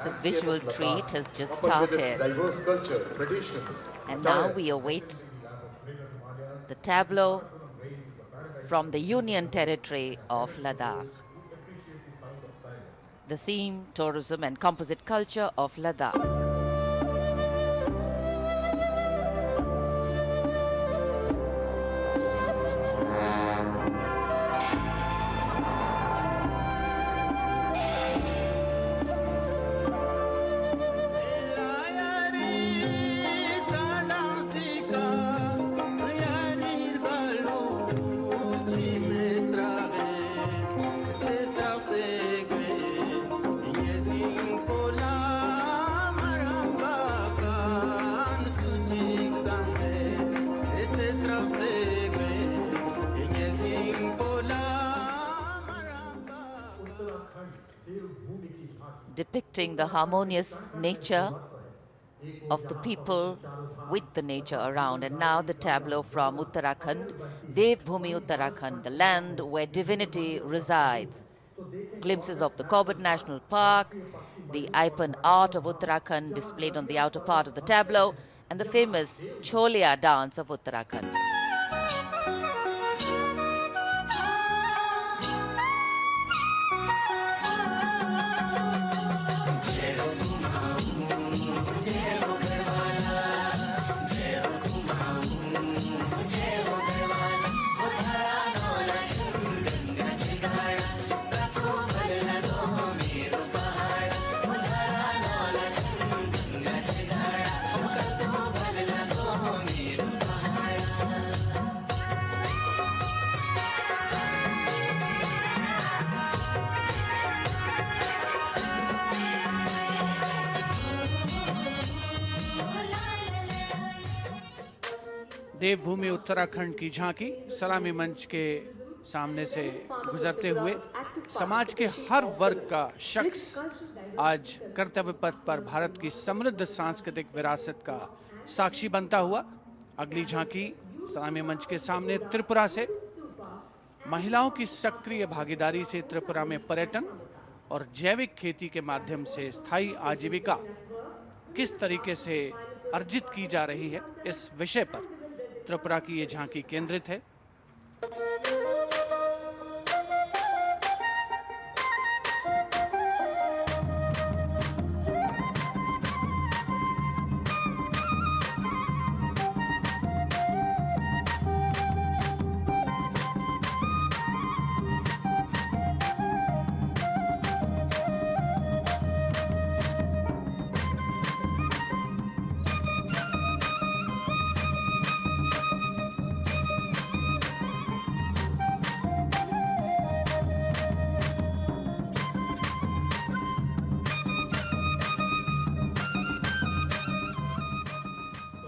The visual treat has just started, and now we await the tableau from the Union Territory of Ladakh. The theme, tourism and composite culture of Ladakh. Depicting the harmonious nature of the people with the nature around. And now the tableau from Uttarakhand, Devbhoomi Uttarakhand, the land where divinity resides. Glimpses of the Corbett National Park, the Ipan art of Uttarakhand displayed on the outer part of the tableau, and the famous Cholia dance of Uttarakhand. देवभूमि उत्तराखंड की झांकी सलामी मंच के सामने से गुजरते हुए समाज के हर वर्ग का शख्स आज कर्तव्य पथ पर भारत की समृद्ध सांस्कृतिक विरासत का साक्षी बनता हुआ। अगली झांकी सलामी मंच के सामने त्रिपुरा से महिलाओं की सक्रिय भागीदारी से त्रिपुरा में पर्यटन और जैविक खेती के माध्यम से स्थायी आजीविका किस तरीके से अर्जित की जा रही है, इस विषय पर त्रिपुरा की ये झांकी केंद्रित है।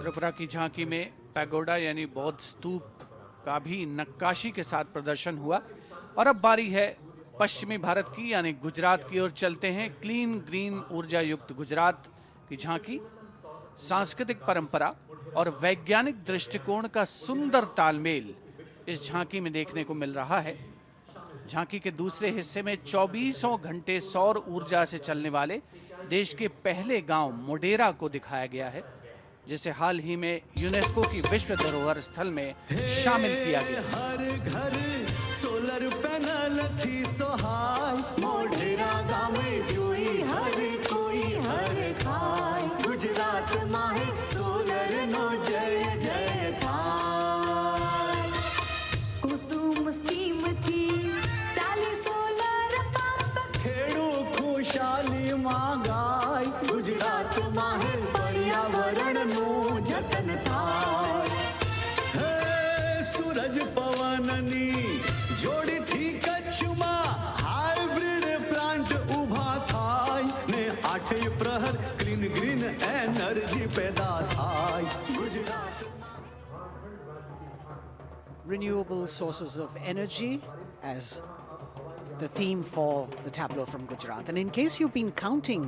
त्रिपुरा की झांकी में पैगोडा यानी बौद्ध स्तूप का भी नक्काशी के साथ प्रदर्शन हुआ। और अब बारी है पश्चिमी भारत की यानी गुजरात की ओर चलते हैं। क्लीन ग्रीन ऊर्जा युक्त गुजरात की झांकी सांस्कृतिक परंपरा और वैज्ञानिक दृष्टिकोण का सुंदर तालमेल इस झांकी में देखने को मिल रहा है। झांकी के दूसरे हिस्से में 24 घंटे सौर ऊर्जा से चलने वाले देश के पहले गांव मोडेरा को दिखाया गया है, जिसे हाल ही में यूनेस्को की विश्व धरोहर स्थल में शामिल किया गया। हर घर सोलर पैनल थी सोहाय, मोढेरा गाँव में जोई हर कोई हर खाय, गुजरात माहे सोलर नो जय जय थाय। कुसुम स्कीम थी 40 सोलर पंप, खेड़ू खुशाली मांगाय, गुजरात माहे पर्यावरण नो जतन थाय। हे सूरज पवननी जोड़ी थी कच्छ में, हाइब्रिड प्लांट उभा थाय ने 8 प्रहर क्लीन ग्रीन एनर्जी पैदा थाय। Gujarat renewable sources of energy as the theme for the tableau from Gujarat. And in case you've been counting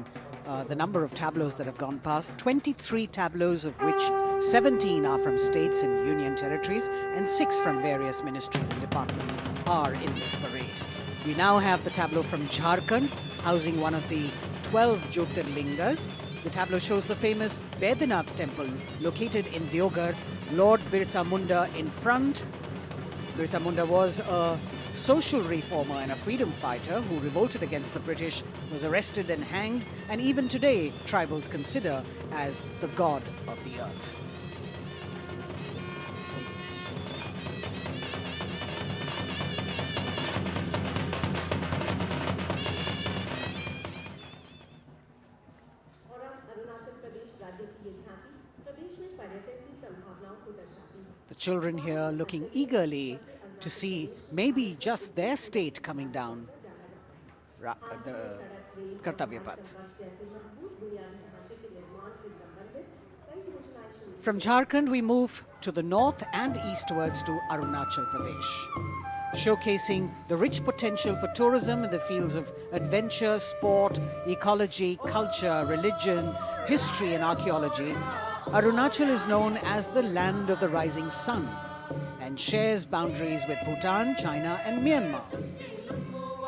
the number of tableaus that have gone past, 23 tableaus of which 17 are from states and union territories and 6 from various ministries and departments are in this parade. We now have the tableau from Jharkhand, housing one of the 12 Jyotirlingas. The tableau shows the famous Baidyanath temple located in Deoghar, Lord Birsa Munda in front. Birsa Munda was a social reformer and a freedom fighter who revolted against the British, was arrested and hanged, and even today tribals consider as the god of the earth. The children here looking eagerly to see maybe just their state coming down the Kartavya Path. From Jharkhand, we move to the north and eastwards to Arunachal Pradesh, showcasing the rich potential for tourism in the fields of adventure, sport, ecology, culture, religion, history and archaeology. Arunachal is known as the land of the rising sun and shares boundaries with Bhutan, China and Myanmar.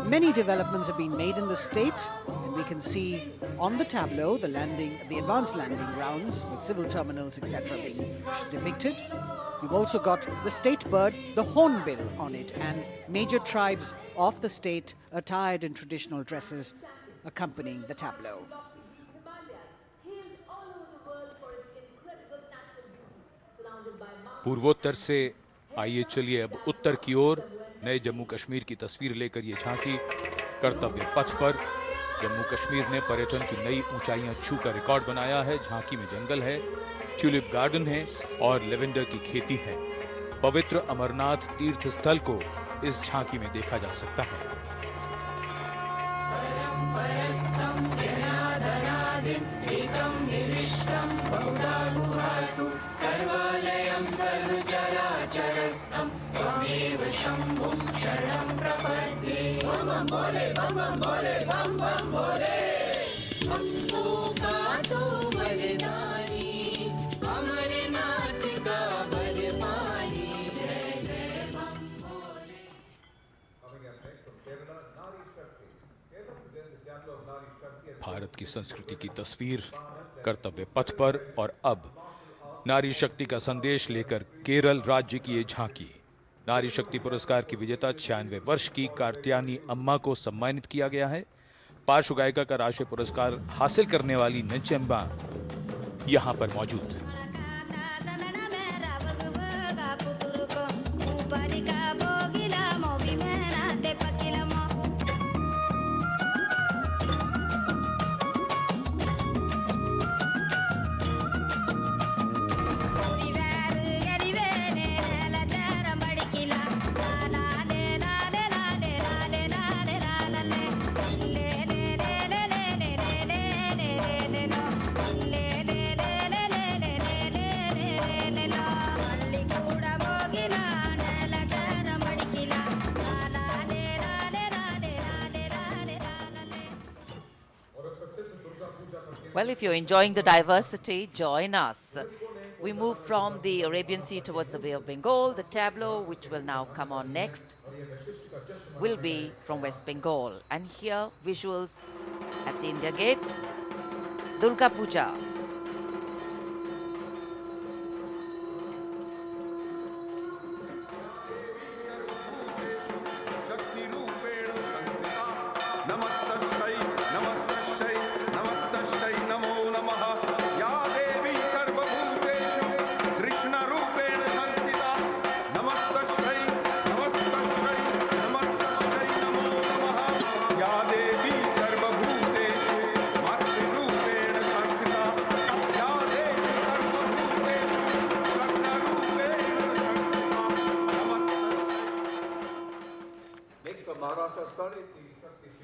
Many developments have been made in the state, and we can see on the tableau the advanced landing grounds with civil terminals, etc. being depicted. We've also got the state bird, the hornbill, on it, and major tribes of the state attired in traditional dresses accompanying the tableau. पूर्वोत्तर से आइए चलिए अब उत्तर की ओर नए जम्मू कश्मीर की तस्वीर लेकर ये झांकी कर्तव्य पथ पर। जम्मू कश्मीर ने पर्यटन की नई ऊंचाइयां छूकर रिकॉर्ड बनाया है। झांकी में जंगल है, ट्यूलिप गार्डन है और लेवेंडर की खेती है। पवित्र अमरनाथ तीर्थ स्थल को इस झांकी में देखा जा सकता है। सर्वालयं सर्वचराचरस्थं त्वमेव शम्भुं शरणं प्रपद्ये। बम बम भोले, बम बम भोले, बम बम भोले। हमको का तो बलिदानी, अमरनाथ का बलवानी। जय जय बम भोले। भारत की संस्कृति की तस्वीर कर्तव्य पथ पर, और अब नारी शक्ति का संदेश लेकर केरल राज्य की ये झांकी। नारी शक्ति पुरस्कार की विजेता 96 वर्ष की कार्त्यानी अम्मा को सम्मानित किया गया है। पार्श्व गायिका का राष्ट्रीय पुरस्कार हासिल करने वाली नंचेम्बा यहां पर मौजूद। Well, if you're enjoying the diversity, join us. We move from the Arabian Sea towards the Bay of Bengal. The tableau, which will now come on next, will be from West Bengal. And here, visuals at the India Gate, Durga Puja.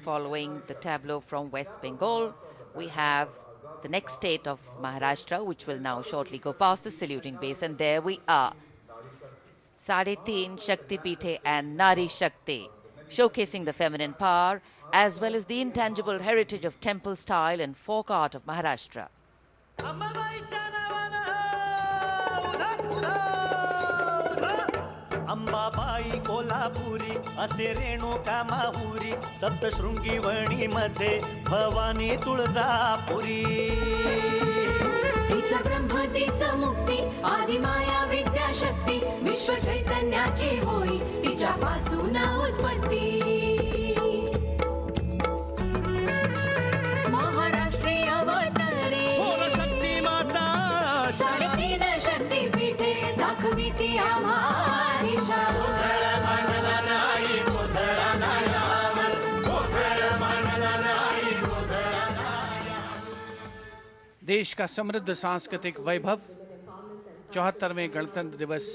Following the tableau from West Bengal, we have the next state of Maharashtra, which will now shortly go past the saluting base, and there we are. Sade Teen Shakti Pithe and Nari Shakti, showcasing the feminine power as well as the intangible heritage of temple style and folk art of Maharashtra. Ambabai Kolhapuri असे रेणुका माहुरी सप्तशृंगी वणी मध्ये भवानी तुळजापुरी तिचा ब्रह्म तिचा मुक्ती आदि माया विद्या शक्ती विश्व चैतन्याची होई तिच्या पासून उत्पत्ती देश का समृद्ध सांस्कृतिक वैभव 74वें गणतंत्र दिवस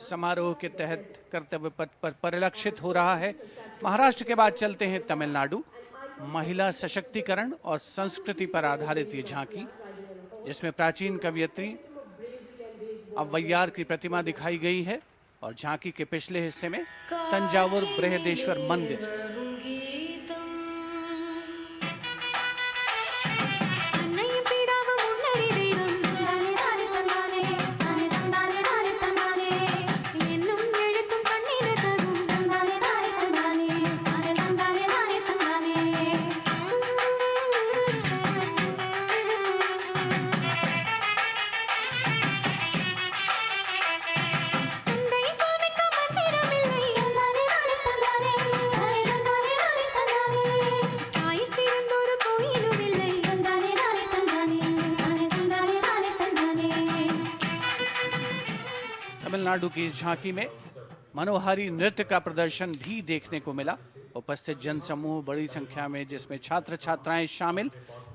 समारोह के तहत कर्तव्य पथ पर परिलक्षित हो रहा है। महाराष्ट्र के बाद चलते हैं तमिलनाडु। महिला सशक्तिकरण और संस्कृति पर आधारित ये झांकी, जिसमें प्राचीन कवयित्री अव्वैयार की प्रतिमा दिखाई गई है और झांकी के पिछले हिस्से में तंजावुर बृहदेश्वर मंदिर। तमिलनाडु की इस झांकी में मनोहारी नृत्य का प्रदर्शन भी देखने को मिला। उपस्थित जनसमूह बड़ी संख्या में, जिसमें छात्र छात्राएं शामिल,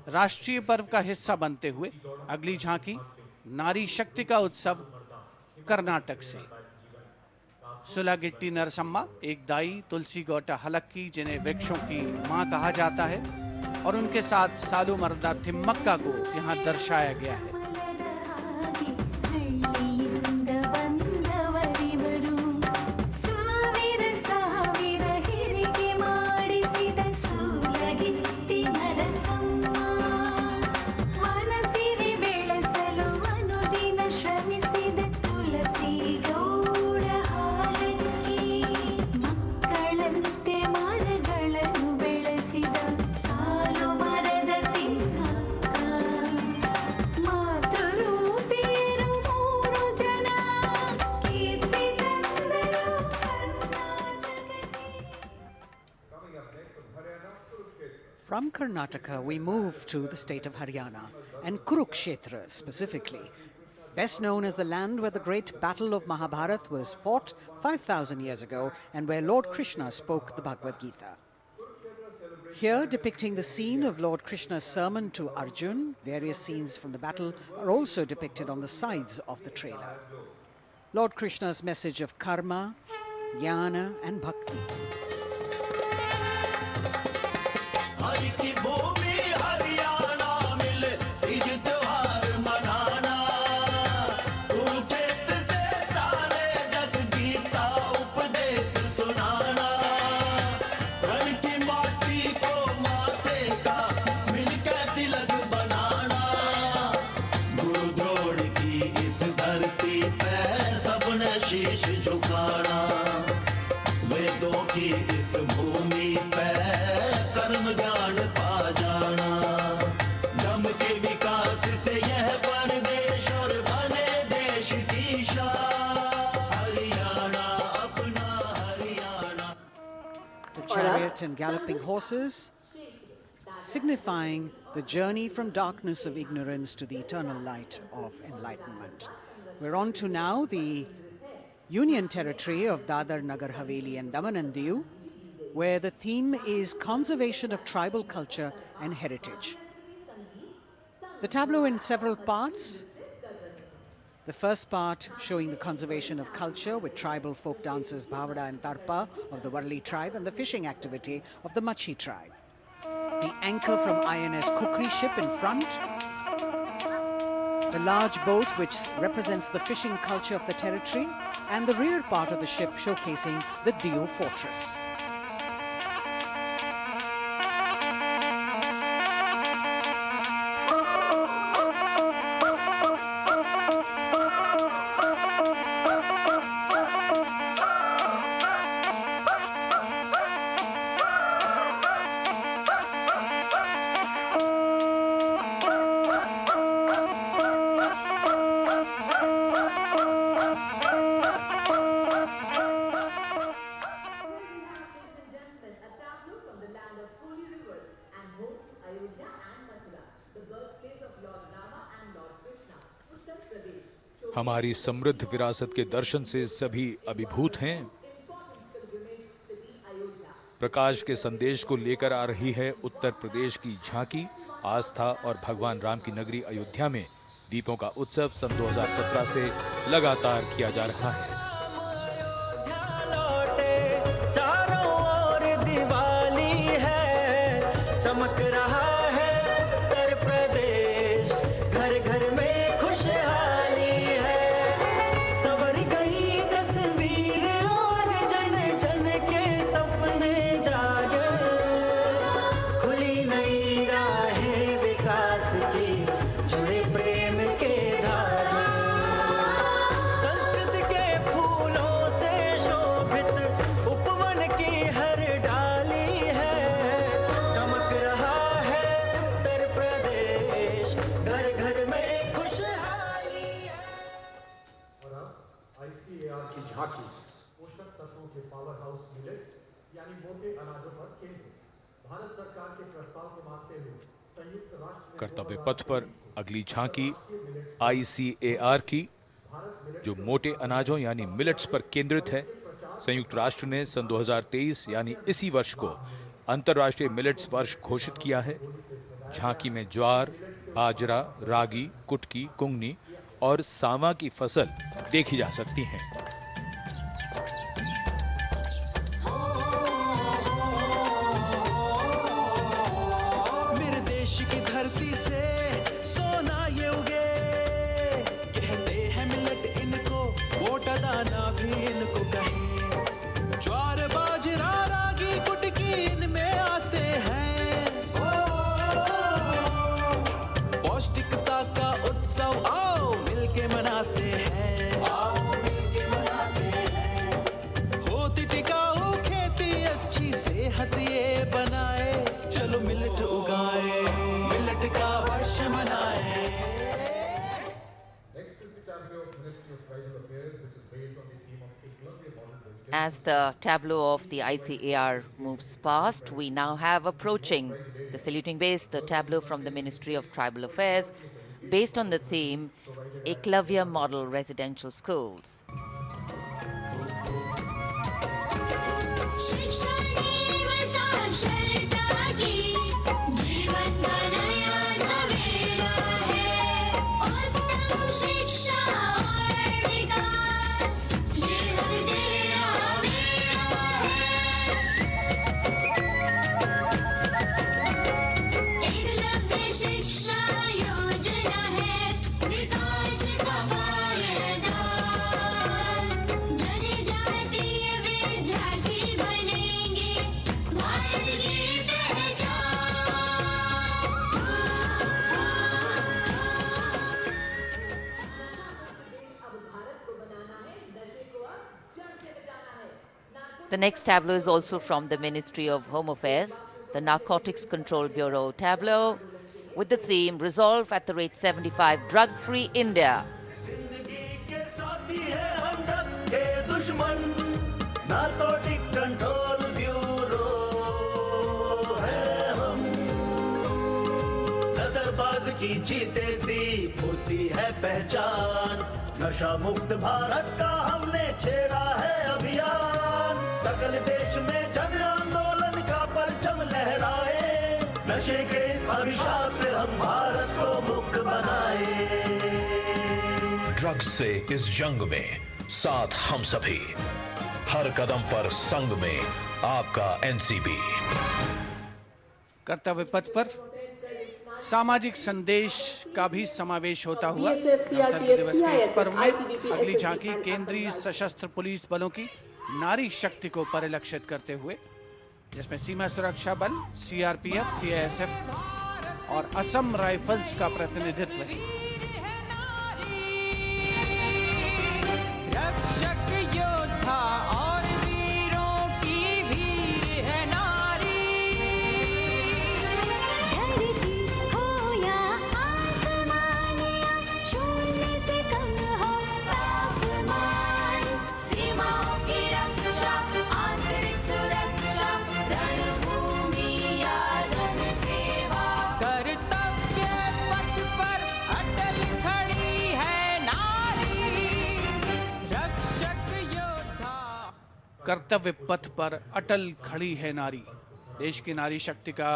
राष्ट्रीय पर्व का हिस्सा बनते हुए। अगली झांकी नारी शक्ति का उत्सव कर्नाटक से। सुलागिट्टी नरसम्मा, एक दाई तुलसी गौटा हलक्की, जिन्हें वृक्षों की मां कहा जाता है, और उनके साथ सालू मर्दा थिम्मक्का को यहाँ दर्शाया गया है। From Karnataka, we move to the state of Haryana, and Kurukshetra specifically, best known as the land where the great battle of Mahabharata was fought 5,000 years ago and where Lord Krishna spoke the Bhagavad Gita. Here, depicting the scene of Lord Krishna's sermon to Arjun, various scenes from the battle are also depicted on the sides of the trailer. Lord Krishna's message of karma, jnana and bhakti. Chariot and galloping horses, signifying the journey from darkness of ignorance to the eternal light of enlightenment. We're on to now the Union Territory of Dadar, Nagar Haveli and Daman and Diu, where the theme is conservation of tribal culture and heritage. The tableau in several parts. The first part showing the conservation of culture with tribal folk dances Bhavada and Tarpa of the Warli tribe and the fishing activity of the Machi tribe. The anchor from INS Kukri ship in front. The large boat which represents the fishing culture of the territory, and the rear part of the ship showcasing the Diu fortress. हमारी समृद्ध विरासत के दर्शन से सभी अभिभूत हैं। प्रकाश के संदेश को लेकर आ रही है उत्तर प्रदेश की झांकी। आस्था और भगवान राम की नगरी अयोध्या में दीपों का उत्सव सन 2017 से लगातार किया जा रहा है। चारों ओर दिवाली है, चमक रहा है उत्तर प्रदेश, घर घर में खुशहाली है। संवर गई तस्वीर और जन जन के सपने जागे, खुली नई राहें विकास की, जुड़े प्रेम के धागे। संस्कृत के फूलों से शोभित उपवन की हर डाली है, चमक रहा है उत्तर प्रदेश, घर घर में खुशहाली है। और अब ICAR की झांकी पोषक तत्वों के पावर हाउस मिलेट यानी मोटे अनाजों पर केंद्रित भारत सरकार के प्रस्ताव को मानते हुए संयुक्त राष्ट्र कर्तव्य पथ पर अगली झांकी ICAR की, जो मोटे अनाजों यानी मिलेट्स पर केंद्रित है। संयुक्त राष्ट्र ने सन 2023 यानी इसी वर्ष को अंतर्राष्ट्रीय मिलेट्स वर्ष घोषित किया है। झांकी में ज्वार, बाजरा, रागी, कुटकी, कुंगनी और सांवा की फसल देखी जा सकती है। मेरे देश की धरती से सोना ये उगे, कहते हैं मिलट इनको, मोटा दाना भी इनको कहें। ज्वार बाजरा रागी कुटकी इनमें आते हैं, पौष्टिकता का उत्सव आओ मिलके मनाते हैं, आओ मिलके मनाते हैं। होती टिकाऊ खेती अच्छी सेहत ये बनाए, चलो मिलट उगाए, मिलट का वर्ष मनाए। As the tableau of the ICAR moves past, we now have approaching the saluting base, the tableau from the Ministry of Tribal Affairs, based on the theme Eklavya Model Residential Schools. The next tableau is also from the Ministry of Home Affairs, the Narcotics Control Bureau tableau, with the theme Resolve at the rate 75 Drug-Free India. Narcotics control bureau है हम, नजरबाज की जीते सी होती है पहचान, नशा मुक्त भारत का हमने छेड़ा है अभियान। सकल देश में जन आंदोलन का परचम लहराए, नशे के इस अभिशाप से हम भारत को मुक्त बनाए। ड्रग्स से इस जंग में साथ हम सभी, हर कदम पर संग में आपका एनसीबी। कर्तव्य पथ पर सामाजिक संदेश का भी समावेश होता हुआ गणतंत्र दिवस के इस पर्व में अगली झांकी केंद्रीय सशस्त्र पुलिस बलों की नारी शक्ति को परिलक्षित करते हुए, जिसमें सीमा सुरक्षा बल, CRPF, CISF और असम राइफल्स का प्रतिनिधित्व है। रक्षक योद्धा और वीरों की वीर है नारी, धरती हो या आसमान या शून्य से कम हो तापमान, सीमाओं की रक्षा, आंतरिक सुरक्षा, रणभूमि या जन सेवा, कर्तव्य पथ पर अटल कर्तव्य पथ पर अटल खड़ी है नारी। देश की नारी शक्ति का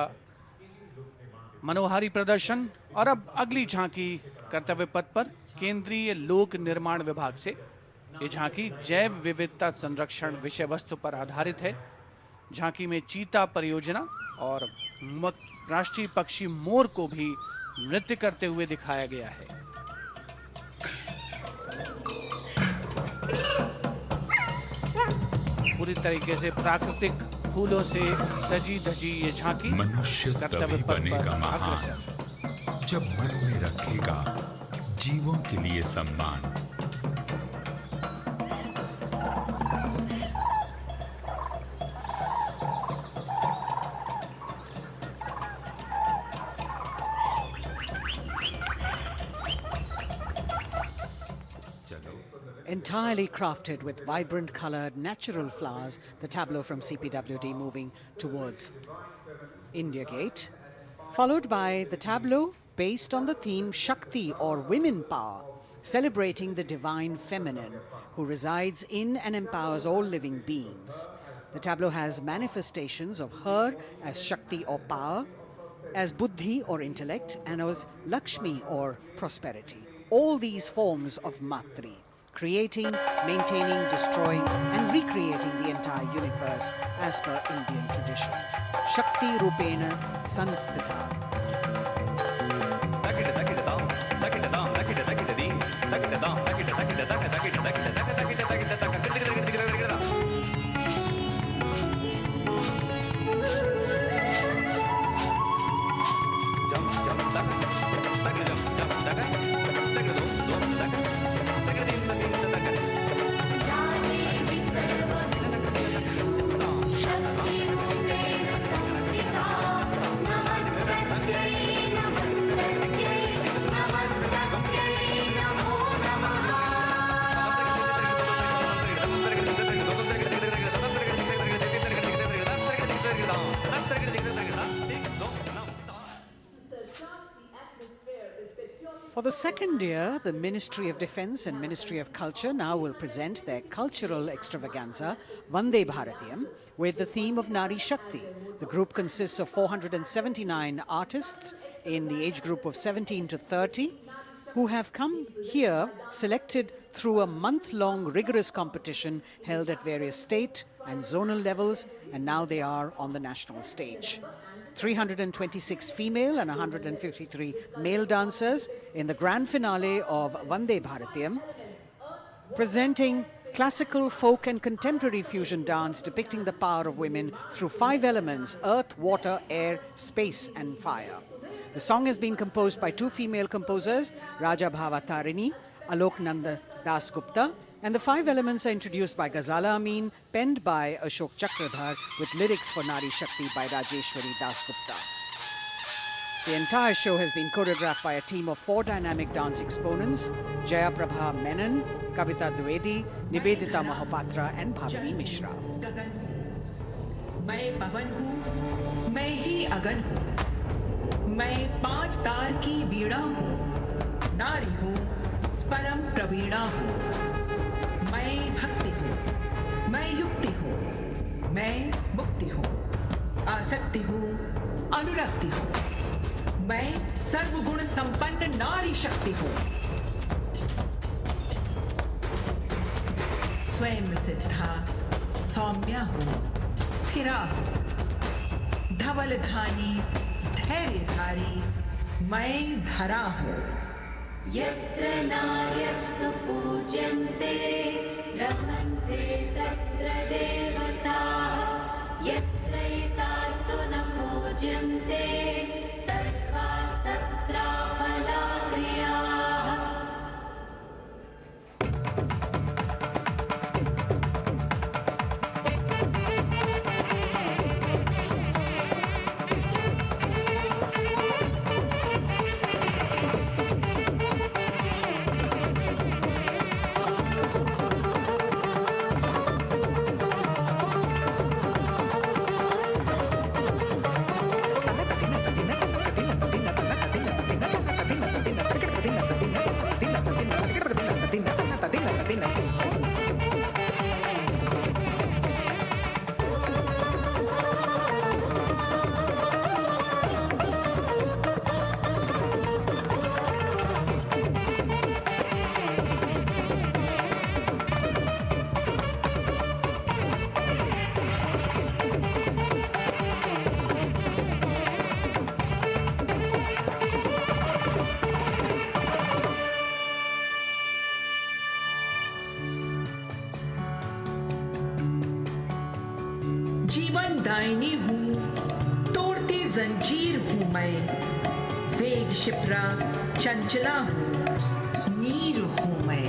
मनोहारी प्रदर्शन। और अब अगली झांकी कर्तव्य पथ पर केंद्रीय लोक निर्माण विभाग से। ये झांकी जैव विविधता संरक्षण विषय वस्तु पर आधारित है। झांकी में चीता परियोजना और राष्ट्रीय पक्षी मोर को भी नृत्य करते हुए दिखाया गया है। पूरी तरीके से प्राकृतिक फूलों से सजी धजी ये झांकी मनुष्य तभी बनेगा महान जब मन में रखेगा जीवों के लिए सम्मान। Entirely crafted with vibrant colored natural flowers, the tableau from CPWD moving towards India Gate, followed by the tableau based on the theme Shakti or women power, celebrating the divine feminine who resides in and empowers all living beings. The tableau has manifestations of her as Shakti or power, as Buddhi or intellect, and as Lakshmi or prosperity. All these forms of Matri, creating, maintaining, destroying, and recreating the entire universe as per Indian traditions. Shakti Rupena Sanstita. For the second year, the Ministry of Defence and Ministry of Culture now will present their cultural extravaganza, Vande Bharatiyam, with the theme of Nari Shakti. The group consists of 479 artists in the age group of 17 to 30 who have come here selected through a month-long rigorous competition held at various state and zonal levels, and now they are on the national stage. 326 female and 153 male dancers in the grand finale of Vande Bharatiyam, presenting classical, folk and contemporary fusion dance depicting the power of women through 5 elements: earth, water, air, space and fire. The song has been composed by 2 female composers, Raja Bhava Tarini, Alok Nanda Das Gupta, and the 5 elements are introduced by Ghazala Amin, penned by Ashok Chakradhar, with lyrics for Nari Shakti by Rajeshwari Das Gupta. The entire show has been choreographed by a team of 4 dynamic dance exponents: Jaya Prabha Menon, Kavita Dwivedi, Nibedita Mahapatra and Bhavini Mishra. मैं पवन हूँ, मैं ही अगन हूँ, मैं 5 तार की वीणा हूँ, नारी हूँ, परम प्रवीणा हूँ, मैं भक्ति हूँ, मैं युक्ति हूँ, मैं मुक्ति हूँ, आसक्ति हूँ, अनुरक्ति हूँ, मैं सर्वगुण संपन्न नारी शक्ति हूँ, स्वयं सिद्धा सौम्या हूँ, स्थिरा हूँ, धवल धानी धैर्यधारी, मैं धरा हूँ। यत्र नार्यस्तु पूज्यन्ते रमन्ते तत्र देवताः, यत्रैतास्तु न पूज्यन्ते सर्वास्तत्र फलाक्रियाः। जीवन दायिनी हूँ, तोड़ती जंजीर हूँ मैं, वेग शिप्रा चंचला हूँ, नीर हूँ मैं।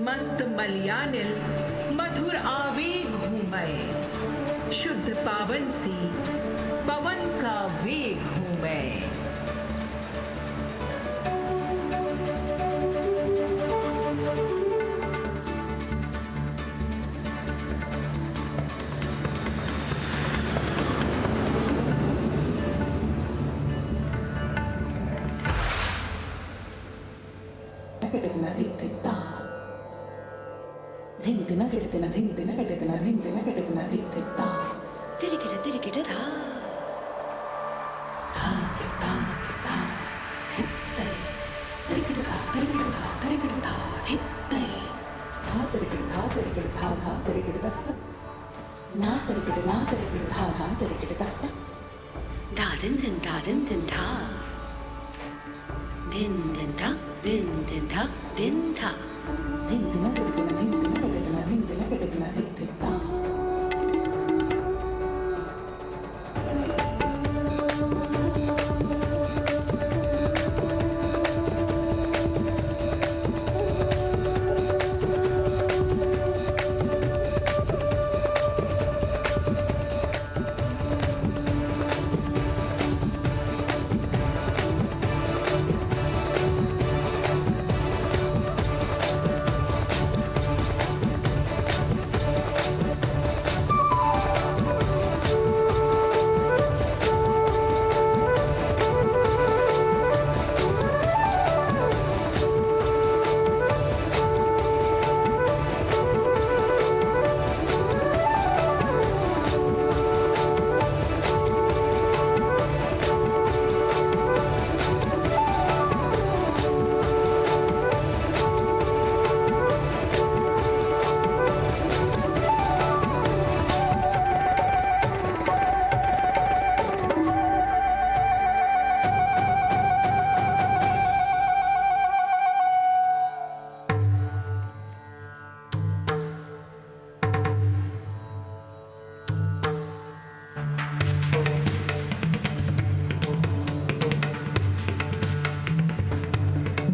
मस्त मलयानिल मधुर आवेग हूँ मैं, शुद्ध पावन सी पवन का वेग हूँ मैं।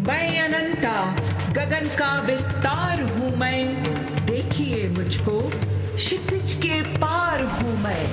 मैं अनंता गगन का विस्तार हूँ मैं, देखिए मुझको क्षितिज के पार हूँ मैं।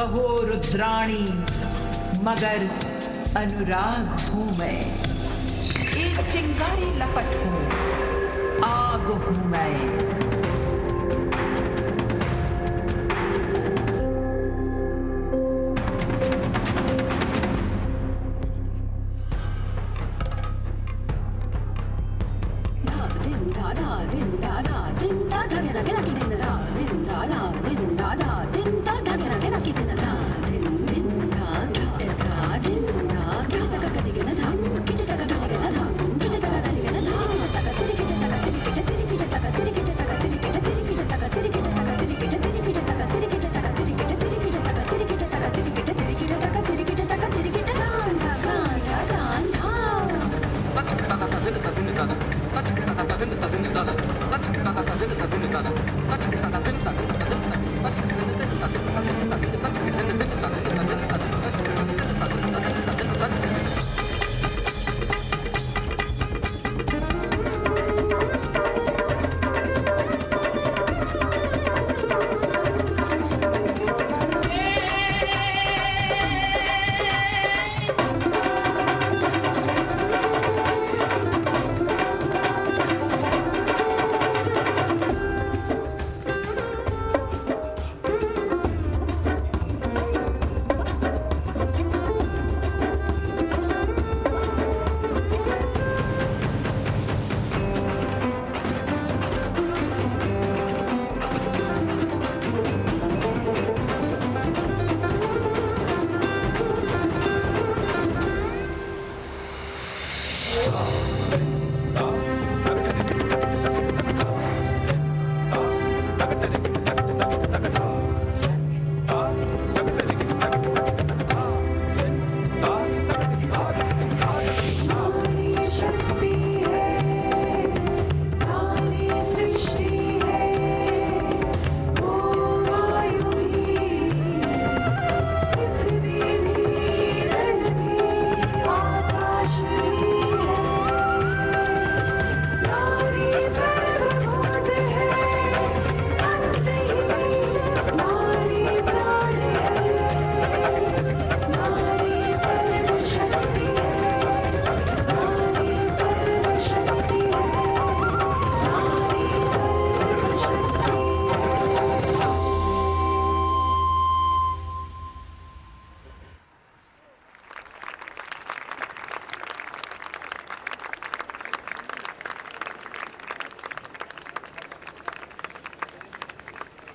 कहो रुद्राणी मगर अनुराग हूँ मैं, एक चिंगारी लपट हूँ, आग हूँ मैं।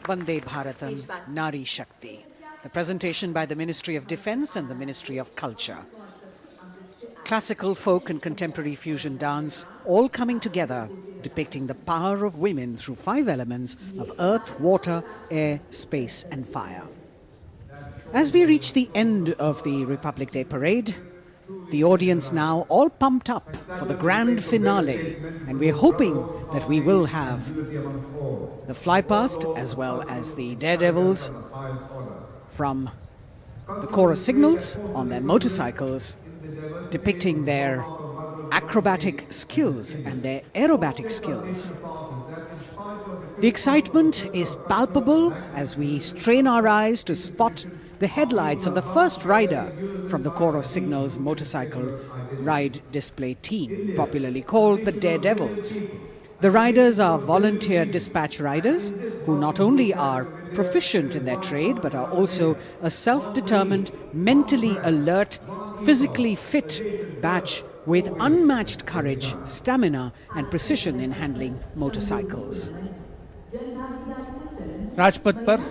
Vande Bharatam Nari Shakti. The presentation by the Ministry of Defence and the Ministry of Culture. Classical, folk and contemporary fusion dance all coming together, depicting the power of women through 5 elements of earth, water, air, space and fire. As we reach the end of the Republic Day parade, the audience now all pumped up for the grand finale, and we're hoping that we will have the flypast as well as the daredevils from the chorus signals on their motorcycles, depicting their acrobatic skills and their aerobatic skills. The excitement is palpable as we strain our eyes to spot the headlights of the first rider from the Corps of Signals motorcycle ride display team, popularly called the Daredevils. The riders are volunteer dispatch riders who not only are proficient in their trade but are also a self-determined, mentally alert, physically fit batch with unmatched courage, stamina and precision in handling motorcycles. Rajpath पर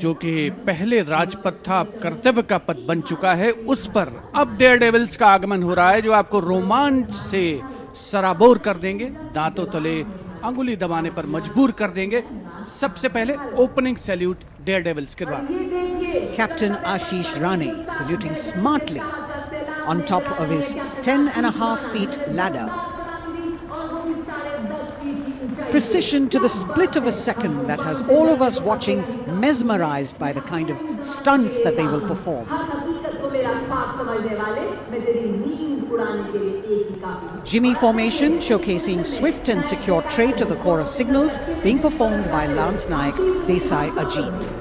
जो कि पहले राजपथ था अब कर्तव्य का पथ बन चुका है, उस पर अब डेयरडेविल्स का आगमन हो रहा है जो आपको रोमांच से सराबोर कर देंगे, दांतों तले अंगुली दबाने पर मजबूर कर देंगे। सबसे पहले ओपनिंग सैल्यूट डेयरडेविल्स के द्वारा। Captain Ashish Rane saluting smartly on top of his 10.5 feet ladder. Precision to the split of a second that has all of us watching mesmerized by the kind of stunts that they will perform. Jimmy formation showcasing swift and secure trade to the Corps of Signals being performed by Lance Naik Desai Ajit.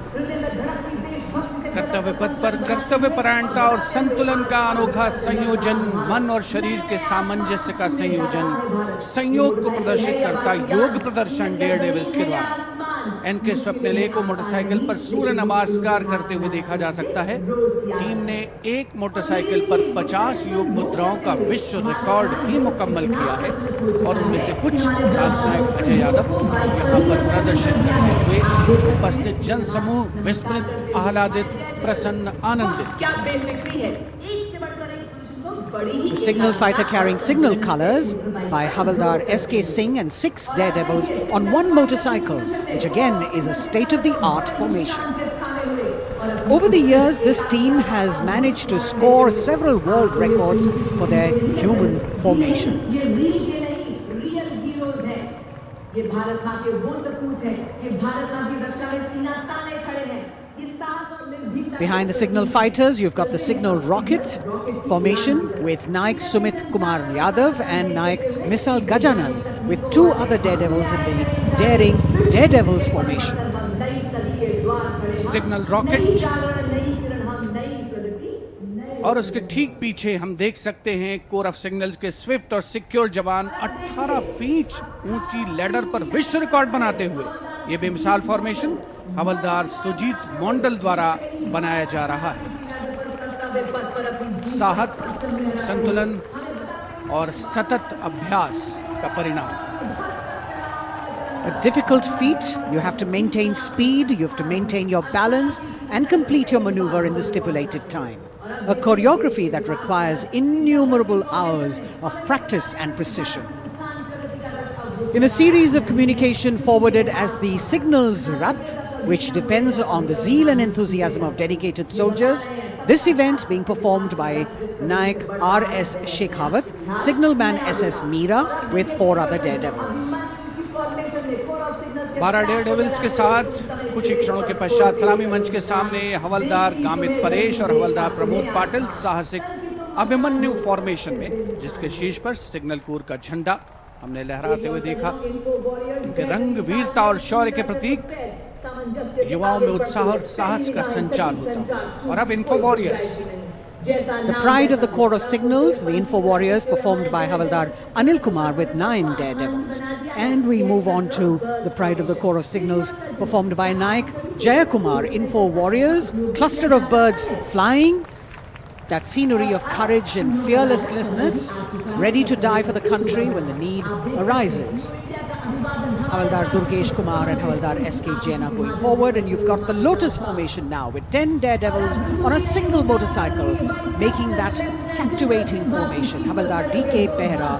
कर्तव्य पथ पर कर्तव्य परायणता और संतुलन का अनोखा संयोजन, मन और शरीर के सामंजस्य का संयोजन, संयोग को प्रदर्शित करता योग प्रदर्शन डेयर डेविल्स के द्वारा एनके स्वप्निल को मोटरसाइकिल पर सूर्य नमस्कार करते हुए देखा जा सकता है। टीम ने एक मोटरसाइकिल पर 50 योग मुद्राओं का विश्व रिकॉर्ड भी मुकम्मल किया है और उनमें से कुछ डांस नायक अजय यादव यहाँ पर प्रदर्शित करते हुए उपस्थित जन समूह विस्मित, आह्लादित, प्रसन्न, आनंदित। The signal fighter carrying signal colors by Havildar S.K. Singh and 6 daredevils on one motorcycle, which again is a state-of-the-art formation. Over the years, this team has managed to score several world records for their human formations. Behind the signal fighters, you've got the signal rocket formation with Naik Sumit Kumar Yadav and Naik Misal Gajanand with 2 other daredevils in the daring daredevils formation. Signal rocket और उसके ठीक पीछे हम देख सकते हैं core of signals के Swift और सिक्योर जवान 18 फीट ऊंची लैडर पर विश्व रिकॉर्ड बनाते हुए ये बेमिसाल फॉर्मेशन हवलदार सुजीत मोंडल द्वारा बनाया जा रहा है। साहस, संतुलन और सतत अभ्यास का परिणाम। A difficult feat. You have to maintain speed, you have to maintain your balance and complete your maneuver in the stipulated time. A choreography that requires innumerable hours of practice and precision. In a series of communication forwarded as the Signals Rath, which depends on the zeal and enthusiasm of dedicated soldiers, this event being performed by Naik R.S. Shekhawat, Signalman S.S. Meera with 4 other daredevils. 12 dare devils के साथ कुछ ही क्षणों के पश्चात सलामी मंच के सामने हवलदार गामित परेश और हवलदार प्रमोद पाटिल साहसिक अभिमन्यु फॉर्मेशन में, जिसके शीर्ष पर सिग्नल कोर का झंडा हमने लहराते हुए देखा। इनके रंग वीरता और शौर्य के प्रतीक, युवाओं में उत्साह और साहस का संचार होता। और अब info warriors, the pride of the Corps of Signals, the Info Warriors, performed by Havildar Anil Kumar with 9 daredevils. And we move on to the pride of the Corps of Signals, performed by Naik Jayakumar, Info Warriors, cluster of birds flying, that scenery of courage and fearlessness, ready to die for the country when the need arises. Havildar Durgesh Kumar and Havildar S.K. Jain are going forward, and you've got the Lotus formation now with 10 daredevils on a single motorcycle, making that captivating formation. Havildar D.K. Behra,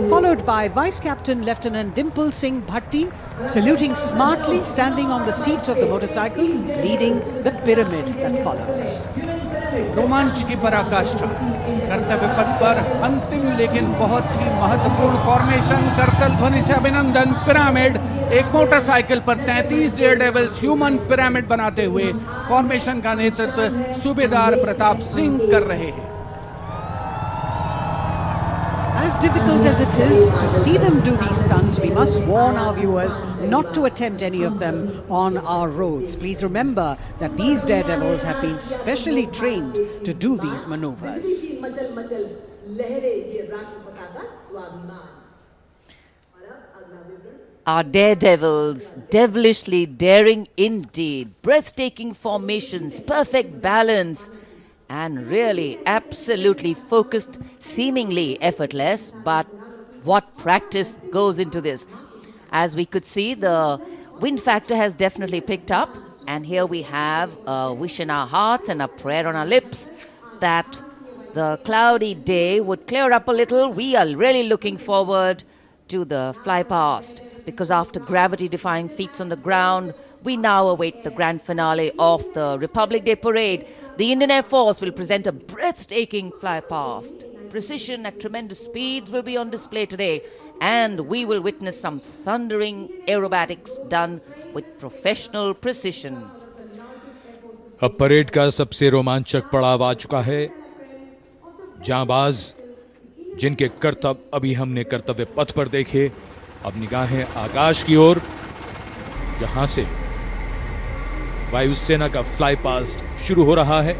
followed by Vice Captain Lieutenant Dimple Singh Bhatti, saluting smartly, standing on the seat of the motorcycle, leading the pyramid that follows. रोमांच की पराकाष्ठा, कर्तव्य पथ पर अंतिम लेकिन बहुत ही महत्वपूर्ण फॉर्मेशन, करतल ध्वनि से अभिनंदन, पिरामिड। एक मोटरसाइकिल पर 33 डेयर डेविल्स ह्यूमन पिरामिड बनाते हुए फॉर्मेशन का नेतृत्व सूबेदार प्रताप सिंह कर रहे हैं। As difficult as it is to see them do these stunts, we must warn our viewers not to attempt any of them on our roads. Please remember that these daredevils have been specially trained to do these maneuvers. Our daredevils, devilishly daring indeed, breathtaking formations, perfect balance, and really absolutely focused, seemingly effortless, but what practice goes into this. As we could see, the wind factor has definitely picked up, and here we have a wish in our hearts and a prayer on our lips that the cloudy day would clear up a little. We are really looking forward to the fly past, because after gravity-defying feats on the ground, we now await the grand finale of the Republic Day Parade. The Indian Air Force will present a breathtaking fly past. Precision at tremendous speeds will be on display today, and we will witness some thundering aerobatics done with professional precision. अब parade का सबसे रोमांचक पड़ाव आ चुका है। जांबाज जिनके करतब अभी हमने कर्तव्य पथ पर देखे, अब निगाहें आकाश की ओर, जहां से वायुसेना का फ्लाई पास्ट शुरू हो रहा है।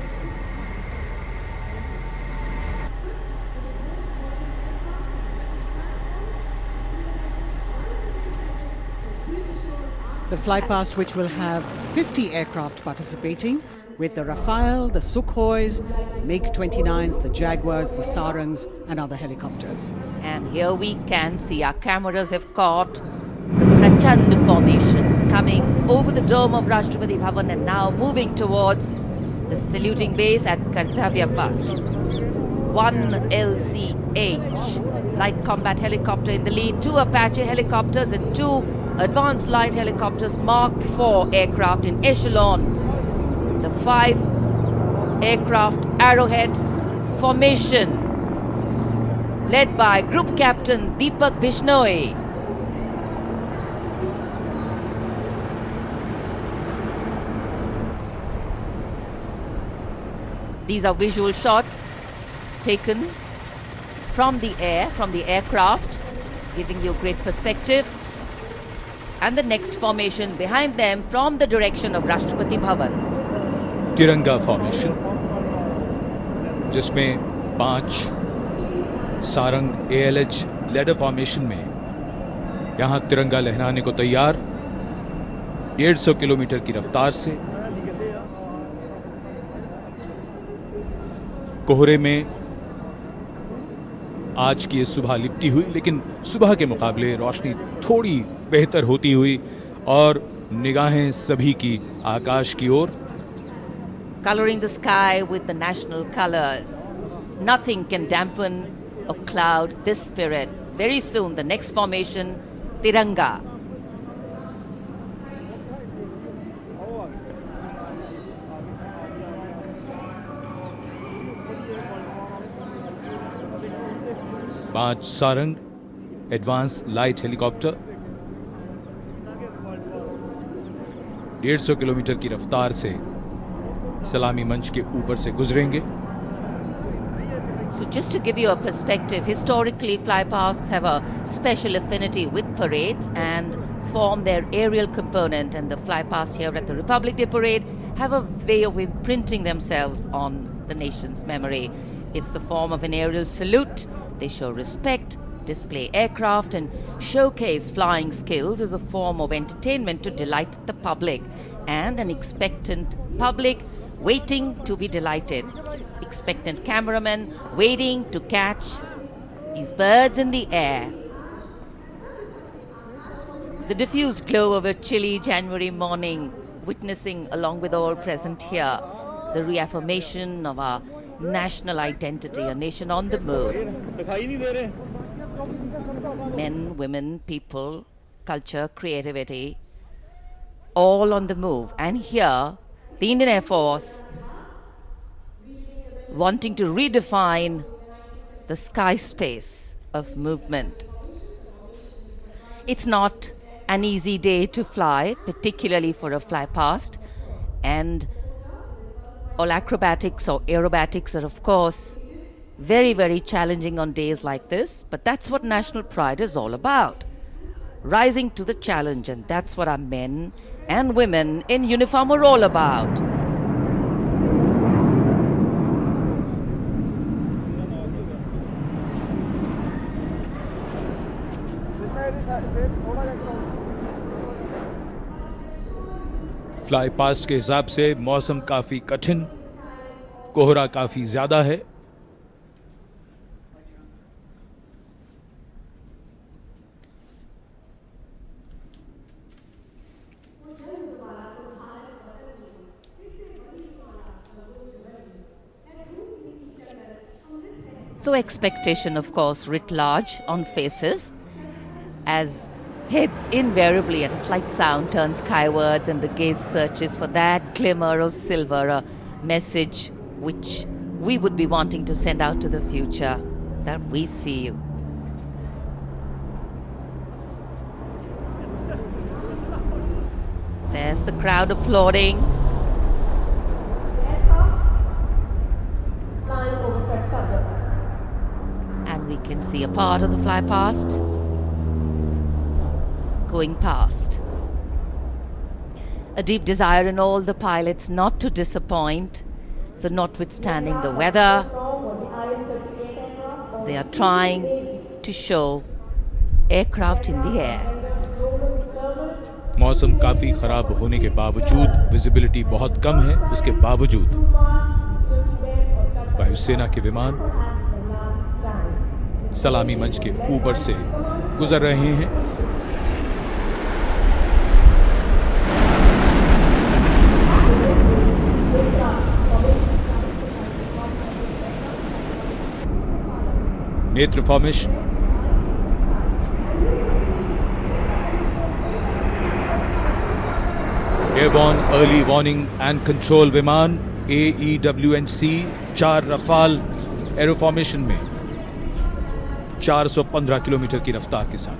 The flypast, which will have 50 aircraft participating, with the Rafale, the Sukhois, MiG-29s, the Jaguars, the Sarangs, and other helicopters. And here we can see our cameras have caught the Prachand formation coming over the dome of Rashtrapati Bhavan and now moving towards the saluting base at Kartavya Path. 1 LCH, light combat helicopter in the lead, 2 Apache helicopters and 2 advanced light helicopters, Mark IV aircraft in echelon. The 5 aircraft Arrowhead formation, led by Group Captain Deepak Bishnoi. These are visual shots taken from the air, from the aircraft, giving you great perspective. And the next formation behind them from the direction of Rashtrapati Bhavan. तिरंगा formation, जिसमें 5 Sarang ALH ladder formation में यहां तिरंगा लहराने को तैयार, 150 kilometre की रफ्तार से। कोहरे में आज की ये सुबह लिपटी हुई, लेकिन सुबह के मुकाबले रोशनी थोड़ी बेहतर होती हुई और निगाहें सभी की आकाश की ओर। Coloring the sky with the national colors. Nothing can dampen or cloud this spirit. Very soon, the next formation, Tiranga. पांच Sarang advance light helicopter 150 kilometre की रफ्तार से सलामी मंच के ऊपर से गुजरेंगे। So just to give you a perspective, historically flypasts have a special affinity with parades and form their aerial component, and the flypasts here at the Republic Day Parade have a way of imprinting themselves on the nation's memory. It's the form of an aerial salute. They show respect, display aircraft and showcase flying skills as a form of entertainment to delight the public, and an expectant public waiting to be delighted. Expectant cameramen waiting to catch these birds in the air. The diffused glow of a chilly January morning, witnessing along with all present here the reaffirmation of our national identity, a nation on the move. Men, women, people, culture, creativity, all on the move. And here, the Indian Air Force wanting to redefine the sky space of movement. It's not an easy day to fly, particularly for a fly past, and all acrobatics or aerobatics are of course very, very challenging on days like this, but that's what national pride is all about. Rising to the challenge, and that's what our men and women in uniform are all about. Fly past के हिसाब से मौसम काफी कठिन, कोहरा काफी ज्यादा है। So expectation, of course, writ large on faces, as heads invariably at a slight sound turn skywards and the gaze searches for that glimmer of silver, a message which we would be wanting to send out to the future, that we see you. There's the crowd applauding. And we can see a part of the fly past going past. a deep desire in all the pilots not to disappoint. So notwithstanding the weather, they are trying to show aircraft in the air. मौसम काफी खराब होने के बावजूद, visibility बहुत कम है, उसके बावजूद वायुसेना के विमान सलामी मंच के ऊपर से गुजर रहे हैं। नेत्र formation, airborne early warning and control विमान AEWNC 4 रफाल एरो फॉर्मेशन में 415 किलोमीटर की रफ्तार के साथ।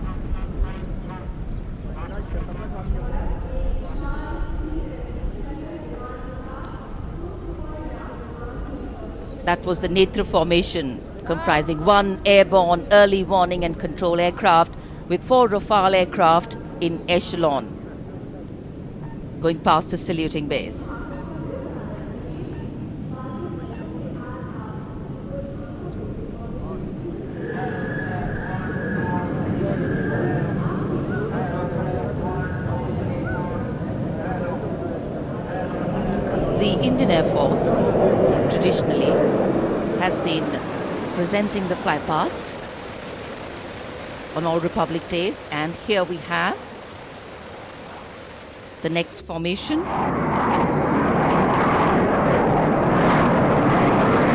That was the Netra formation, comprising 1 airborne early warning and control aircraft with 4 Rafale aircraft in echelon, going past the saluting base. The Indian Air Force traditionally has been presenting the fly past on all Republic Days, and here we have the next formation,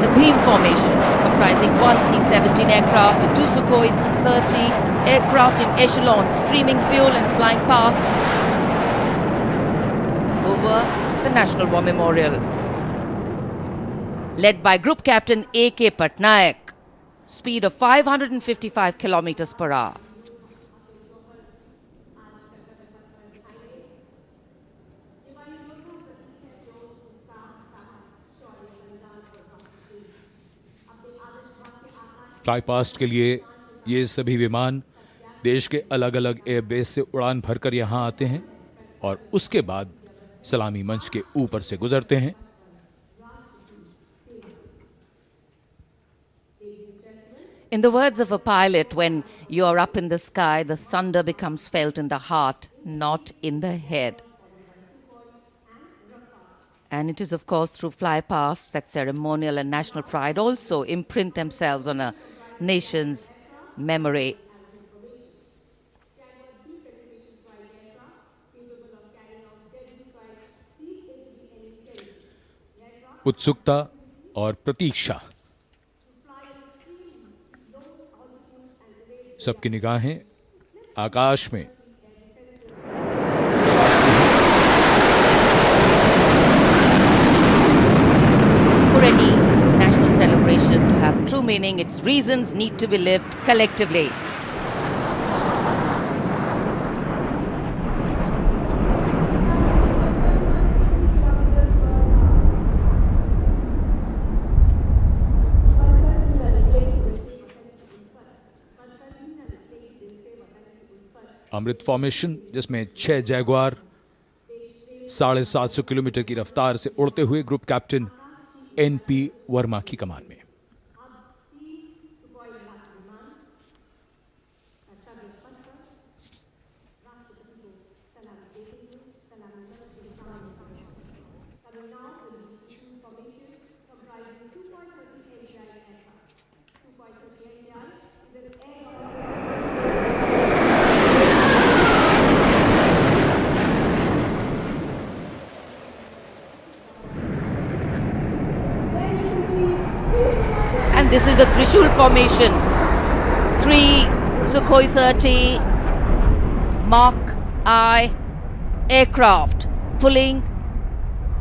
the beam formation, comprising 1 C-17 aircraft with 2 Sukhoi 30 aircraft in echelon, streaming fuel and flying past over the National War Memorial, led by Group Captain A.K. Patnaik, speed of 555 kilometers per hour. Fly past के लिए ये सभी विमान देश के अलग अलग airbase से उड़ान भरकर यहाँ आते हैं और उसके बाद सलामी मंच के ऊपर से गुजरते हैं। In the words of a pilot, when you are up in the sky, the thunder becomes felt in the heart, not in the head. And it is, of course, through fly past that ceremonial and national pride also imprint themselves on a nation's memory. उत्सुकता और प्रतीक्षा, सबकी निगाहें आकाश में। For any national celebration to have true meaning, its reasons need to be lived collectively. Amrit formation, जिसमें 6 Jaguar 750 kilometre की रफ्तार से उड़ते हुए ग्रुप कैप्टन NP वर्मा की कमान में। And this is the Trishul formation. 3 Sukhoi 30 Mark I aircraft pulling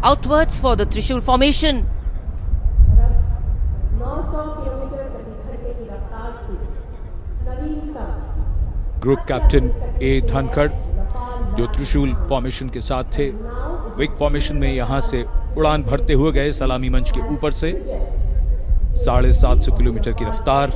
outwards for the Trishul formation. Group captain A Dhankhar, जो त्रिशूल फॉर्मेशन के साथ थे, विक फॉर्मेशन में यहां से उड़ान भरते हुए गए सलामी मंच के ऊपर से। 750 किलोमीटर की रफ्तार।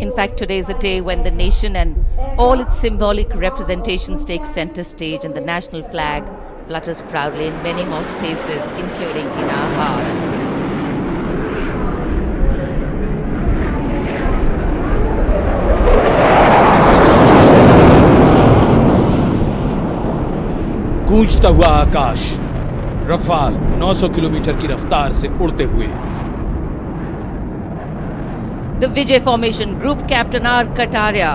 In fact, today is a day when the nation and all its symbolic representations take center stage, and the national flag flutters proudly in many more spaces, including in our hearts. गूंजता हुआ आकाश, Rafale 900 kilometre की रफ्तार से उड़ते हुए। The Vijay Formation Group Captain R. Kataria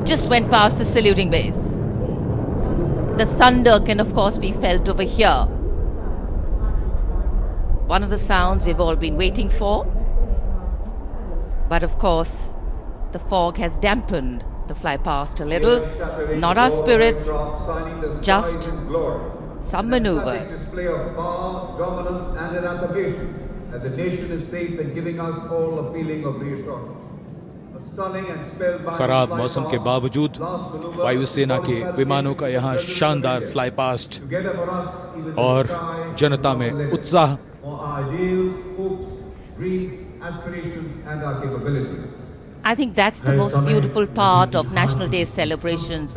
just went past the saluting base. The thunder can of course be felt over here. One of the sounds we've all been waiting for. But of course, the fog has dampened the fly past a little. Not our spirits, just some maneuvers. Display of power, dominance, and eradication. That the nation is safe and giving us all a feeling of reassurance. A stunning and spellbinding खराब मौसम के बावजूद वायुसेना के विमानों का यहाँ शानदार फ्लाई पास्ट और जनता में उत्साह। I think that's the most beautiful part of National Day celebrations.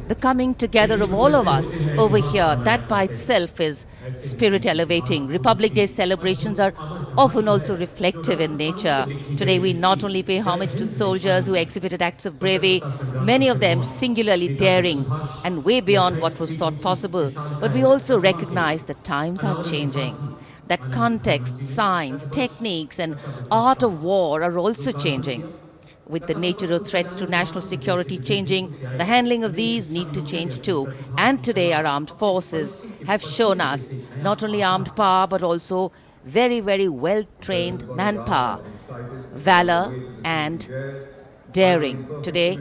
The coming together of all of us over here, that by itself is spirit elevating. Republic Day celebrations are often also reflective in nature. Today we not only pay homage to soldiers who exhibited acts of bravery, many of them singularly daring and way beyond what was thought possible, but we also recognize that times are changing. That context, science, techniques and art of war are also changing. With the nature of threats to national security changing, the handling of these need to change too. And today our armed forces have shown us not only armed power but also very, very well-trained manpower, valor and daring. Today,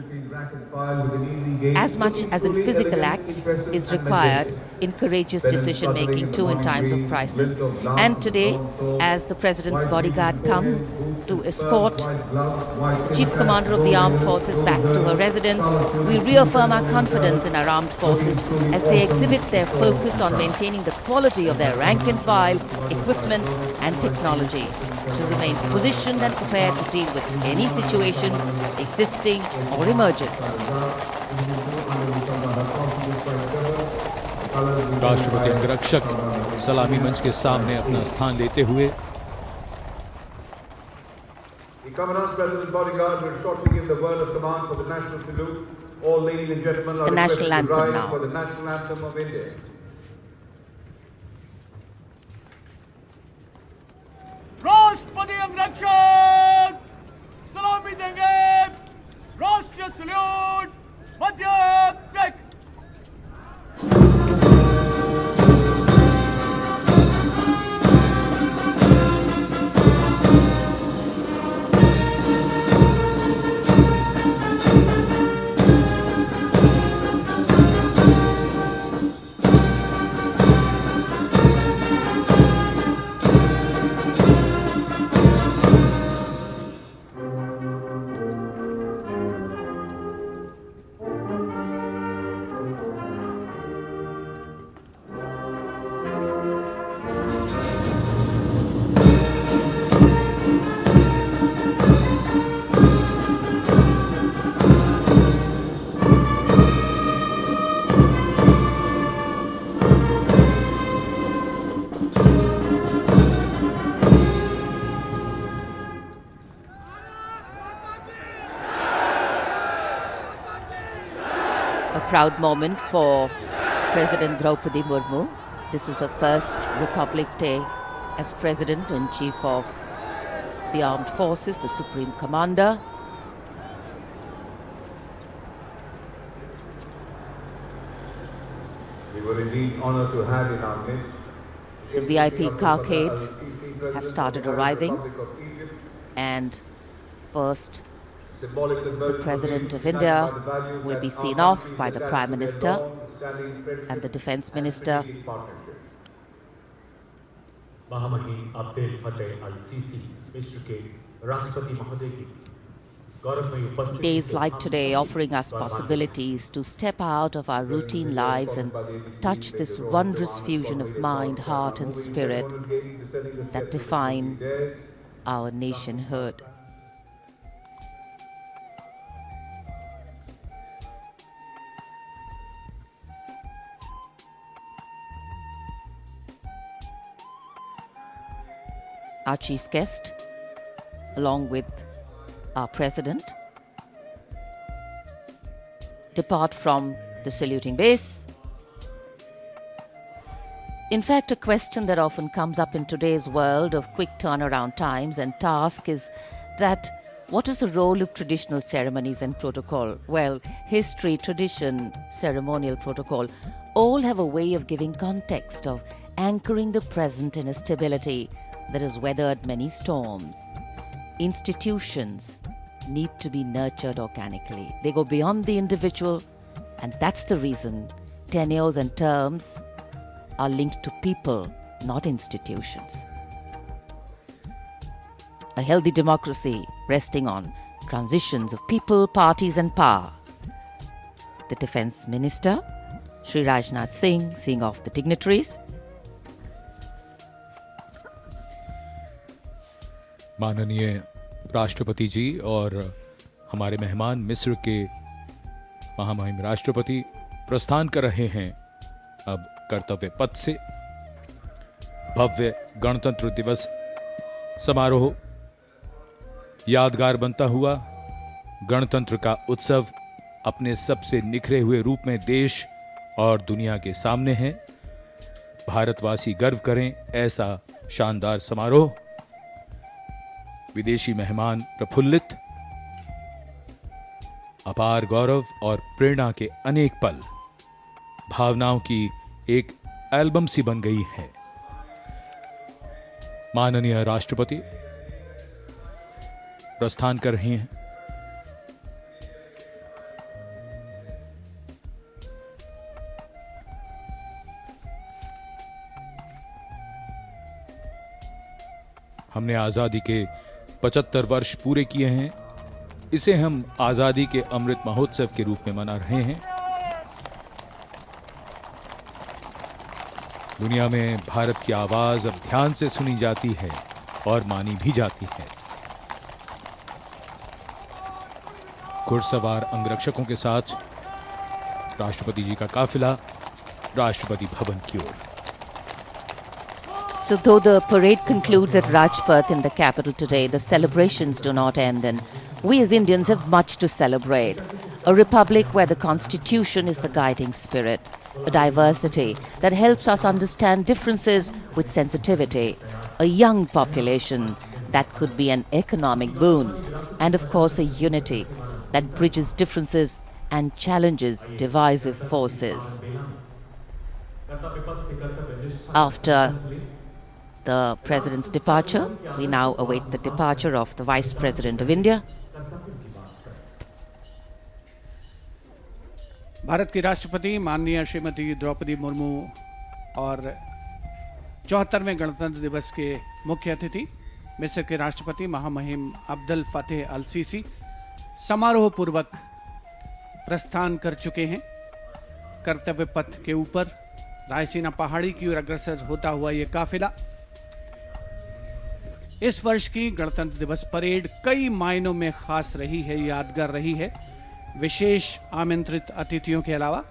as much as in physical acts is required in courageous decision making too in times of crisis. And today, as the President's bodyguard come to escort the Chief Commander of the Armed Forces back to her residence, we reaffirm our confidence in our armed forces as they exhibit their focus on maintaining the quality of their rank and file, equipment and technology to remain positioned and prepared to deal with any situation existing or emerging. राष्ट्रपति अंगरक्षक सलामी मंच के सामने अपना स्थान लेते हुए The Commandant's President's bodyguard will shortly give the word of command for the national salute. All ladies and gentlemen are the national requested to anthem rise now. for the national anthem of India. राष्ट्रपति अंगरक्षक सलामी देंगे। राष्ट्रीय salute मध्य टेक। A proud moment for President Draupadi Murmu. This is her first Republic Day as President and Chief of the Armed Forces, the Supreme Commander. We were indeed honored to have in our midst The VIP carcades have started arriving, and first the President of India will be seen off by the Prime Minister and the Defence Minister. महामहिम अब्दुल फतेह अल CC विश्व के राष्ट्रपति महोदय की गौरवमयी उपस्थिति Days like today offering us possibilities to step out of our routine lives and touch this wondrous fusion of mind, heart and spirit that define our nationhood. Our chief guest, along with our president, depart from the saluting base. In fact, a question that often comes up in today's world of quick turnaround times and tasks is that what is the role of traditional ceremonies and protocol? Well, history, tradition, ceremonial protocol all have a way of giving context, of anchoring the present in a stability that has weathered many storms. Institutions need to be nurtured organically. They go beyond the individual, and that's the reason tenures and terms are linked to people, not institutions. A healthy democracy resting on transitions of people, parties and power. The Defence Minister, Shri Rajnath Singh, seeing off the dignitaries. माननीय राष्ट्रपति जी और हमारे मेहमान मिस्र के महामहिम राष्ट्रपति प्रस्थान कर रहे हैं अब कर्तव्य पथ से। भव्य गणतंत्र दिवस समारोह यादगार बनता हुआ गणतंत्र का उत्सव अपने सबसे निखरे हुए रूप में देश और दुनिया के सामने है। भारतवासी गर्व करें ऐसा शानदार समारोह। विदेशी मेहमान प्रफुल्लित, अपार गौरव और प्रेरणा के अनेक पल भावनाओं की एक एल्बम सी बन गई है। माननीय राष्ट्रपति प्रस्थान कर रहे हैं। हमने आजादी के 75 वर्ष पूरे किए हैं। इसे हम आजादी के अमृत महोत्सव के रूप में मना रहे हैं। दुनिया में भारत की आवाज अब ध्यान से सुनी जाती है और मानी भी जाती है। घुड़सवार अंगरक्षकों के साथ राष्ट्रपति जी का काफिला राष्ट्रपति भवन की ओर। So though the parade concludes at Rajpath in the capital today, the celebrations do not end, and we as Indians have much to celebrate. A republic where the constitution is the guiding spirit, a diversity that helps us understand differences with sensitivity, a young population that could be an economic boon, and of course a unity that bridges differences and challenges divisive forces. After the President's departure, we now await the departure of the Vice President of India. Bharat की राष्ट्रपति माननीय श्रीमती द्रौपदी मुर्मू और 74वें गणतंत्र दिवस के मुख्य अतिथि मिस्र के राष्ट्रपति महामहिम अब्दुल फतेह अल सीसी समारोह पूर्वक प्रस्थान कर चुके हैं। कर्तव्य पथ के ऊपर रायसीना पहाड़ी की ओर अग्रसर होता हुआ ये काफिला इस वर्ष की गणतंत्र दिवस परेड कई मायनों में खास रही है, यादगार रही है। विशेष आमंत्रित अतिथियों के अलावा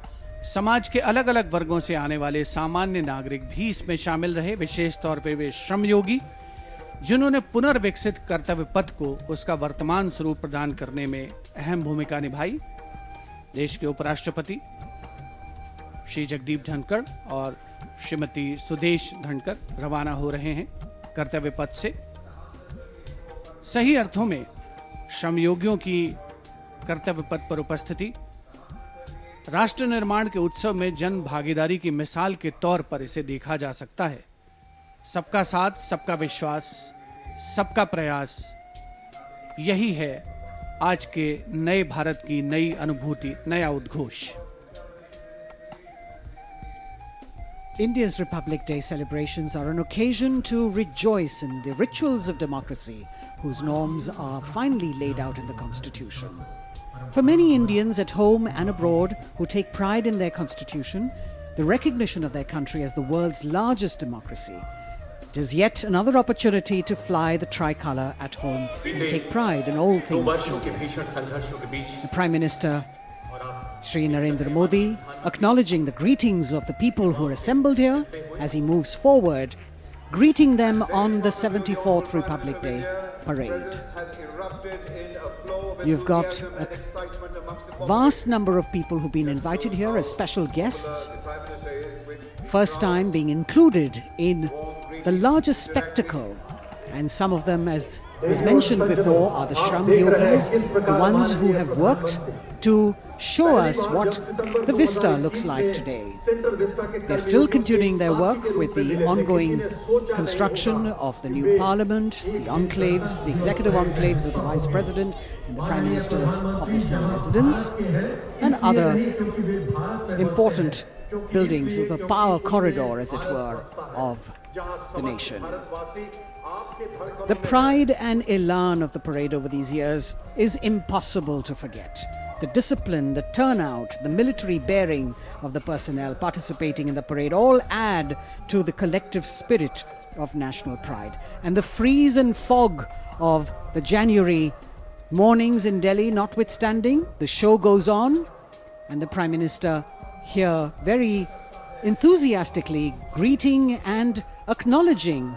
समाज के अलग अलग वर्गों से आने वाले सामान्य नागरिक भी इसमें शामिल रहे। विशेष तौर पे वे श्रमयोगी जिन्होंने पुनर्विकसित कर्तव्य पथ को उसका वर्तमान स्वरूप प्रदान करने में अहम भूमिका निभाई। देश के उपराष्ट्रपति श्री जगदीप धनखड़ और श्रीमती सुदेश धनखड़ रवाना हो रहे हैं कर्तव्य पथ से। सही अर्थों में श्रमयोगियों की कर्तव्य पथ पर उपस्थिति राष्ट्र निर्माण के उत्सव में जन भागीदारी की मिसाल के तौर पर इसे देखा जा सकता है। सबका साथ, सबका विश्वास, सबका प्रयास, यही है आज के नए भारत की नई अनुभूति, नया उद्घोष। India's Republic Day celebrations are an occasion to rejoice in the rituals of democracy, whose norms are finally laid out in the Constitution. For many Indians at home and abroad who take pride in their Constitution, the recognition of their country as the world's largest democracy It is yet another opportunity to fly the tricolour at home and take pride in all things Indian. The Prime Minister, Shri Narendra Modi, acknowledging the greetings of the people who are assembled here as he moves forward, greeting them on the 74th Republic Day parade. You've got a vast number of people who've been invited here as special guests, first time being included in the largest spectacle, and some of them, as was mentioned before, are the Shram Yogis, the ones who have worked to show us what the vista looks like today. They're still continuing their work with the ongoing construction of the new parliament, the enclaves, the executive enclaves of the Vice President and the Prime Minister's office and residence, and other important buildings of the power corridor, as it were, of the nation. The pride and elan of the parade over these years is impossible to forget. The discipline, the turnout, the military bearing of the personnel participating in the parade all add to the collective spirit of national pride. And the freeze and fog of the January mornings in Delhi notwithstanding, the show goes on, and the Prime Minister here very enthusiastically greeting and acknowledging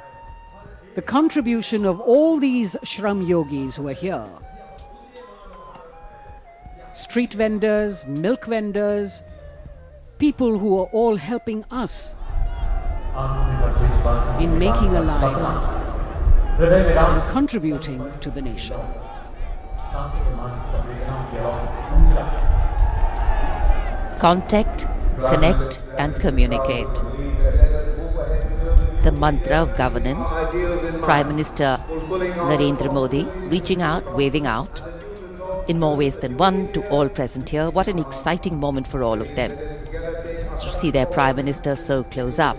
the contribution of all these Shram Yogis who are here. Street vendors, milk vendors, people who are all helping us in making a life and contributing to the nation. Contact, connect and communicate. The mantra of governance. Prime Minister Narendra Modi reaching out, waving out in more ways than one to all present here. What an exciting moment for all of them to see their Prime Minister so close up.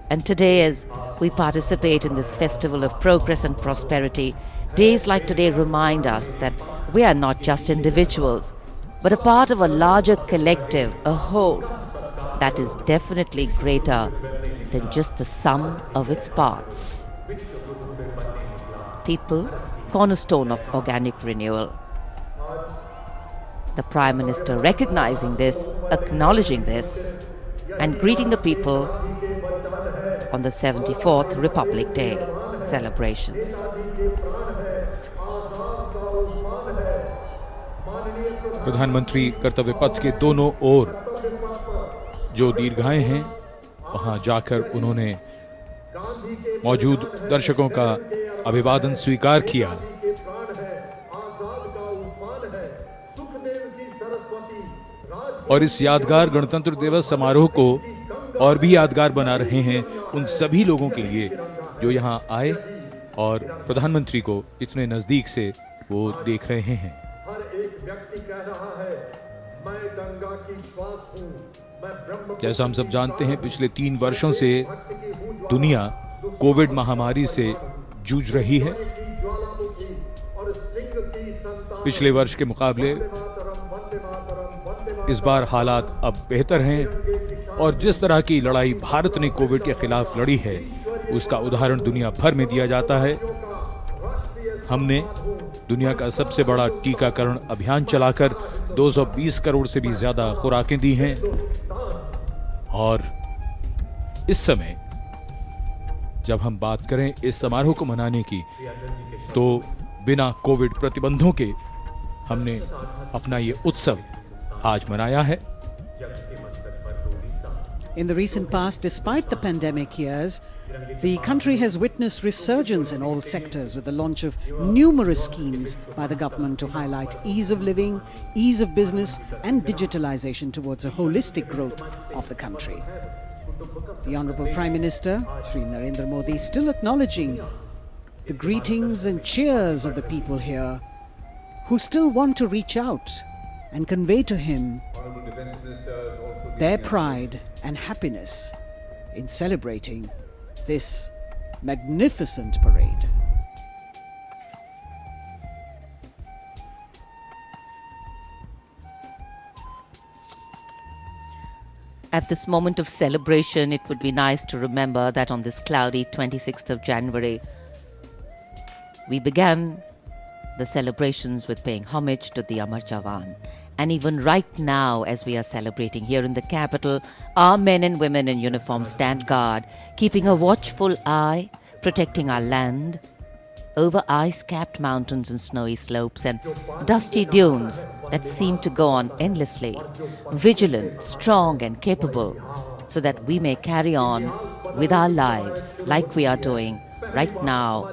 And today, as we participate in this festival of progress and prosperity, days like today remind us that we are not just individuals, but a part of a larger collective, a whole, that is definitely greater than just the sum of its parts. People, cornerstone of organic renewal. The Prime Minister recognizing this, acknowledging this, and greeting the people on the 74th Republic Day celebrations. प्रधानमंत्री कर्तव्य पथ के दोनों ओर जो दीर्घाएं हैं, वहां जाकर उन्होंने मौजूद दर्शकों का अभिवादन स्वीकार किया और इस यादगार गणतंत्र दिवस समारोह को और भी यादगार बना रहे हैं उन सभी लोगों के लिए जो यहां आए और प्रधानमंत्री को इतने नजदीक से वो देख रहे हैं। जैसा हम सब जानते हैं, पिछले 3 वर्षों से दुनिया कोविड महामारी से जूझ रही है। पिछले वर्ष के मुकाबले इस बार हालात अब बेहतर हैं और जिस तरह की लड़ाई भारत ने कोविड के खिलाफ लड़ी है, उसका उदाहरण दुनिया भर में दिया जाता है। हमने दुनिया का सबसे बड़ा टीकाकरण अभियान चलाकर 220 करोड़ से भी ज्यादा खुराकें दी हैं और इस समय जब हम बात करें इस समारोह को मनाने की, तो बिना कोविड प्रतिबंधों के हमने अपना ये उत्सव आज मनाया है। In the recent past, despite the pandemic years, the country has witnessed resurgence in all sectors with the launch of numerous schemes by the government to highlight ease of living, ease of business and digitalization towards a holistic growth of the country. The Honorable Prime Minister, Shri Narendra Modi, still acknowledging the greetings and cheers of the people here who still want to reach out and convey to him their pride and happiness in celebrating this magnificent parade. At this moment of celebration, it would be nice to remember that on this cloudy 26th of January, we began the celebrations with paying homage to the Amar Jawan. And even right now, as we are celebrating here in the capital, our men and women in uniform stand guard, keeping a watchful eye, protecting our land over ice-capped mountains and snowy slopes and dusty dunes that seem to go on endlessly, vigilant, strong and capable, so that we may carry on with our lives like we are doing right now.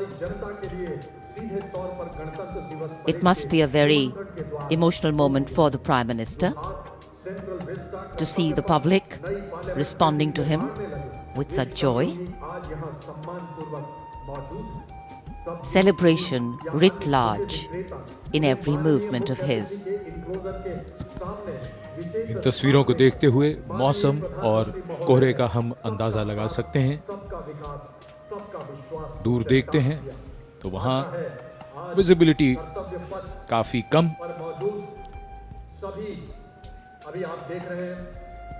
It must be a very emotional moment for the Prime Minister to see the public responding to him with such joy. Celebration writ large in every movement of his. इन तस्वीरों को देखते हुए मौसम और कोहरे का हम अंदाजा लगा सकते हैं। दूर देखते हैं तो वहां विजिबिलिटी काफी कम, अभी आप देख रहे हैं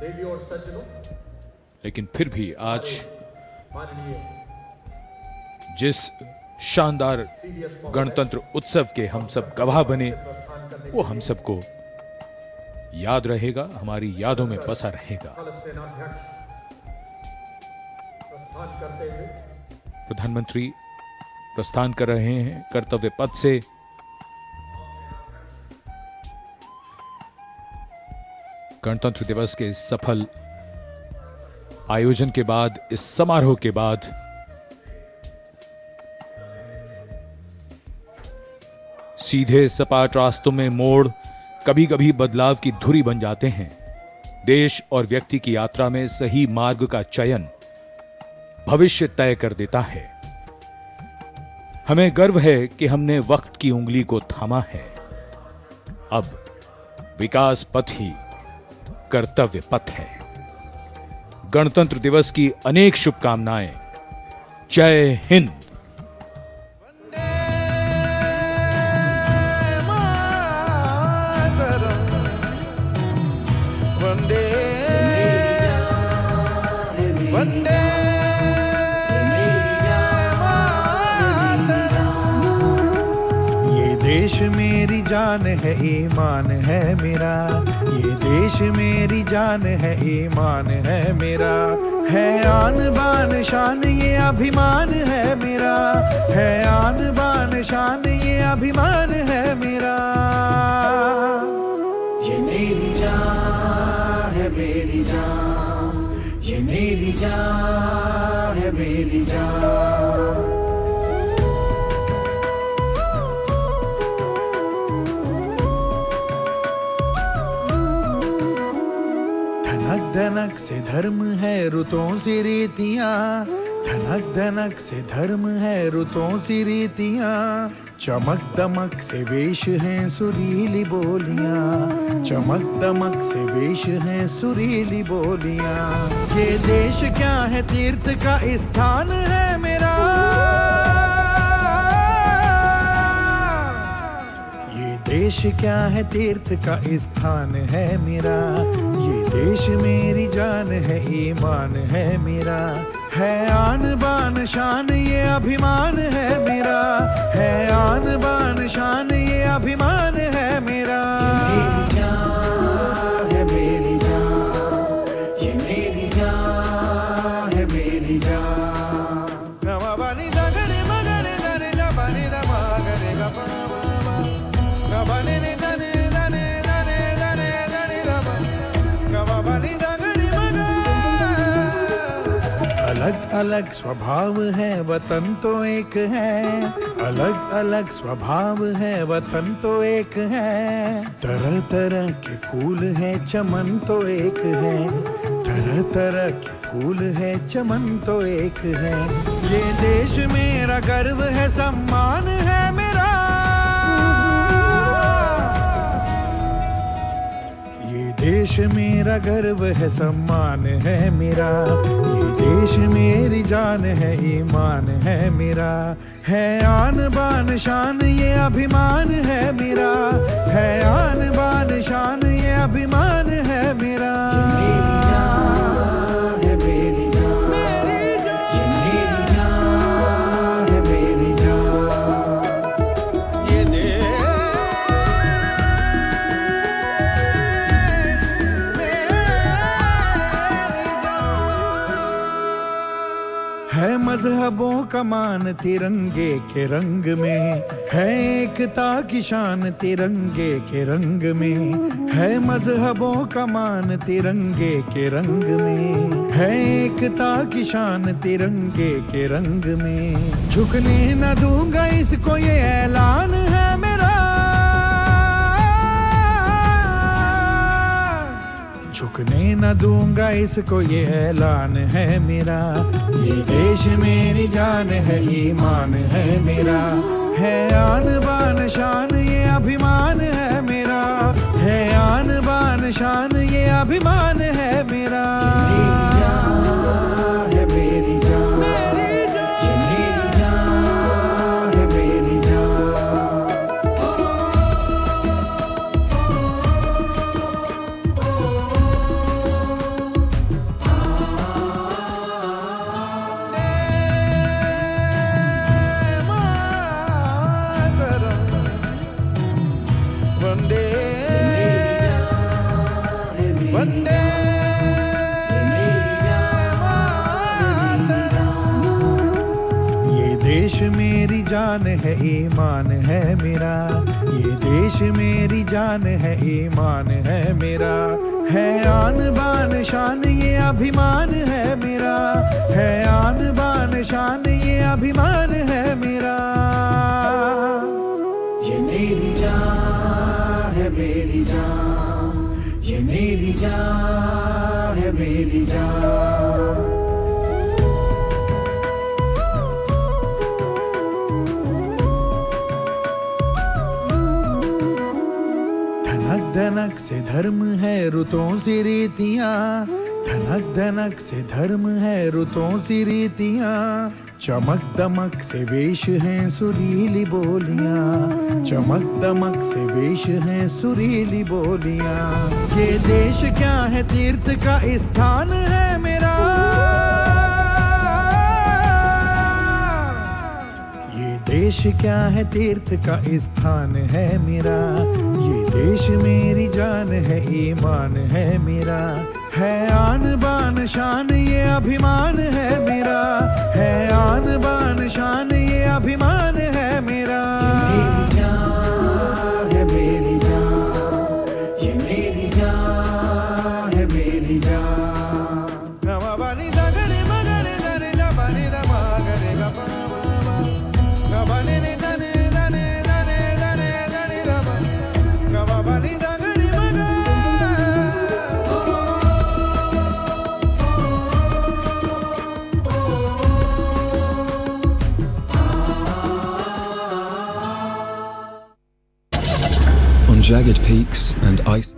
देवी और सज्जनों, लेकिन फिर भी आज जिस शानदार गणतंत्र उत्सव के हम सब गवाह बने, वो हम सबको याद रहेगा, हमारी यादों में बसा रहेगा। प्रधानमंत्री प्रस्थान कर रहे हैं कर्तव्य पथ से। गणतंत्र दिवस के इस सफल आयोजन के बाद, इस समारोह के बाद सीधे सपाट रास्तों में मोड़ कभी कभी बदलाव की धुरी बन जाते हैं। देश और व्यक्ति की यात्रा में सही मार्ग का चयन भविष्य तय कर देता है। हमें गर्व है कि हमने वक्त की उंगली को थामा है। अब विकास पथ ही कर्तव्य पथ है। गणतंत्र दिवस की अनेक शुभकामनाएं। जय हिंद। ये देश मेरी जान है, ईमान है मेरा। ये देश मेरी जान है, ईमान है मेरा। है आन बान शान ये अभिमान है मेरा। है आन बान शान ये अभिमान है मेरा। ये मेरी जान है, मेरी जान। ये मेरी जान है, मेरी जान। धनक धनक से धर्म है, रुतों से रीतियां। धनक धनक से धर्म है, रुतों से रीतियां। चमक दमक से वेश हैं सुरीली बोलियां। चमक दमक से वेश हैं सुरीली बोलियां। ये देश क्या है, तीर्थ का स्थान है मेरा। ये देश क्या है, तीर्थ का स्थान है मेरा। ये देश मेरी जान है, ईमान है मेरा। है आन बान शान ये अभिमान है मेरा। है आन बान शान ये अभिमान है मेरा। ये मेरी जान है, मेरी जान। ये मेरी जान है, मेरी जान। गमा बानी दगरे मगरे दरे जा बानी दा मगरे गा पा मा। गमा ने ने दने दने दने दने दने गा पा। गमा बानी दगरे मगरे। अलग अलग स्वभाव है, वतन तो एक है। अलग अलग स्वभाव है, वतन तो एक है। तरह तरह के फूल है, चमन तो एक है। तरह तरह के फूल है, चमन तो एक है। ये देश मेरा गर्व है, सम्मान है मेरा। ये देश मेरा गर्व है, सम्मान है मेरा। ये देश मेरी जान है, ईमान है मेरा। है आन बान शान ये अभिमान है मेरा। है आन बान शान ये अभिमान है मेरा। ये मेरी जान है मजहबों का मान तिरंगे के रंग में, है एकता की शान तिरंगे के रंग में, है मजहबों का मान तिरंगे के रंग में, है एकता की शान तिरंगे के रंग में। झुकने न दूंगा इसको ये ऐलान है मेरा, झुकने न दूंगा इसको ये ऐलान है मेरा। ये देश मेरी जान है, ईमान है मेरा, है आन बान शान ये अभिमान है मेरा, है आन बान शान ये अभिमान है मेरा। मेरी जान है मेरी जान, मेरी जान, ये मेरी जान है मेरी वंदे वंदे ये देश मेरी जान है, ईमान है मेरा, ये देश मेरी जान है, ईमान है मेरा, है आन बान शान ये अभिमान है मेरा, है आन बान शान ये अभिमान है मेरा। ये मेरी जान है मेरी जान, ये मेरी जान है मेरी जान। धनक धनक से धर्म है रुतों से रीतियां, धनक धनक से धर्म है रुतों से रीतियां, चमक दमक से वेश हैं सुरीली बोलियां, चमक दमक से वेश हैं सुरीली बोलियां। ये देश क्या है तीर्थ का स्थान है मेरा, ये देश क्या है तीर्थ का स्थान है मेरा, ये देश मेरी जान है, ईमान है मेरा, है आन बान शान ये अभिमान है मेरा, है आन बान शान ये अभिमान है मेरा। मेरी जान है मेरी जान, ये मेरी जान है मेरी जान। गवाबानी दगरे मगरे दरे जबानी रमा गरे गपा मा, गवाबानी दने दने दने दने दने गपा, गवाबानी दगरे Magare. On jagged peaks and ice